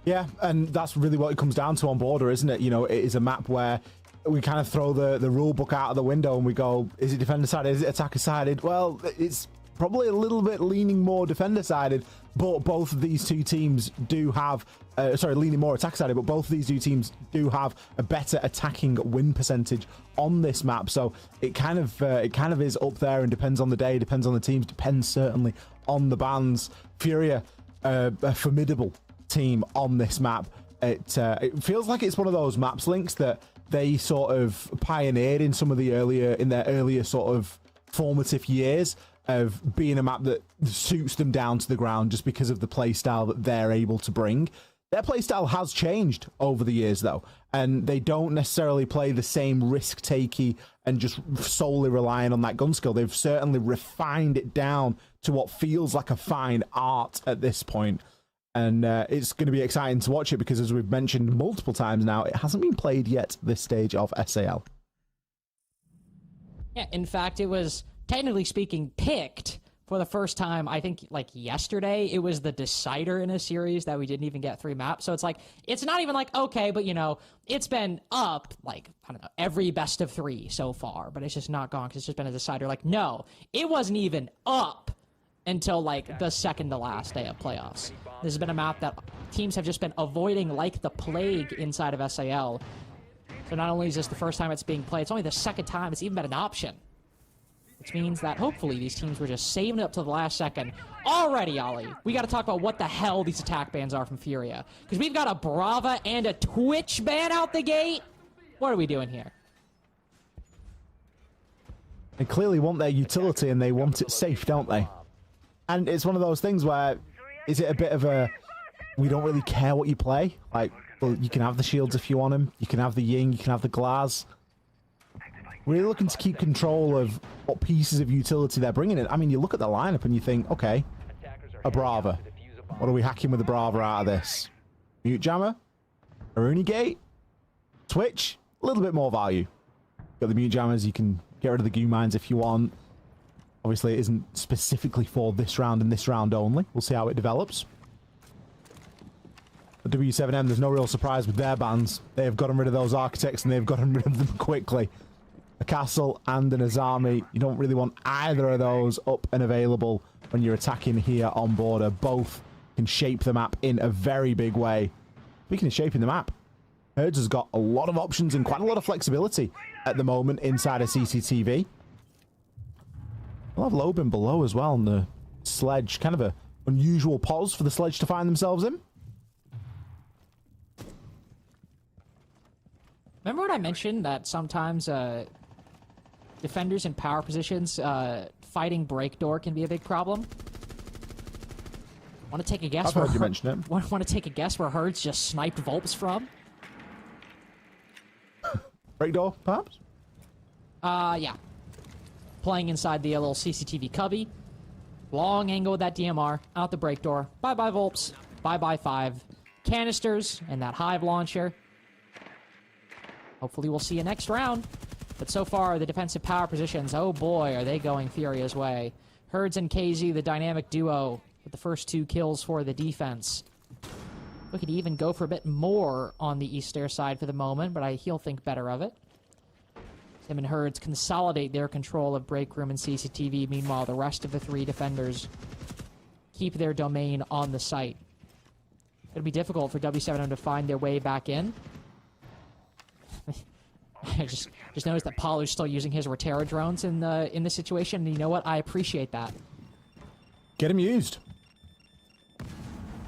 Yeah, and that's really what it comes down to on Border, isn't it? You know, it is a map where we kind of throw the rule book out of the window and we go, is it defender-sided, is it attacker-sided? Well, it's probably a little bit leaning more defender-sided, but both of these two teams do have, leaning more attack-sided, but both of these two teams do have a better attacking win percentage on this map. So it kind of is up there and depends on the day, depends on the teams, depends certainly on the bans. Furia, a formidable team on this map. It feels like it's one of those maps, Links, that they sort of pioneered in some of the their earlier sort of formative years of being a map that suits them down to the ground just because of the playstyle that they're able to bring. Their playstyle has changed over the years, though, and they don't necessarily play the same risk-takey and just solely relying on that gun skill. They've certainly refined it down to what feels like a fine art at this point. And it's going to be exciting to watch it because, as we've mentioned multiple times now, it hasn't been played yet this stage of SAL. Yeah, in fact, it was, technically speaking, picked for the first time, I think, like yesterday. It was the decider in a series that we didn't even get 3 maps. So it's like, it's not even like, okay, but, you know, it's been up, like, I don't know, every best of 3 so far, but it's just not gone because it's just been a decider. Like, no, it wasn't even up until like the second to last day of playoffs. This has been a map that teams have just been avoiding like the plague inside of SAL. So not only is this the first time it's being played, it's only the second time it's even been an option. which means that hopefully these teams were just saving it up to the last second. Already, Ollie, we got to talk about what the hell these attack bans are from Furia. Because we've got a Brava and a Twitch ban out the gate. What are we doing here? They clearly want their utility and they want it safe, don't they? And it's one of those things where, is it a bit of a, we don't really care what you play? Like, well, you can have the shields if you want them. You can have the Ying, you can have the Glaz. Really looking to keep control of what pieces of utility they're bringing in. I mean, you look at the lineup and you think, okay, a Brava. What are we hacking with the Brava out of this? Mute Jammer? Aruni Gate? Twitch? A little bit more value. Got the Mute Jammers, you can get rid of the Goo Mines if you want. Obviously, it isn't specifically for this round and this round only. We'll see how it develops. But W7M, there's no real surprise with their bans. They have gotten rid of those architects and they've gotten rid of them quickly. A castle and an Azami. You don't really want either of those up and available when you're attacking here on border. Both can shape the map in a very big way. Speaking of shaping the map, Herds has got a lot of options and quite a lot of flexibility at the moment inside of CCTV. We'll have Lobin below as well on the sledge. Kind of a unusual pause for the sledge to find themselves in. Remember when I mentioned that sometimes defenders in power positions fighting break door can be a big problem? Want to take a guess? I've heard you mention it. Want to take a guess where Herds just sniped Volps from? Break door, perhaps? Yeah. Playing inside the little CCTV cubby. Long angle with that DMR. Out the break door. Bye-bye, Volps. Bye-bye, 5. Canisters and that Hive launcher. Hopefully we'll see you next round. But so far, the defensive power positions, oh boy, are they going Furia's way. Herds and KZ, the dynamic duo, with the first 2 kills for the defense. We could even go for a bit more on the East Air side for the moment, but he'll think better of it. Him and Herds consolidate their control of break room and CCTV. Meanwhile, the rest of the 3 defenders keep their domain on the site. It'll be difficult for W7M to find their way back in. I just noticed that Palu's still using his Rotera drones in the situation, and you know what? I appreciate that. Get him used.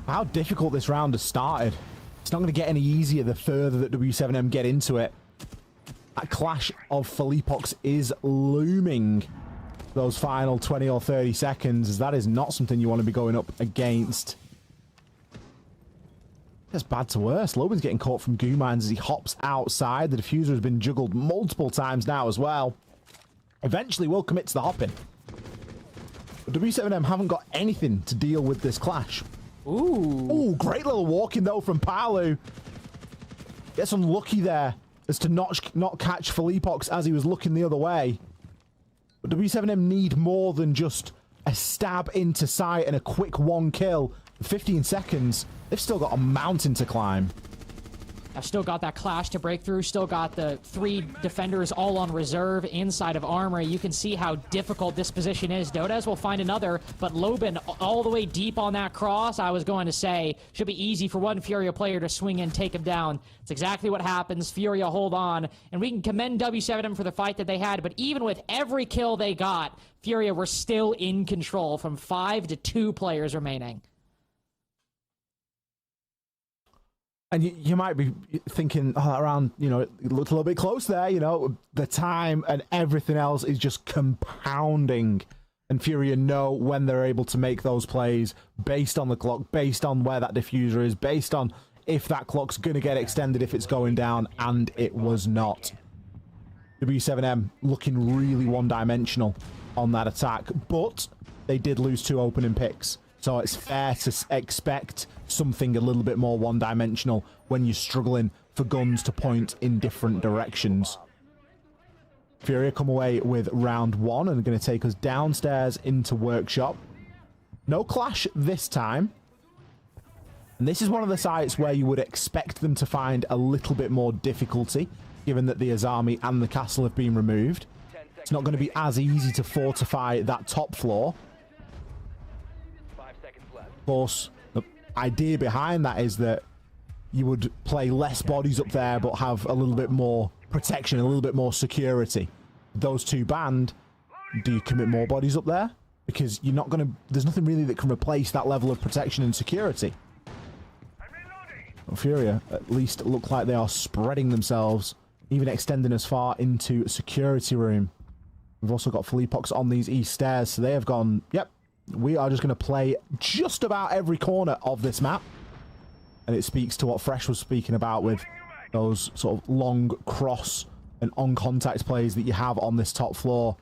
How difficult this round has started. It's not going to get any easier the further that W7M get into it. That clash of Philippox is looming. Those final 20 or 30 seconds, as that is not something you want to be going up against. That's bad to worse. Loban's getting caught from Goo Mines as he hops outside. The diffuser has been juggled multiple times now as well. Eventually will commit to the hopping. But W7M haven't got anything to deal with this clash. Ooh, great little walking though from Palu. Gets unlucky there as to not catch Philippox as he was looking the other way. But W7M need more than just a stab into sight and a quick 1 kill. 15 seconds. They've still got a mountain to climb. I've still got that clash to break through. Still got the 3 defenders all on reserve inside of Armory. You can see how difficult this position is. Dodez will find another, but Lobin all the way deep on that cross, I was going to say, should be easy for one Furia player to swing and take him down. It's exactly what happens. Furia hold on, and we can commend W7M for the fight that they had, but even with every kill they got, Furia were still in control from 5 to 2 players remaining. And you might be thinking, oh, that round, you know, it looked a little bit close there, you know. The time and everything else is just compounding. And Furia know when they're able to make those plays based on the clock, based on where that diffuser is, based on if that clock's going to get extended, if it's going down, and it was not. W7M looking really one-dimensional on that attack, but they did lose 2 opening picks. So it's fair to expect something a little bit more one-dimensional when you're struggling for guns to point in different directions. Furia come away with round 1 and are going to take us downstairs into Workshop. No clash this time. And this is one of the sites where you would expect them to find a little bit more difficulty, given that the Azami and the castle have been removed. It's not going to be as easy to fortify that top floor. Of course, the idea behind that is that you would play less bodies up there, but have a little bit more protection, a little bit more security. Those 2 banned, Do you commit more bodies up there? Because you're not going to... There's nothing really that can replace that level of protection and security. Furia at least look like they are spreading themselves, even extending as far into security room. We've also got Fleepox on these east stairs, so they have gone, yep, we are just going to play just about every corner of this map. And it speaks to what Fresh was speaking about with those sort of long cross and on-contact plays that you have on this top floor.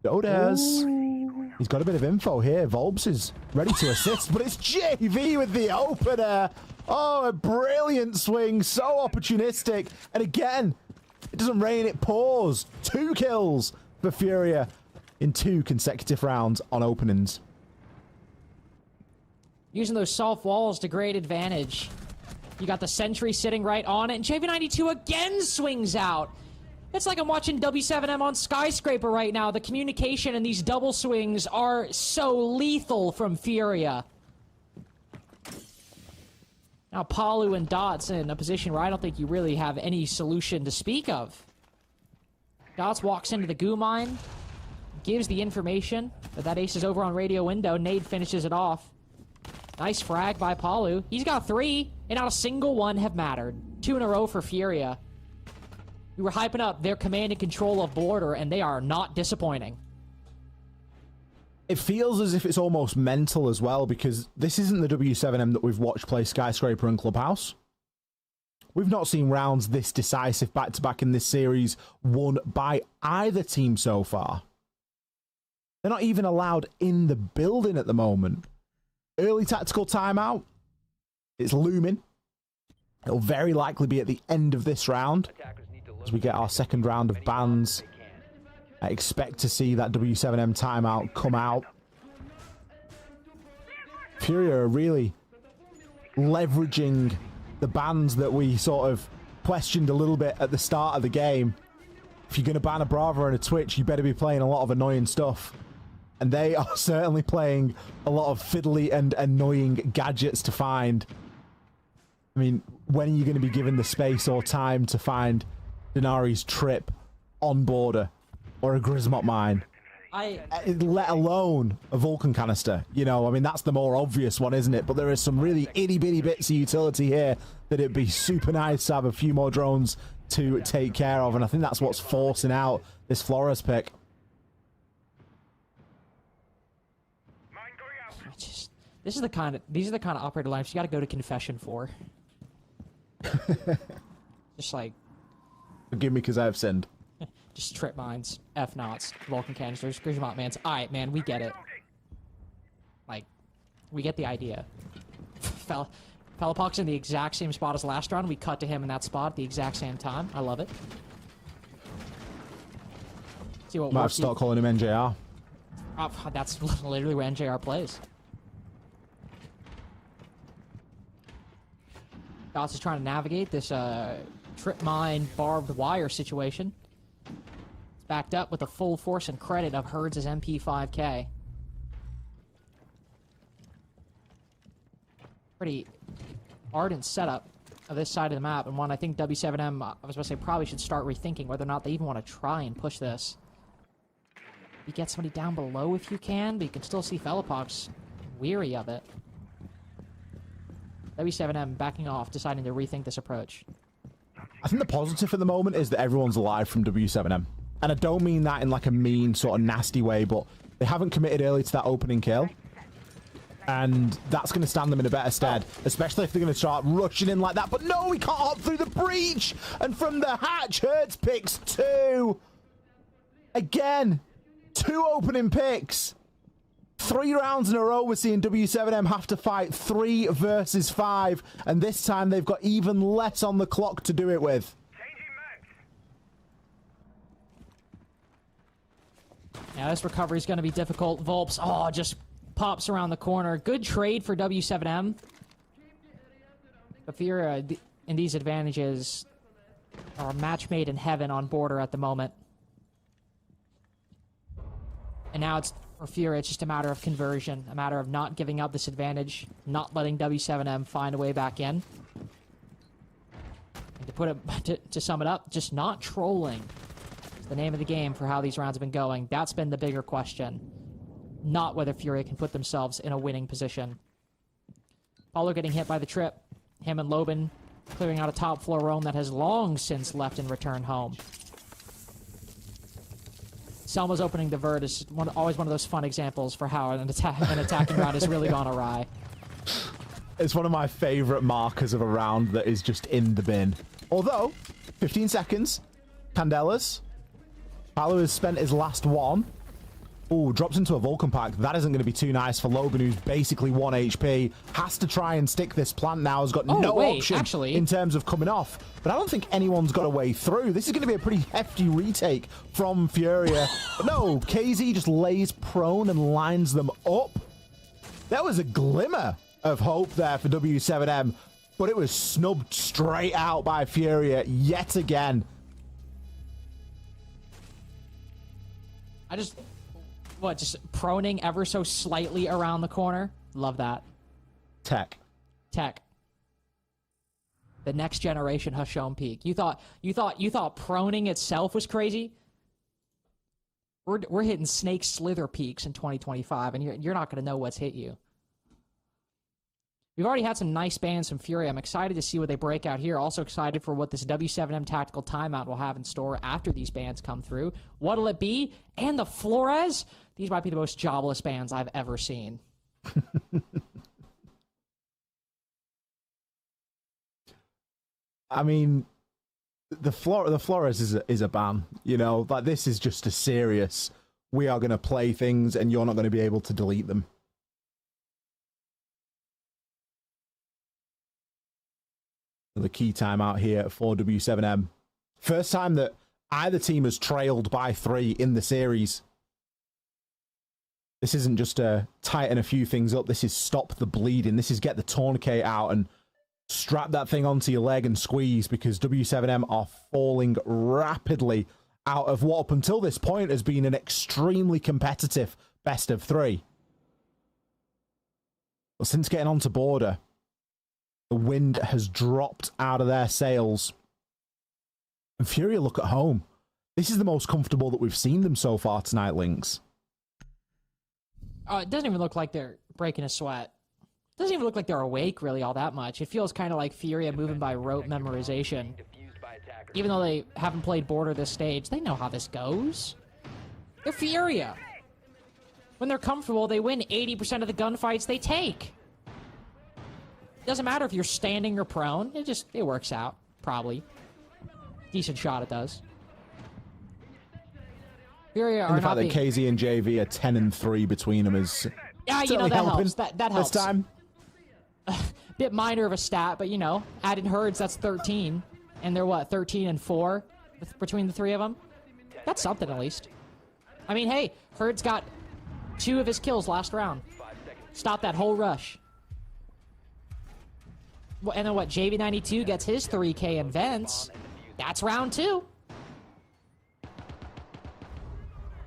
He's got a bit of info here. Volbs is ready to assist, but it's JV with the opener. Oh, a brilliant swing. So opportunistic. And again, it doesn't rain, it pours. 2 kills for Furia in 2 consecutive rounds on openings. Using those soft walls to great advantage. You got the sentry sitting right on it, and JV92 again swings out. It's like I'm watching W7M on Skyscraper right now. The communication and these double swings are so lethal from Furia. Now Palu and Dots in a position where I don't think you really have any solution to speak of. Dots walks into the goo mine, gives the information, but that ace is over on radio window. Nade finishes it off. Nice frag by Palu. He's got 3, and not a single one have mattered. 2 in a row for Furia. We were hyping up their command and control of border, and they are not disappointing. It feels as if it's almost mental as well, because this isn't the W7M that we've watched play Skyscraper and Clubhouse. We've not seen rounds this decisive back-to-back in this series won by either team so far. They're not even allowed in the building at the moment. Early tactical timeout. It's looming. It'll very likely be at the end of this round. As we get our second round of bans, I expect to see that W7M timeout come out. Furia are really leveraging the bans that we sort of questioned a little bit at the start of the game. If you're going to ban a Bravo and a Twitch, you better be playing a lot of annoying stuff. And they are certainly playing a lot of fiddly and annoying gadgets to find. I mean, when are you going to be given the space or time to find Denari's trip on border or a Grismot mine? Let alone a Vulcan canister. You know, I mean, that's the more obvious one, isn't it? But there is some really itty-bitty bits of utility here that it'd be super nice to have a few more drones to take care of. And I think that's what's forcing out this Flores pick. These are the kind of operator lines you got to go to confession for. Just like, forgive me because I have sinned. Just trip mines, F knots, Vulcan canisters, Grismot mans. Alright, man, we get it. Like, we get the idea. Fellapox in the exact same spot as last round. We cut to him in that spot at the exact same time. I love it. See what might have to start calling him NJR. Oh, that's literally where NJR plays. Dots is trying to navigate this trip mine barbed wire situation. It's backed up with the full force and credit of Herds' MP5K. Pretty ardent setup of this side of the map, and one I think W7M, I was about to say, probably should start rethinking whether or not they even want to try and push this. You get somebody down below if you can, but you can still see Fellapox weary of it. W7M backing off, deciding to rethink this approach. I think the positive at the moment is that everyone's alive from W7M. And I don't mean that in like a mean, sort of nasty way, but they haven't committed early to that opening kill. And that's going to stand them in a better stead, especially if they're going to start rushing in like that. But no, we can't hop through the breach! And from the hatch, Hertz picks 2! Again, 2 opening picks! 3 rounds in a row, we're seeing W7M have to fight 3 versus 5, and this time they've got even less on the clock to do it with. Now this recovery is going to be difficult. Volps, just pops around the corner. Good trade for W7M. But Furia, in these advantages, are a match made in heaven on border at the moment. And now it's for Furia, it's just a matter of conversion, a matter of not giving up this advantage, not letting W7M find a way back in. And to put it, to sum it up, just not trolling. the name of the game for how these rounds have been going. That's been the bigger question. Not whether Furia can put themselves in a winning position. Paulo getting hit by the trip. Him and Loban clearing out a top floor roam that has long since left and returned home. Selma's opening the vert is always one of those fun examples for how an attacking round has really gone awry. It's one of my favorite markers of a round that is just in the bin. Although, 15 seconds. Candelas. Paulo has spent his last one. Ooh, drops into a Vulcan pack. That isn't going to be too nice for Loban, who's basically 1 HP. Has to try and stick this plant now. Has got no option in terms of coming off. But I don't think anyone's got a way through. This is going to be a pretty hefty retake from Furia. But no, KZ just lays prone and lines them up. There was a glimmer of hope there for W7M, but it was snubbed straight out by Furia yet again. Just proning ever so slightly around the corner? Love that. Tech. The next generation Hashom peak. You thought proning itself was crazy? We're hitting snake slither peaks in 2025, and you're not going to know what's hit you. We've already had some nice bans from Fury. I'm excited to see what they break out here. Also excited for what this W7M tactical timeout will have in store after these bans come through. What'll it be? And the Flores? These might be the most jobless bans I've ever seen. I mean, the Flores is a ban. You know, like this is just a serious. We are going to play things, and you're not going to be able to delete them. The key timeout here for W7M. First time that either team has trailed by 3 in the series. This isn't just to tighten a few things up. This is stop the bleeding. This is get the tourniquet out and strap that thing onto your leg and squeeze, because W7M are falling rapidly out of what up until this point has been an extremely competitive best of 3. But since getting onto border, the wind has dropped out of their sails. And Furia look at home. This is the most comfortable that we've seen them so far tonight, Lynx. Oh, it doesn't even look like they're breaking a sweat. It doesn't even look like they're awake really all that much. It feels kind of like Furia moving by rote memorization. Even though they haven't played border this stage, they know how this goes. They're Furia. When they're comfortable, they win 80% of the gunfights they take. Doesn't matter if you're standing or prone. It works out, probably. Decent shot it does. Furia are and the fact not that KZ and JV are 10 and 3 between them is that helps. That helps. This time. Bit minor of a stat, but added Herds, that's 13. And they're what, 13 and 4 between the 3 of them? That's something at least. I mean, hey, Herds got 2 of his kills last round. Stop that whole rush. And then what, JV92 gets his 3K in vents. That's round 2.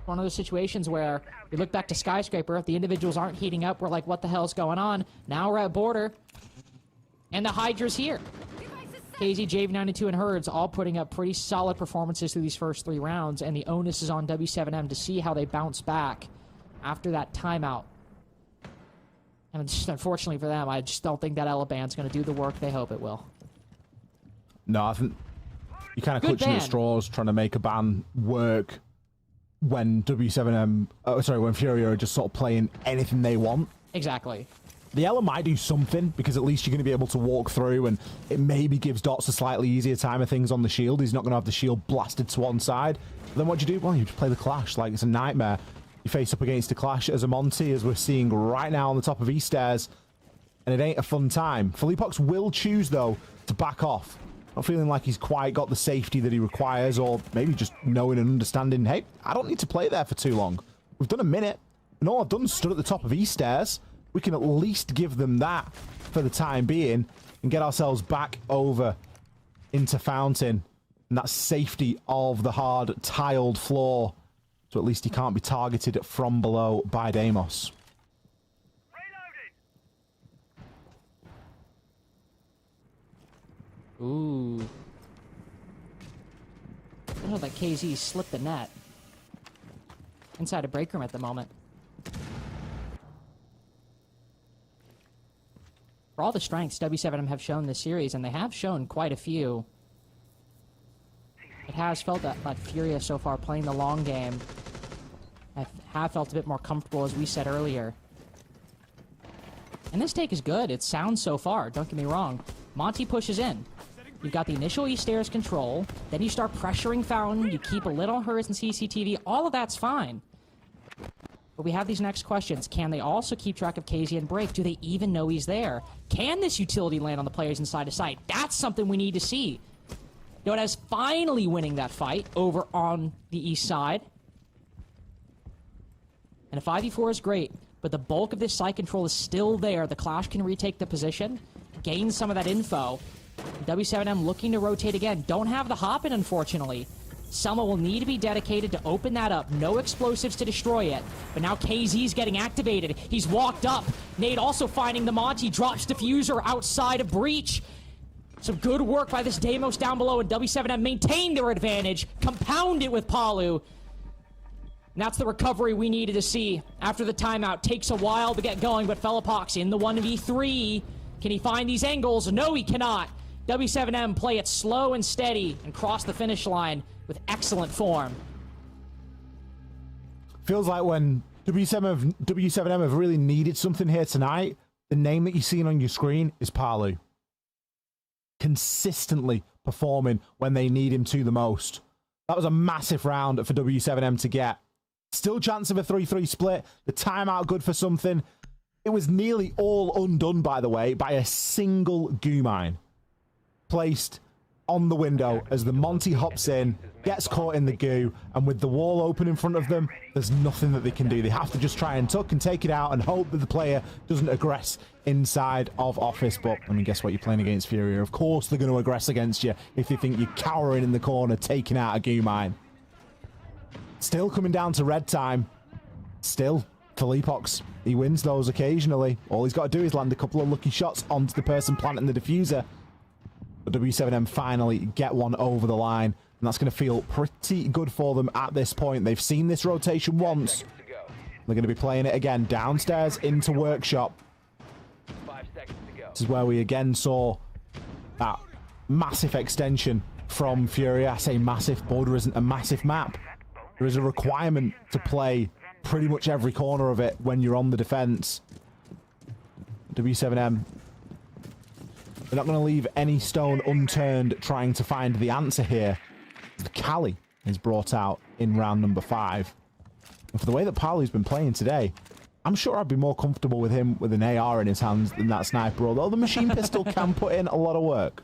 One of those situations where we look back to Skyscraper, if the individuals aren't heating up, we're like, what the hell's going on? Now we're at border. And the Hydra's here. KZ, JV92, and Herds all putting up pretty solid performances through these first 3 rounds, and the onus is on W7M to see how they bounce back after that timeout. And just unfortunately for them, I just don't think that Eleban's going to do the work they hope it will. No, I think you're kind of clutching at straws trying to make a ban work when W7M, when Furia are just sort of playing anything they want. Exactly. The Ela might do something, because at least you're going to be able to walk through, and it maybe gives Dots a slightly easier time of things on the shield. He's not going to have the shield blasted to one side. But then what do you do? Well, you just play the Clash. Like, it's a nightmare. You face up against a Clash as a Monty, as we're seeing right now on the top of East Stairs, and it ain't a fun time. Philippox will choose, though, to back off. Not feeling like he's quite got the safety that he requires, or maybe just knowing and understanding, hey, I don't need to play there for too long. We've done a minute, and all I've done is stood at the top of East Stairs. We can at least give them that for the time being and get ourselves back over into Fountain and that safety of the hard tiled floor. So at least he can't be targeted from below by Deimos. Ooh. know that KZ slipped the net. Inside a break room at the moment. For all the strengths W7M have shown this series, and they have shown quite a few, it has felt that Furia so far playing the long game. I have felt a bit more comfortable, as we said earlier. And this take is good. It sounds so far, don't get me wrong. Monty pushes in. You've got the initial East Stairs control, then you start pressuring Fountain, you keep a lid on hers and CCTV, all of that's fine. But we have these next questions. Can they also keep track of KZ and Break? Do they even know he's there? Can this utility land on the players inside of sight? That's something we need to see. Yoda's finally winning that fight over on the east side. And a 5v4 is great, but the bulk of this site control is still there. The Clash can retake the position, gain some of that info. W7M looking to rotate again. Don't have the hop in, unfortunately. Selma will need to be dedicated to open that up. No explosives to destroy it. But now KZ's getting activated. He's walked up. Nate also finding the Monty. Drops Diffuser outside of Breach. Some good work by this Deimos down below, and W7M maintain their advantage. Compound it with Palu. And that's the recovery we needed to see after the timeout. Takes a while to get going, but Felipox in the 1v3. Can he find these angles? No, he cannot. W7M play it slow and steady and cross the finish line with excellent form. Feels like when W7M have really needed something here tonight, the name that you're seeing on your screen is Palu. Consistently performing when they need him to the most. That was a massive round for W7M to get. Still chance of a 3-3 split. The timeout good for something. It was nearly all undone, by the way, by a single goo mine placed on the window as the Monty hops in, gets caught in the goo, and with the wall open in front of them, there's nothing that they can do. They have to just try and tuck and take it out and hope that the player doesn't aggress inside of office. But, I mean, guess what? You're playing against Furia. Of course they're going to aggress against you if they think you're cowering in the corner, taking out a goo mine. Still coming down to red time. Still, Felipox, he wins those occasionally. All he's got to do is land a couple of lucky shots onto the person planting the diffuser. But W7M finally get one over the line, and that's going to feel pretty good for them at this point. They've seen this rotation once. They're going to be playing it again downstairs into workshop. 5 seconds to go. This is where we again saw that massive extension from Furia. I say massive, Border isn't a massive map. There is a requirement to play pretty much every corner of it when you're on the defense. W7M, they're not going to leave any stone unturned trying to find the answer here. The Cali is brought out in round number 5. And for the way that Palu's been playing today, I'm sure I'd be more comfortable with him with an AR in his hands than that sniper, although the machine pistol can put in a lot of work.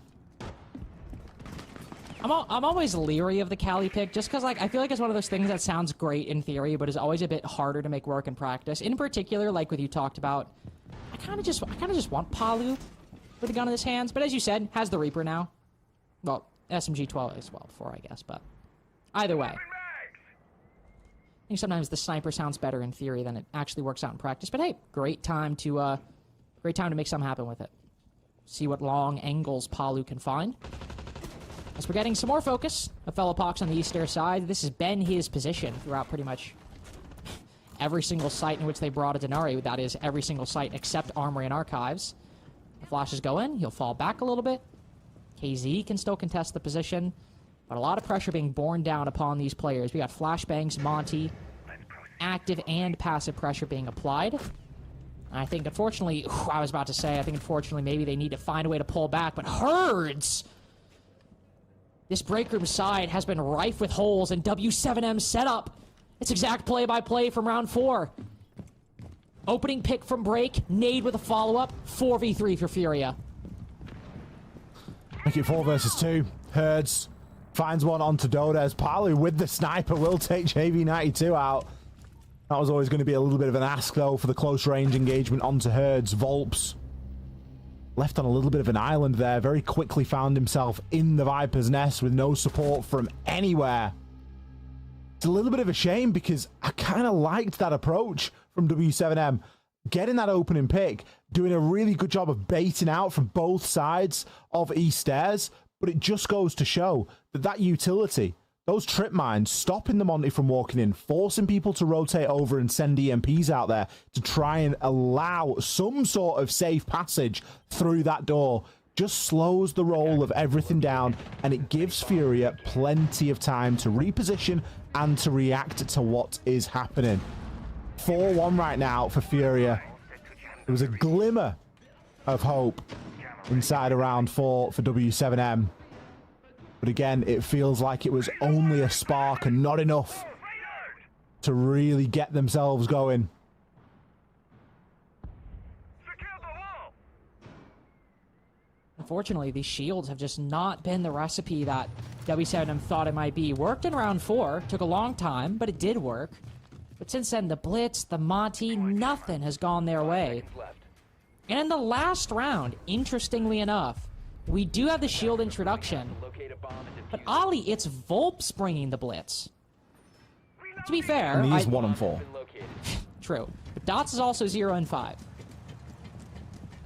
I'm always leery of the Cali pick, just because I feel like it's one of those things that sounds great in theory, but is always a bit harder to make work in practice. In particular, like what you talked about, I kind of just want Palu with a gun in his hands, but as you said, has the Reaper now. Well, SMG-12 as well before, I guess, but either way. I think sometimes the sniper sounds better in theory than it actually works out in practice, but hey, great time to make something happen with it. See what long angles Palu can find. As we're getting some more focus, a Felipox on the east stair side. This has been his position throughout pretty much every single site in which they brought a Denari. That is, every single site except Armory and Archives. The flashes go in, he'll fall back a little bit. KZ can still contest the position, but a lot of pressure being borne down upon these players. We got flashbangs, Monty, active and passive pressure being applied. I think, unfortunately, I was about to say, I think, unfortunately, maybe they need to find a way to pull back, but Herds! This break room side has been rife with holes, and W7M setup. It's exact play-by-play from round 4. Opening pick from break, nade with a follow-up, 4v3 for Furia. Make it 4 versus 2. Herds finds one onto Dodes. Palu with the sniper will take JV92 out. That was always going to be a little bit of an ask, though, for the close range engagement onto Herds. Volps left on a little bit of an island there. Very quickly found himself in the Viper's nest with no support from anywhere. It's a little bit of a shame because I kind of liked that approach from W7M. Getting that opening pick, doing a really good job of baiting out from both sides of East Stairs, but it just goes to show that that utility, those trip mines, stopping the Monty from walking in, forcing people to rotate over and send EMPs out there to try and allow some sort of safe passage through that door, just slows the roll of everything down, and it gives Furia plenty of time to reposition and to react to what is happening. 4-1 right now for Furia. There was a glimmer of hope inside of round 4 for W7M. But again, it feels like it was only a spark and not enough to really get themselves going. Unfortunately, these shields have just not been the recipe that W7M thought it might be. Worked in round 4, took a long time, but it did work. But since then, the Blitz, the Monty, nothing has gone their way. And in the last round, interestingly enough, we do have the shield introduction. But Ali, it's Volp's bringing the Blitz. To be fair, and he's 1 and 4. True. But Dots is also 0 and 5.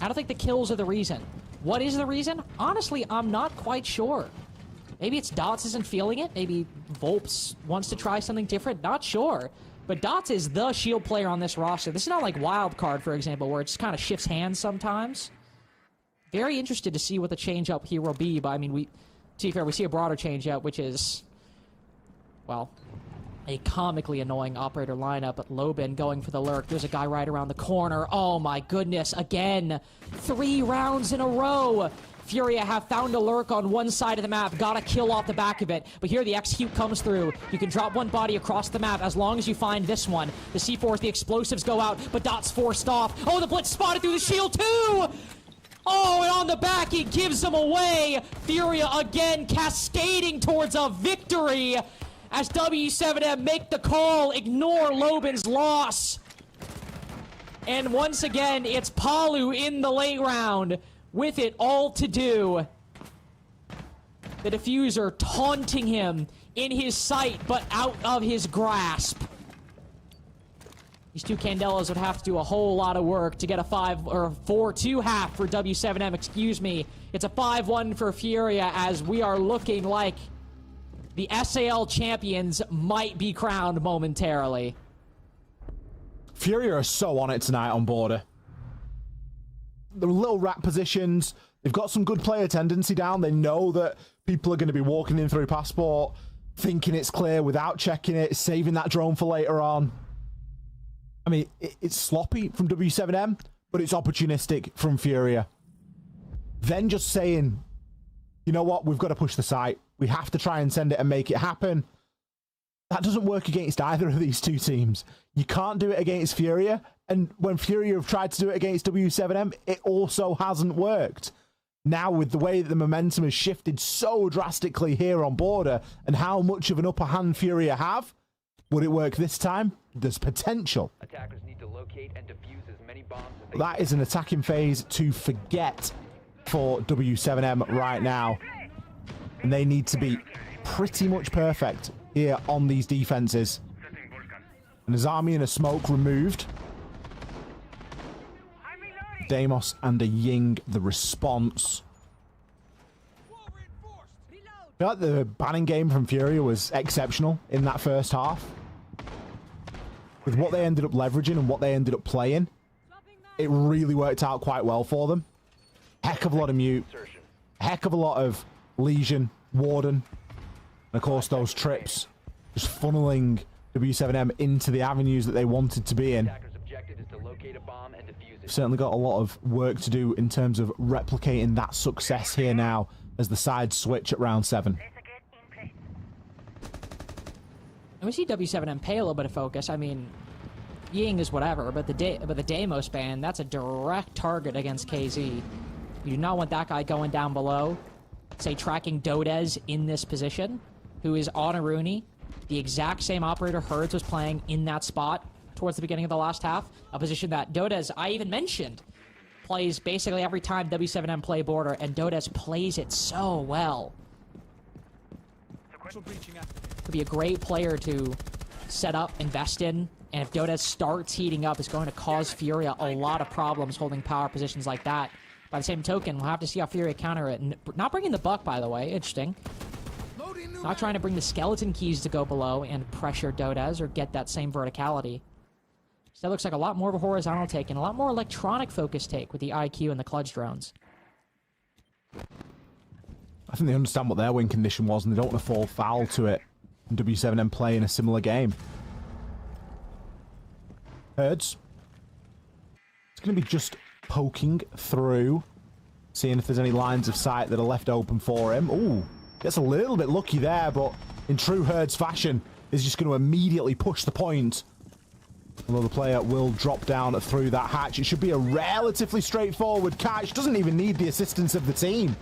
I don't think the kills are the reason. What is the reason? Honestly, I'm not quite sure. Maybe it's Dots isn't feeling it. Maybe Volps wants to try something different. Not sure. But Dots is the shield player on this roster. This is not like Wildcard, for example, where it just kind of shifts hands sometimes. Very interested to see what the change-up here will be. But, I mean, to be fair, we see a broader change-up, which is, well, a comically annoying operator lineup. But Lobin going for the lurk. There's a guy right around the corner. Oh, my goodness. Again, 3 rounds in a row. Furia have found a lurk on one side of the map, got a kill off the back of it, but here the execute comes through. You can drop one body across the map as long as you find this one. The C4s, the explosives go out, but Dot's forced off. Oh, the Blitz spotted through the shield too! Oh, and on the back, he gives them away. Furia again cascading towards a victory as W7M make the call, ignore Lobin's loss. And once again, it's Palu in the late round. With it all to do. The diffuser taunting him in his sight, but out of his grasp. These two Candelas would have to do a whole lot of work to get a 4-2 half for W7M, excuse me. It's a 5-1 for Furia as we are looking like the SAL champions might be crowned momentarily. Furia are so on it tonight on border. The little rat positions, they've got some good player tendency down. They know that people are going to be walking in through passport, thinking it's clear without checking it, saving that drone for later on. I mean, it's sloppy from W7M, but it's opportunistic from Furia. Then just saying, you know what, we've got to push the site. We have to try and send it and make it happen. That doesn't work against either of these two teams. You can't do it against Furia. And when Furia have tried to do it against W7M, it also hasn't worked. Now, with the way that the momentum has shifted so drastically here on border and how much of an upper hand Furia have, would it work this time? There's potential. Attackers need to locate and defuse as many bombs as they That is an attacking phase to forget for W7M right now. And they need to be pretty much perfect here on these defenses. And Azami and a smoke removed. Deimos and a Ying, the response. I feel like the banning game from Furia was exceptional in that first half. With what they ended up leveraging and what they ended up playing, it really worked out quite well for them. Heck of a lot of mute, heck of a lot of Legion, Warden, and of course those trips just funneling W7M into the avenues that they wanted to be in. Certainly got a lot of work to do in terms of replicating that success here now as the sides switch at round 7. And we see W7M pay a little bit of focus. I mean, Ying is whatever, but the Deimos ban, that's a direct target against KZ. You do not want that guy going down below, say tracking Dodez in this position, who is on a Rooney, the exact same operator Herds was playing in that spot towards the beginning of the last half, a position that Dodez, I even mentioned, plays basically every time W7M play border, and Dodez plays it so well. Could be a great player to set up, invest in, and if Dodez starts heating up, it's going to cause Furia a lot of problems holding power positions like that. By the same token, we'll have to see how Furia counter it. Not bringing the buck, by the way. Interesting. Not trying to bring the skeleton keys to go below and pressure Dodez or get that same verticality. So that looks like a lot more of a horizontal take and a lot more electronic focus take with the IQ and the clutch drones. I think they understand what their win condition was and they don't want to fall foul to it. And W7M play in a similar game. Herds. It's going to be just poking through, seeing if there's any lines of sight that are left open for him. Ooh, gets a little bit lucky there, but in true Herds fashion, is just going to immediately push the point. Although the player will drop down through that hatch. It should be a relatively straightforward catch. Doesn't even need the assistance of the team.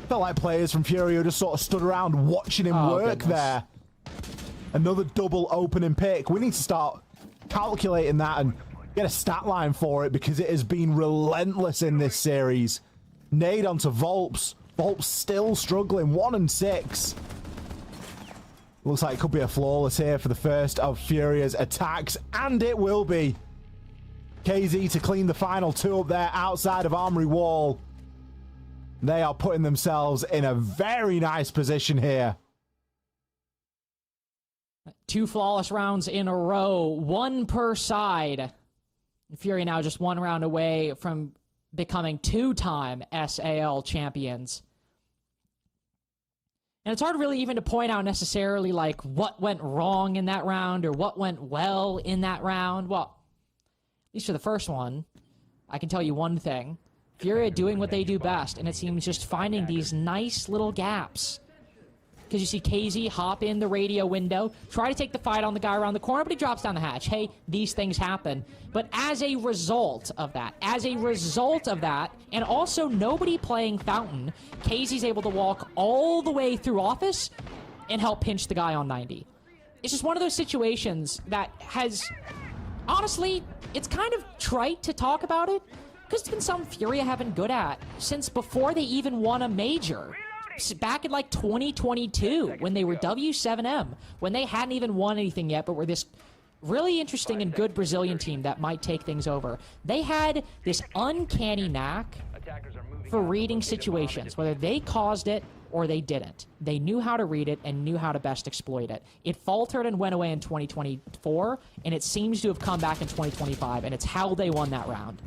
Felt like players from Furio just sort of stood around watching him work there. Another double opening pick. We need to start calculating that and get a stat line for it because it has been relentless in this series. Nade onto Volps. Volps still struggling. 1 and 6. Looks like it could be a flawless here for the first of Furia's attacks, and it will be. KZ to clean the final 2 up there outside of Armory Wall. They are putting themselves in a very nice position here. 2 flawless rounds in a row, 1 per side. Furia now just 1 round away from becoming 2-time SAL champions. And it's hard really even to point out necessarily like what went wrong in that round or what went well in that round. Well, at least for the first one, I can tell you one thing. Furia doing what they do best, and it seems just finding these nice little gaps. Because you see KZ hop in the radio window, try to take the fight on the guy around the corner, but he drops down the hatch. Hey, these things happen. But as a result of that, and also nobody playing Fountain, KZ's able to walk all the way through office and help pinch the guy on 90. It's just one of those situations that has, honestly, it's kind of trite to talk about it, because it's been something Furia have been good at since before they even won a major. Back in like 2022 when they were W7M, when they hadn't even won anything yet, but were this really interesting and good Brazilian team that might take things over. They had this uncanny knack for reading situations, whether they caused it or they didn't. They knew how to read it and knew how to best exploit it. It faltered and went away in 2024, and it seems to have come back in 2025, and it's how they won that round.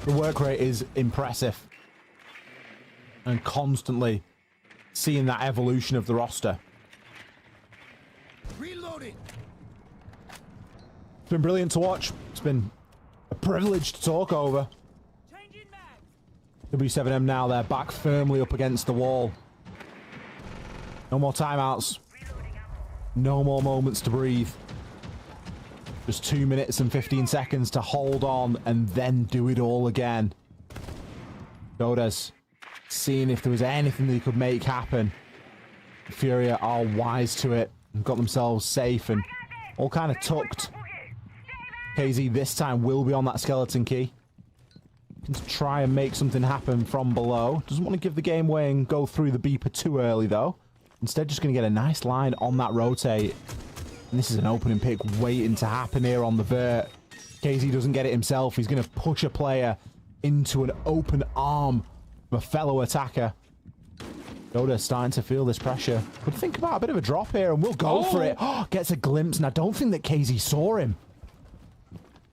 The work rate is impressive. And constantly seeing that evolution of the roster. Reloading. It's been brilliant to watch. It's been a privilege to talk over. W7M now, they're back firmly up against the wall. No more timeouts. No more moments to breathe. Just 2 minutes and 15 seconds to hold on and then do it all again. Dodez seeing if there was anything they could make happen. Furia are wise to it and got themselves safe and all kind of tucked. KZ this time will be on that skeleton key. Can try and make something happen from below. Doesn't want to give the game away and go through the beeper too early though. Instead just going to get a nice line on that rotate. And this is an opening pick waiting to happen here on the vert. KZ doesn't get it himself. He's going to push a player into an open arm of a fellow attacker. Yoda starting to feel this pressure. Could think about a bit of a drop here and we'll go for it. Oh, gets a glimpse. And I don't think that KZ saw him.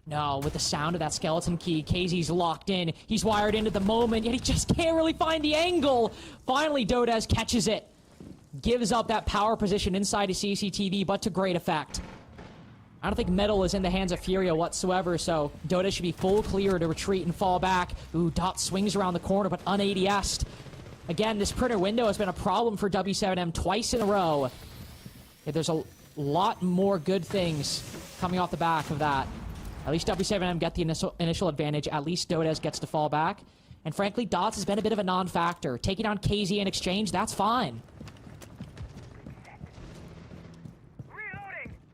No, with the sound of that skeleton key, KZ's locked in. He's wired into the moment, yet he just can't really find the angle. Finally, Dodez catches it. Gives up that power position inside his CCTV, but to great effect. I don't think Metal is in the hands of Furia whatsoever, so Dodez should be full clear to retreat and fall back. Ooh, Dot swings around the corner, but un-ADS'd. Again, this printer window has been a problem for W7M twice in a row. Yeah, there's a lot more good things coming off the back of that. At least W7M get the initial advantage. At least Dodez gets to fall back. And frankly, Dots has been a bit of a non-factor. Taking on KZ in exchange, that's fine.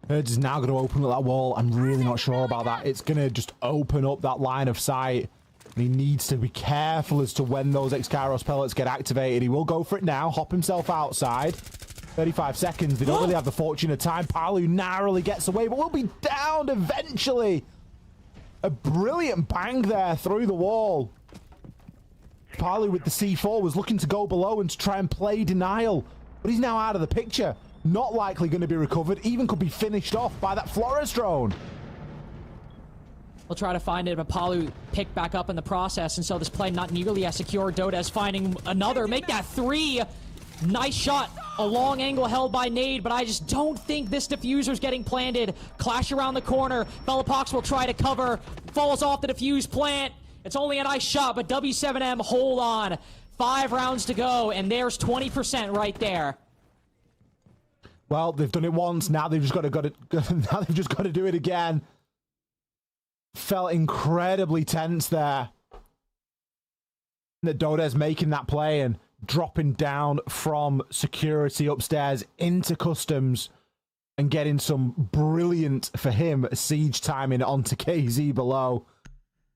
Herds is now going to open up that wall. I'm really not sure about that. It's going to just open up that line of sight. And he needs to be careful as to when those X-Kairos pellets get activated. He will go for it now. Hop himself outside. 35 seconds. They don't really have the fortune of time. Palu narrowly gets away, but will be downed eventually. A brilliant bang there through the wall. Parley with the C4 was looking to go below and to try and play denial, but he's now out of the picture. Not likely going to be recovered, even could be finished off by that Flores drone. We'll try to find it, but Palu picked back up in the process, and so this play not nearly as secure. Dodez finding another, make that 3. Nice shot, a long angle held by Nade, but I just don't think this diffuser's getting planted. Clash around the corner, Bellapox will try to cover, falls off the diffuse plant. It's only a nice shot, but W7M hold on. 5 rounds to go, and there's 20% right there. Well, they've done it once, now they've just got to do it again. Felt incredibly tense there. That Dodez making that play and dropping down from security upstairs into customs and getting some brilliant, for him, siege timing onto KZ below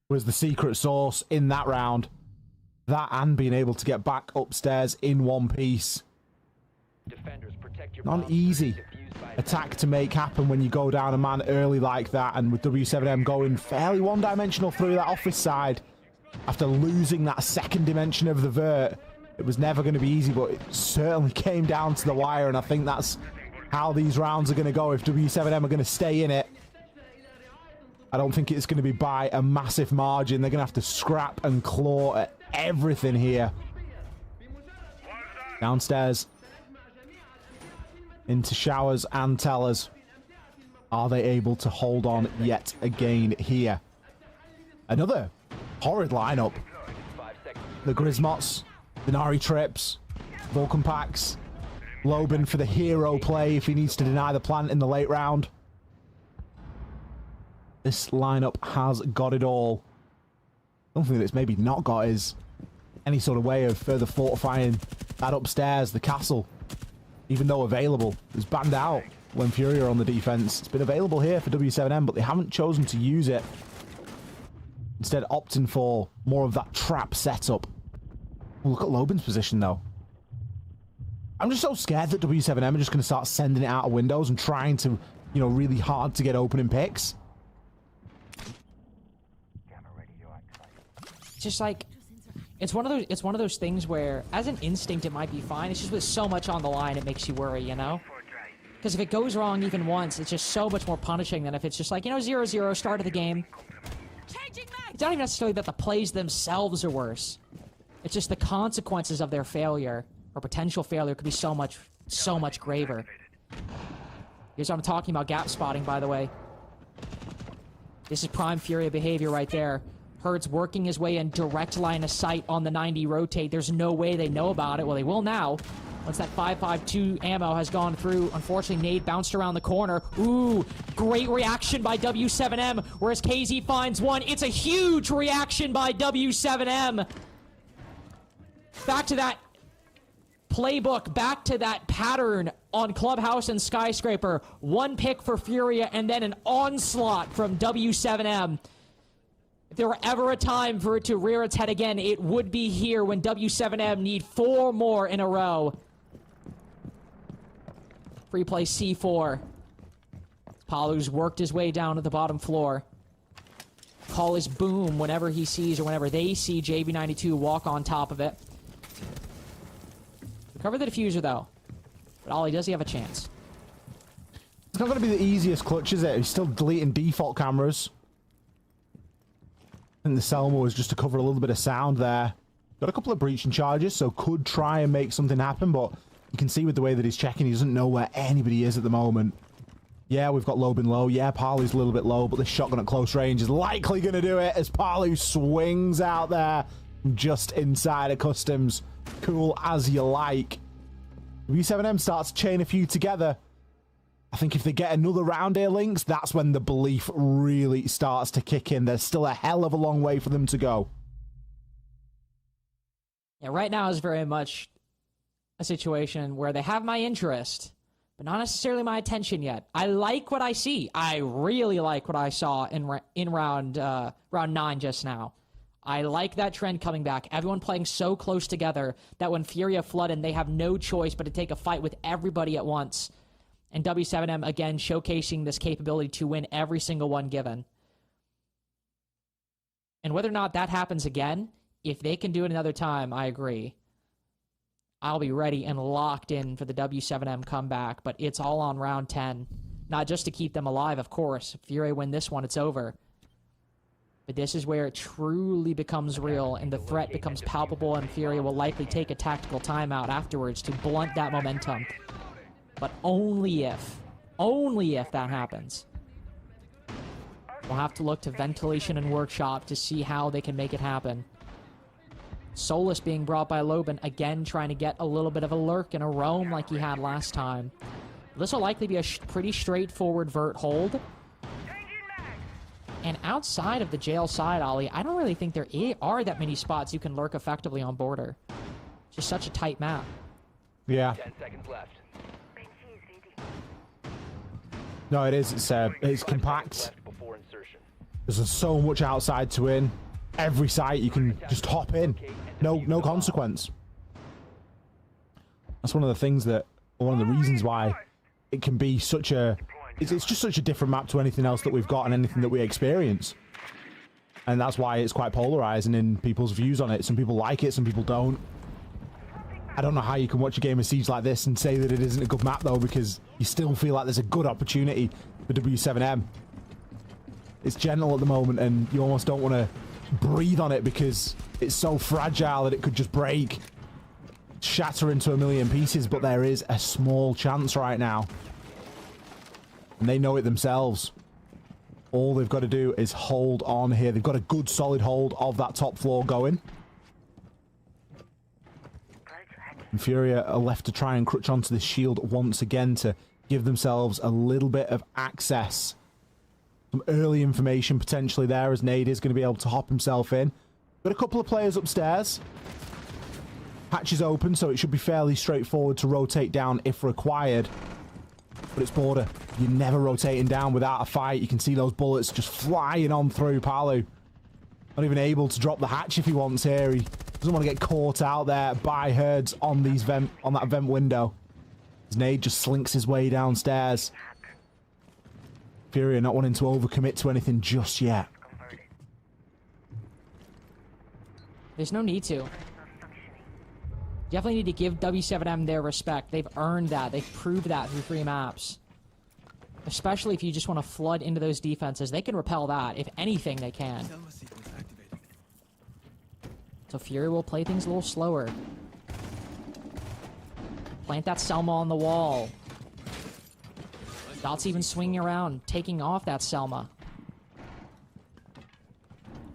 was the secret sauce in that round. That and being able to get back upstairs in one piece. Not an easy attack to make happen when you go down a man early like that, and with W7M going fairly one-dimensional through that office side after losing that second dimension of the vert. It was never going to be easy, but it certainly came down to the wire, and I think that's how these rounds are going to go if W7M are going to stay in it. I don't think it's going to be by a massive margin. They're going to have to scrap and claw at everything here. Downstairs. Into showers and tellers. Are they able to hold on yet again here? Another horrid lineup. The Grismots, the Nari Trips, Vulcan Packs, Loban for the hero play if he needs to deny the plant in the late round. This lineup has got it all. Something that it's maybe not got is any sort of way of further fortifying that upstairs, the castle. Even though available, it was banned out when Fury are on the defense. It's been available here for W7M, but they haven't chosen to use it. Instead, opting for more of that trap setup. Oh, look at Loban's position, though. I'm just so scared that W7M are just going to start sending it out of windows and trying to, you know, really hard to get opening picks. Just like, it's one of those things where, as an instinct, it might be fine. It's just with so much on the line, it makes you worry, you know? Because if it goes wrong even once, it's just so much more punishing than if it's just like, you know, 0-0, start of the game. It's not even necessarily that the plays themselves are worse. It's just the consequences of their failure, or potential failure, could be so much graver. Here's what I'm talking about, gap spotting, by the way. This is prime Fury behavior right there. Herd's working his way in direct line of sight on the 90 rotate. There's no way they know about it. Well, they will now. Once that 5.52 ammo has gone through, unfortunately, Nade bounced around the corner. Ooh, great reaction by W7M, whereas KZ finds one. It's a huge reaction by W7M. Back to that playbook, back to that pattern on Clubhouse and Skyscraper. One pick for Furia, and then an onslaught from W7M. If there were ever a time for it to rear its head again, it would be here when W7M need 4 more in a row. Free play C4. Palu's worked his way down to the bottom floor. Call his boom whenever he sees or whenever they see JV92 walk on top of it. Recover the diffuser, though. But Ollie, does he have a chance? It's not going to be the easiest clutch, is it? He's still deleting default cameras. I think the Selma was just to cover a little bit of sound there. Got a couple of breaching charges, so could try and make something happen, but you can see with the way that he's checking, he doesn't know where anybody is at the moment. Yeah, we've got Loban low. Yeah, Parley's a little bit low, but this shotgun at close range is likely going to do it as Parley swings out there just inside of customs. Cool as you like. V7M starts to chain a few together. I think if they get another round here, Lynx, that's when the belief really starts to kick in. There's still a hell of a long way for them to go. Yeah, right now is very much a situation where they have my interest, but not necessarily my attention yet. I like what I see. I really like what I saw in round 9 just now. I like that trend coming back. Everyone playing so close together that when Furia flood in, they have no choice but to take a fight with everybody at once. And W7M, again, showcasing this capability to win every single one given. And whether or not that happens again, if they can do it another time, I agree. I'll be ready and locked in for the W7M comeback, but it's all on round 10. Not just to keep them alive, of course. If Fury win this one, it's over. But this is where it truly becomes real and the threat becomes palpable, and Fury will likely take a tactical timeout afterwards to blunt that momentum. But only if that happens. We'll have to look to Ventilation and Workshop to see how they can make it happen. Solus being brought by Loban, again trying to get a little bit of a lurk and a roam like he had last time. This will likely be a pretty straightforward vert hold. And outside of the jail side, Ollie, I don't really think there are that many spots you can lurk effectively on border. Just such a tight map. Yeah. 10 seconds left. No, it is. It's compact. Before insertion. There's so much outside to win. Every site you can just hop in. No consequence. That's one of the things that, or one of the reasons why it can be such a... It's just such a different map to anything else that we've got and anything that we experience. And that's why it's quite polarizing in people's views on it. Some people like it, some people don't. I don't know how you can watch a game of Siege like this and say that it isn't a good map, though, because you still feel like there's a good opportunity for W7M. It's gentle at the moment, and you almost don't want to breathe on it because it's so fragile that it could just break, shatter into a million pieces, but there is a small chance right now. And they know it themselves. All they've got to do is hold on here. They've got a good solid hold of that top floor going. And Furia are left to try and crutch onto this shield once again to give themselves a little bit of access. Some early information potentially there, as Nade is going to be able to hop himself in. Got a couple of players upstairs. Hatch is open, so it should be fairly straightforward to rotate down if required. But it's border. You're never rotating down without a fight. You can see those bullets just flying on through Palu. Not even able to drop the hatch if he wants here. He doesn't want to get caught out there by herds on these on that vent window. As Nade just slinks his way downstairs. Fury not wanting to overcommit to anything just yet. There's no need to. Definitely need to give W7M their respect. They've earned that. They've proved that through 3 maps. Especially if you just want to flood into those defenses. They can repel that. If anything, they can. So Fury will play things a little slower. Plant that Selma on the wall. Dots even swinging around, taking off that Selma.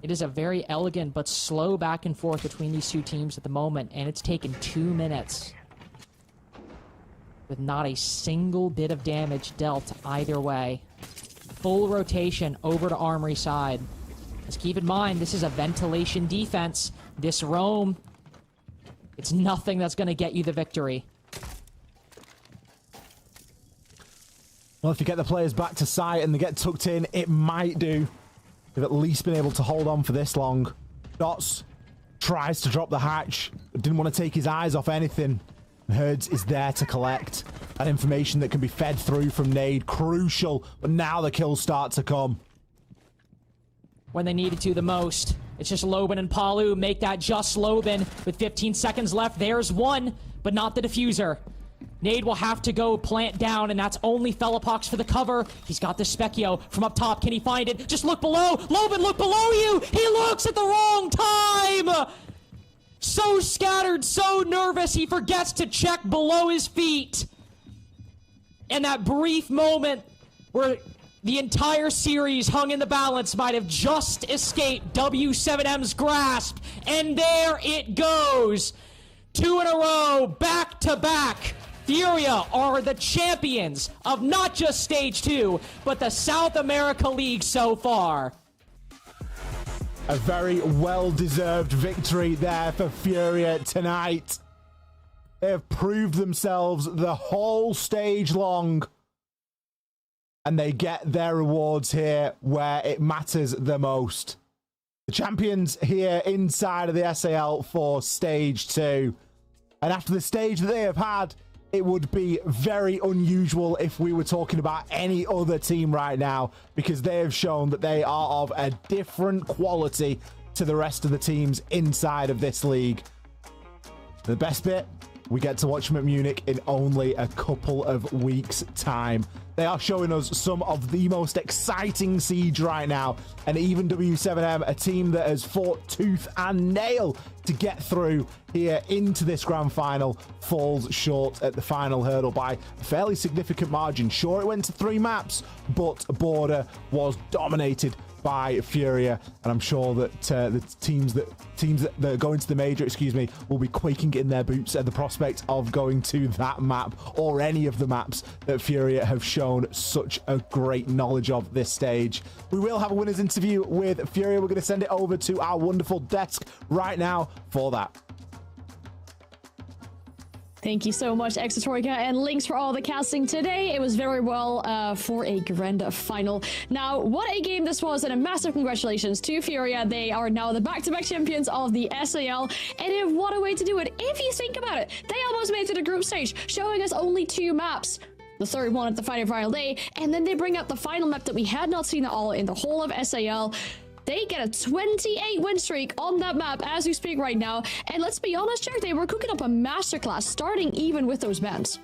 It is a very elegant but slow back and forth between these two teams at the moment, and it's taken 2 minutes. With not a single bit of damage dealt either way. Full rotation over to Armory side. Just keep in mind, this is a ventilation defense. This roam, it's nothing that's going to get you the victory. Well, if you get the players back to site and they get tucked in, it might do. They've at least been able to hold on for this long. Dots tries to drop the hatch, but didn't want to take his eyes off anything. Herds is there to collect that information that can be fed through from Nade. Crucial, but now the kills start to come. When they needed to the most. It's just Loban and Palu make that just Loban. With 15 seconds left, there's one, but not the diffuser. Nade will have to go plant down, and that's only Felipox for the cover. He's got the Specchio from up top. Can he find it? Just look below. Loban, look below you. He looks at the wrong time. So scattered, so nervous, he forgets to check below his feet. And that brief moment where the entire series hung in the balance might have just escaped W7M's grasp. And there it goes. 2 in a row, back to back. Furia are the champions of not just Stage 2, but the South America League so far. A very well-deserved victory there for Furia tonight. They have proved themselves the whole stage long. And they get their rewards here where it matters the most. The champions here inside of the SAL for Stage 2. And after the stage that they have had, it would be very unusual if we were talking about any other team right now, because they have shown that they are of a different quality to the rest of the teams inside of this league. The best bit, we get to watch them at Munich in only a couple of weeks' time. They are showing us some of the most exciting siege right now. And even W7M, a team that has fought tooth and nail to get through here into this grand final, falls short at the final hurdle by a fairly significant margin. Sure, it went to 3 maps, but Border was dominated by Furia, and I'm sure that the teams that are going to the major, will be quaking in their boots at the prospect of going to that map or any of the maps that Furia have shown such a great knowledge of this stage. We will have a winner's interview with Furia. We're going to send it over to our wonderful desk right now for that. Thank you so much, Exatorica, and links for all the casting today. It was very well for a grand final. Now, what a game this was, and a massive congratulations to Furia. They are now the back-to-back champions of the SAL, and what a way to do it. If you think about it, they almost made it to the group stage, showing us only 2 maps. The third one at the final day, and then they bring up the final map that we had not seen at all in the whole of SAL. They get a 28 win streak on that map as we speak right now. And let's be honest, Jack, they were cooking up a masterclass, starting even with those bans.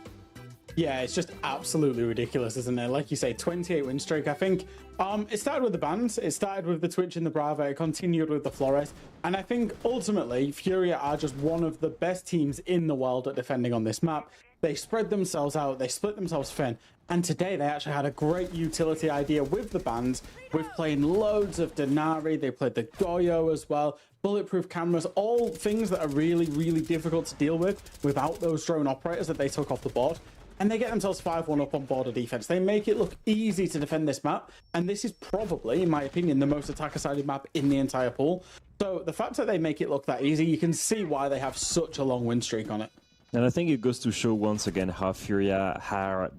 Yeah, it's just absolutely ridiculous, isn't it? Like you say, 28 win streak. I think it started with the bans. It started with the Twitch and the Bravo. It continued with the Flores. And I think ultimately, Furia are just one of the best teams in the world at defending on this map. They spread themselves out. They split themselves thin. And today they actually had a great utility idea with the bans, with playing loads of Denari. They played the Goyo as well, bulletproof cameras, all things that are really, really difficult to deal with without those drone operators that they took off the board. And they get themselves 5-1 up on border defense. They make it look easy to defend this map. And this is probably, in my opinion, the most attacker-sided map in the entire pool. So the fact that they make it look that easy, you can see why they have such a long win streak on it. And I think it goes to show once again how Furia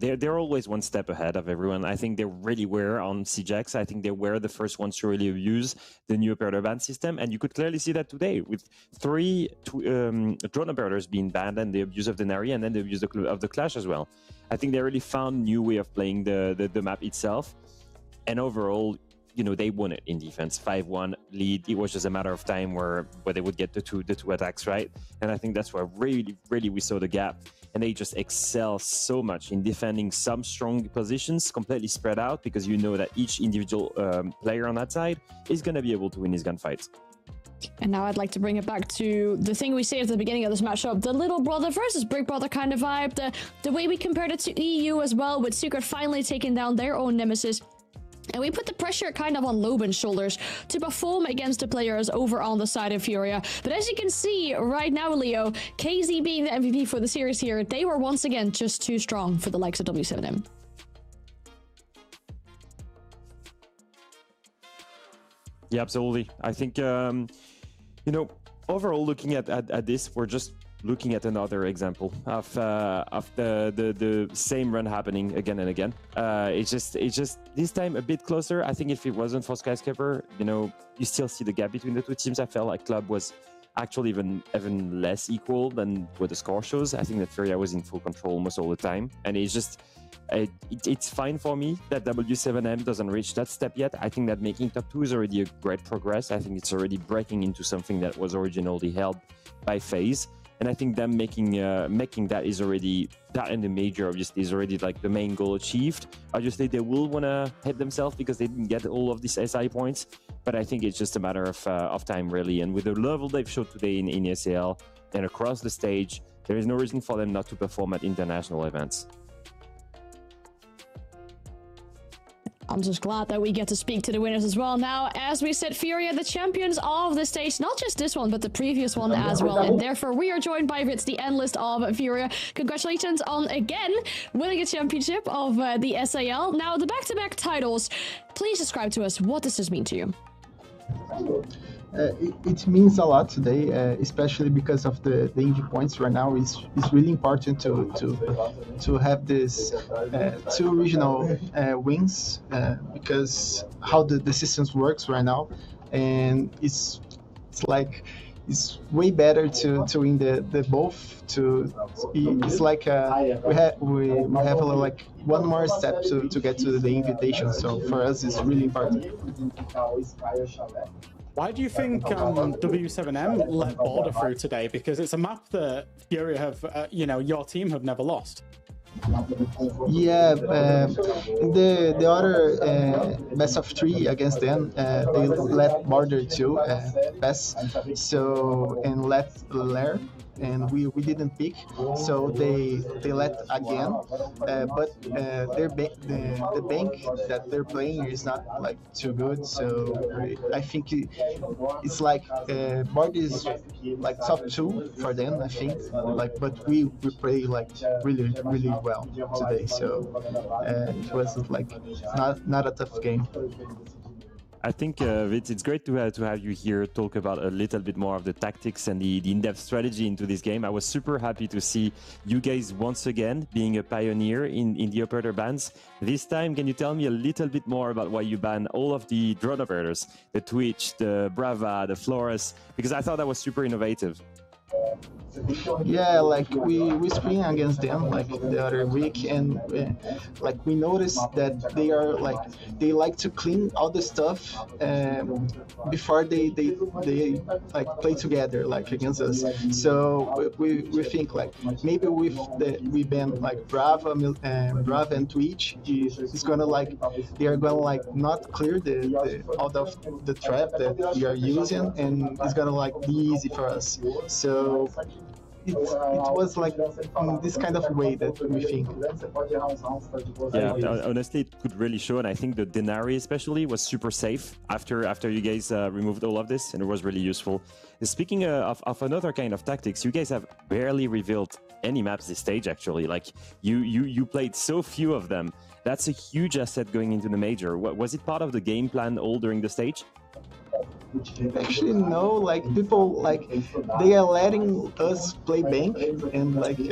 they're always one step ahead of everyone. I think they really were on CJX. I think they were the first ones to really use the new operator ban system, and you could clearly see that today with 3 drone operators being banned and the abuse of the Nari and then the abuse of the Clash as well. I think they really found a new way of playing the map itself, and overall, you know, they won it in defense. 5-1 lead. It was just a matter of time where they would get the two attacks right. And I think that's where really we saw the gap. And they just excel so much in defending some strong positions, completely spread out, because you know that each individual player on that side is going to be able to win his gunfights. And now I'd like to bring it back to the thing we said at the beginning of this matchup, the little brother versus big brother kind of vibe, the way we compared it to EU as well, with Secret finally taking down their own nemesis. And we put the pressure kind of on Loben's shoulders to perform against the players over on the side of Furia. But as you can see right now, Leo, KZ being the MVP for the series here, they were once again just too strong for the likes of W7M. Yeah, absolutely. I think, you know, overall looking at this, we're just looking at another example of the same run happening again and again. It's just this time a bit closer. I think if it wasn't for Skyscraper, you know, you still see the gap between the two teams. I felt like Club was actually even less equal than what the score shows. I think that Furia was in full control almost all the time, and it's just it's fine for me that W7M doesn't reach that step yet. I think that making top 2 is already a great progress. I think it's already breaking into something that was originally held by FaZe. And I think them making that is already, that and the major obviously is already like the main goal achieved. Obviously they will want to hit themselves because they didn't get all of these SI points, but I think it's just a matter of time really. And with the level they've showed today in SAL and across the stage, there is no reason for them not to perform at international events. I'm just glad that we get to speak to the winners as well. Now, as we said, Furia, the champions of the stage, not just this one, but the previous one as well. And therefore, we are joined by Vitz, the end list of Furia. Congratulations on, again, winning a championship of the SAL. Now, the back-to-back titles, please describe to us, what does this mean to you? It means a lot today, especially because of the injury points right now. It's really important to have this 2 regional wins because how the systems works right now, and it's way better to win the both. It's like we have like one more step to get to the invitation. So for us, it's really important. Why do you think W7M let Border through today? Because it's a map that Fury have, your team have never lost. Yeah, the other best of 3 against them, they let Border 2 pass, so and let Lair, and we didn't pick, so they let again, but the bank that they're playing is not like too good, so I think it's like Border is like top 2 for them, I think, like, but we play like really well today, so it was like not a tough game. I think it's great to have you here talk about a little bit more of the tactics and the in-depth strategy into this game. I was super happy to see you guys once again being a pioneer in the operator bans. This time, can you tell me a little bit more about why you ban all of the drone operators, the Twitch, the Brava, the Flores? Because I thought that was super innovative. Yeah, like we screen against them like the other week, and like we noticed that they like to clean all the stuff before they like play together like against us. So we think like maybe with we ban like Brava and Twitch, it's gonna like they are gonna like not clear the all of the trap that we are using, and it's gonna like be easy for us. So it was like this kind of way that we think. Yeah, honestly, it could really show, and I think the Denari especially was super safe after you guys removed all of this, and it was really useful. Speaking of another kind of tactics, you guys have barely revealed any maps this stage, actually. Like, you played so few of them. That's a huge asset going into the major. Was it part of the game plan all during the stage? Actually, no. Like people, like they are letting us play bank, and like we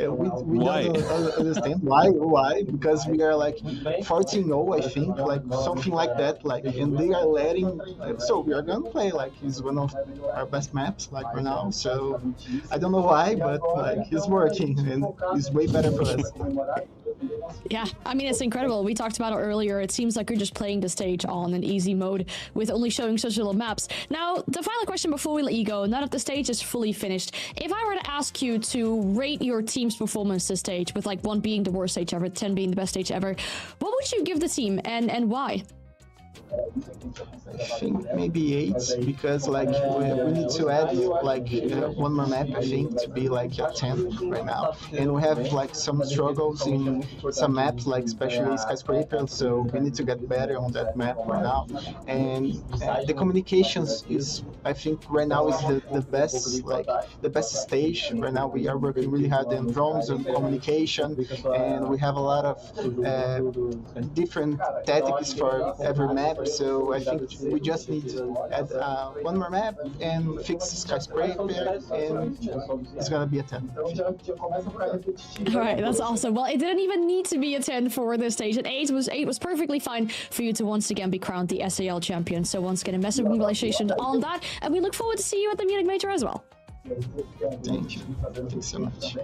don't understand why. Because we are like 14-0, I think, like something like that. Like, and they are letting. So we are gonna play like it's one of our best maps, like right now. So I don't know why, but like it's working, and it's way better for us. Yeah, I mean, it's incredible. We talked about it earlier. It seems like you're just playing the stage on an easy mode with only showing such little maps. Now, the final question before we let you go, now that the stage is fully finished, if I were to ask you to rate your team's performance this stage, with like 1 being the worst stage ever, 10 being the best stage ever, what would you give the team and why? I think maybe 8, because like we need to add like one more map, I think, to be like a 10 right now, and we have like some struggles in some maps, like especially Skyscraper, so we need to get better on that map right now. And the communications is, I think, right now is the best, like the best stage right now. We are working really hard on drones and communication, and we have a lot of different tactics for every map. So I think we just need to add one more map and fix Skyscraper, and it's gonna be a 10. All right, that's awesome. Well, it didn't even need to be a 10 for this stage. An 8 was perfectly fine for you to once again be crowned the SAL champion. So once again, a massive congratulations on that, and we look forward to see you at the Munich Major as well. Thank you. Thanks so much.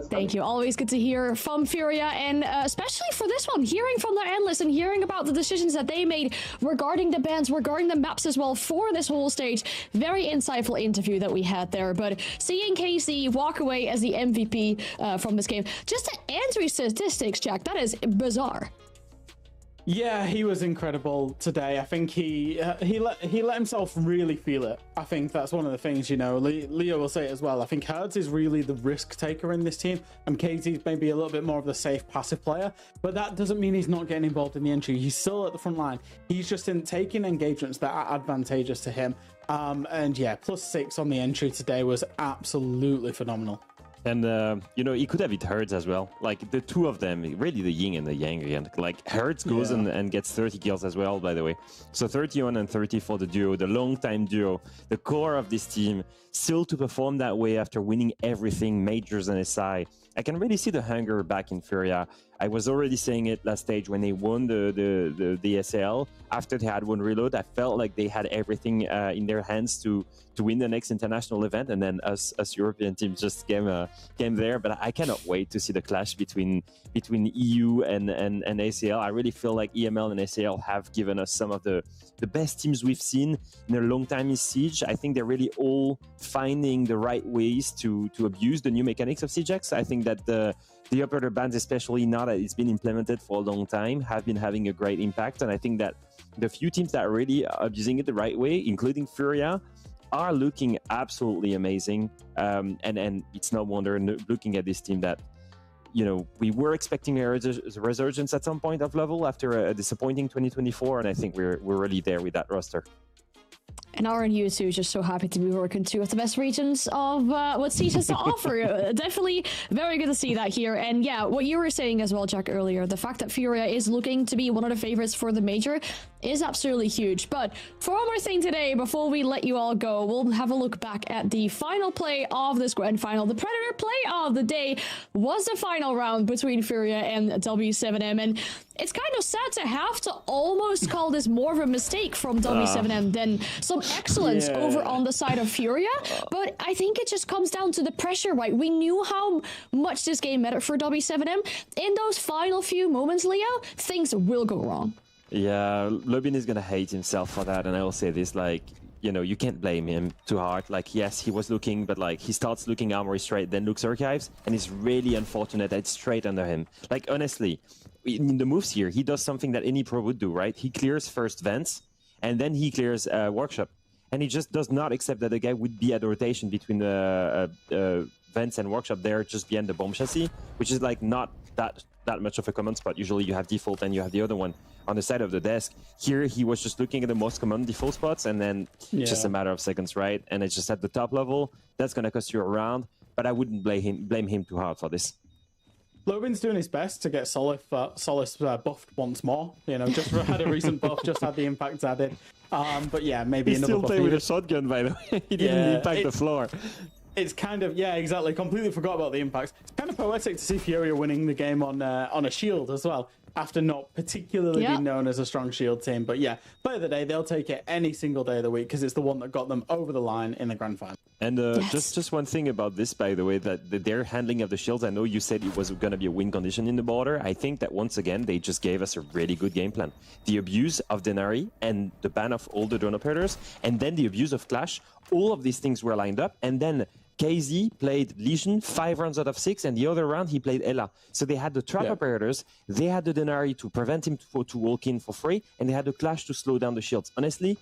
Thank you. Always good to hear from Furia, and especially for this one, hearing from their analysts and hearing about the decisions that they made regarding the bans, regarding the maps as well for this whole stage. Very insightful interview that we had there. But seeing KC walk away as the MVP from this game, just the entry statistics, Jack, that is bizarre. Yeah, he was incredible today. I think he let himself really feel it. I think that's one of the things, you know, Leo will say it as well. I think Herds is really the risk taker in this team, and KZ's maybe a little bit more of the safe passive player, but that doesn't mean he's not getting involved in the entry. He's still at the front line. He's just in taking engagements that are advantageous to him. And yeah, +6 on the entry today was absolutely phenomenal. And, you know, he could have hit Herds as well. Like, the two of them, really the yin and the yang again. Like, Herds goes and gets 30 kills as well, by the way. So 31 and 30 for the duo, the long-time duo, the core of this team, still to perform that way after winning everything, Majors and SI. I can really see the hunger back in Furia. I was already saying it last stage when they won the SAL. After they had one reload, I felt like they had everything in their hands to win the next international event, and then us European teams just came there. But I cannot wait to see the clash between EU and ACL. I really feel like EML and ACL have given us some of the best teams we've seen in a long time in Siege. I think they're really all finding the right ways to abuse the new mechanics of SiegeX. I think that the operator bans, especially now that it's been implemented for a long time, have been having a great impact. And I think that the few teams that are really abusing it the right way, including Furia, are looking absolutely amazing. And it's no wonder looking at this team that, we were expecting a resurgence at some point of level after a disappointing 2024. And I think we're really there with that roster. And RNU is just so happy to be working two of the best regions of what Siege has to offer. Definitely very good to see that here. And yeah, what you were saying as well, Jack, earlier, the fact that Furia is looking to be one of the favorites for the major is absolutely huge. But for one more thing today, before we let you all go, we'll have a look back at the final play of this grand final. The Predator play of the day was the final round between Furia and W7M. And it's kind of sad to have to almost call this more of a mistake from W7M than some excellence over on the side of Furia. But I think it just comes down to the pressure, right? We knew how much this game mattered for W7M. In those final few moments, Leo, things will go wrong. Yeah, Lubin is going to hate himself for that. And I will say this, you can't blame him too hard. Yes, he was looking, but he starts looking armory straight, then looks archives, and it's really unfortunate that it's straight under him. Honestly, in the moves here, he does something that any pro would do, right? He clears first vents, and then he clears workshop. And he just does not accept that the guy would be at a rotation between vents and workshop there, just behind the bomb chassis, which is not that much of a common spot. Usually you have default and you have the other one on the side of the desk. Here he was just looking at the most common default spots, and then just a matter of seconds, right? And it's just at the top level. That's going to cost you a round, but I wouldn't blame him too hard for this. Lobin's doing his best to get Solace buffed once more. Just had a recent buff, just had the impact added. But yeah, maybe he still played with a shotgun, by the way. He didn't impact the floor. It's kind of, exactly. Completely forgot about the impacts. It's kind of poetic to see Furia winning the game on a shield as well, after not particularly being known as a strong shield team. But yeah, play of the day, they'll take it any single day of the week because it's the one that got them over the line in the grand final. And just one thing about this, by the way, that their handling of the shields, I know you said it was going to be a win condition in the border. I think that once again, they just gave us a really good game plan. The abuse of Denari and the ban of all the drone operators, and then the abuse of Clash, all of these things were lined up, and then KZ played Legion 5 rounds out of 6, and the other round he played Ella. So they had the trap operators, they had the Denari to prevent him to walk in for free, and they had the Clash to slow down the shields. Honestly,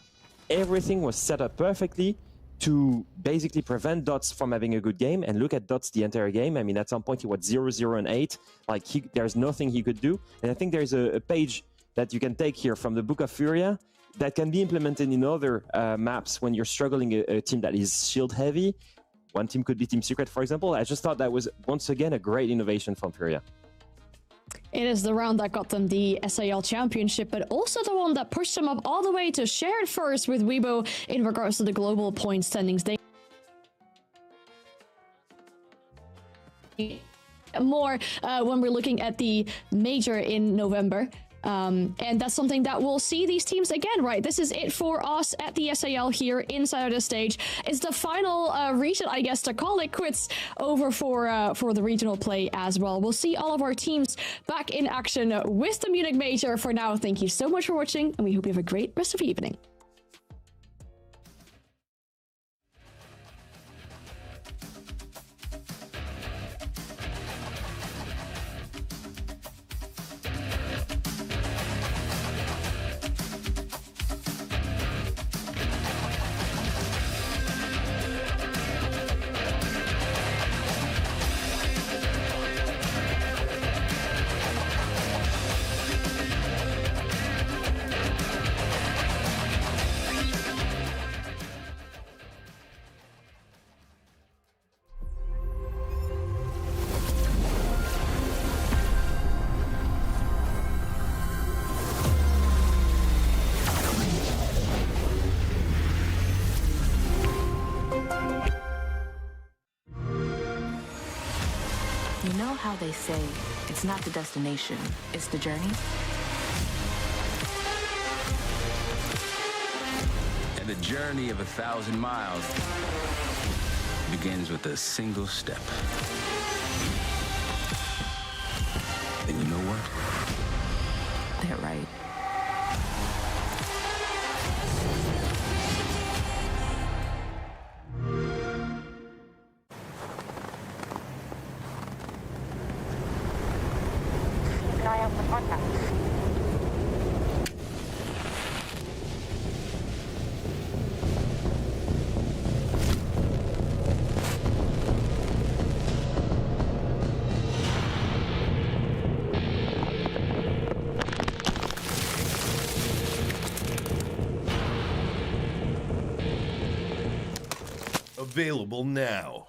everything was set up perfectly to basically prevent Dots from having a good game. And look at Dots the entire game. I mean, at some point he was 0-0 and 8. There's nothing he could do. And I think there's a page that you can take here from the Book of Furia that can be implemented in other maps when you're struggling a team that is shield heavy. One team could be Team Secret, for example. I just thought that was, once again, a great innovation from Furia. It is the round that got them the SAL championship, but also the one that pushed them up all the way to shared first with Weibo in regards to the global point standings. More when we're looking at the major in November. And that's something that we'll see these teams again, right? This is it for us at the SAL here inside of the stage. It's the final region, I guess, to call it quits over for the regional play as well. We'll see all of our teams back in action with the Munich Major. For now, thank you so much for watching, and we hope you have a great rest of the evening. You know how they say it's not the destination, it's the journey? And the journey of 1,000 miles begins with a single step. And you know what? They're right. Keep an eye out for contact. Available now.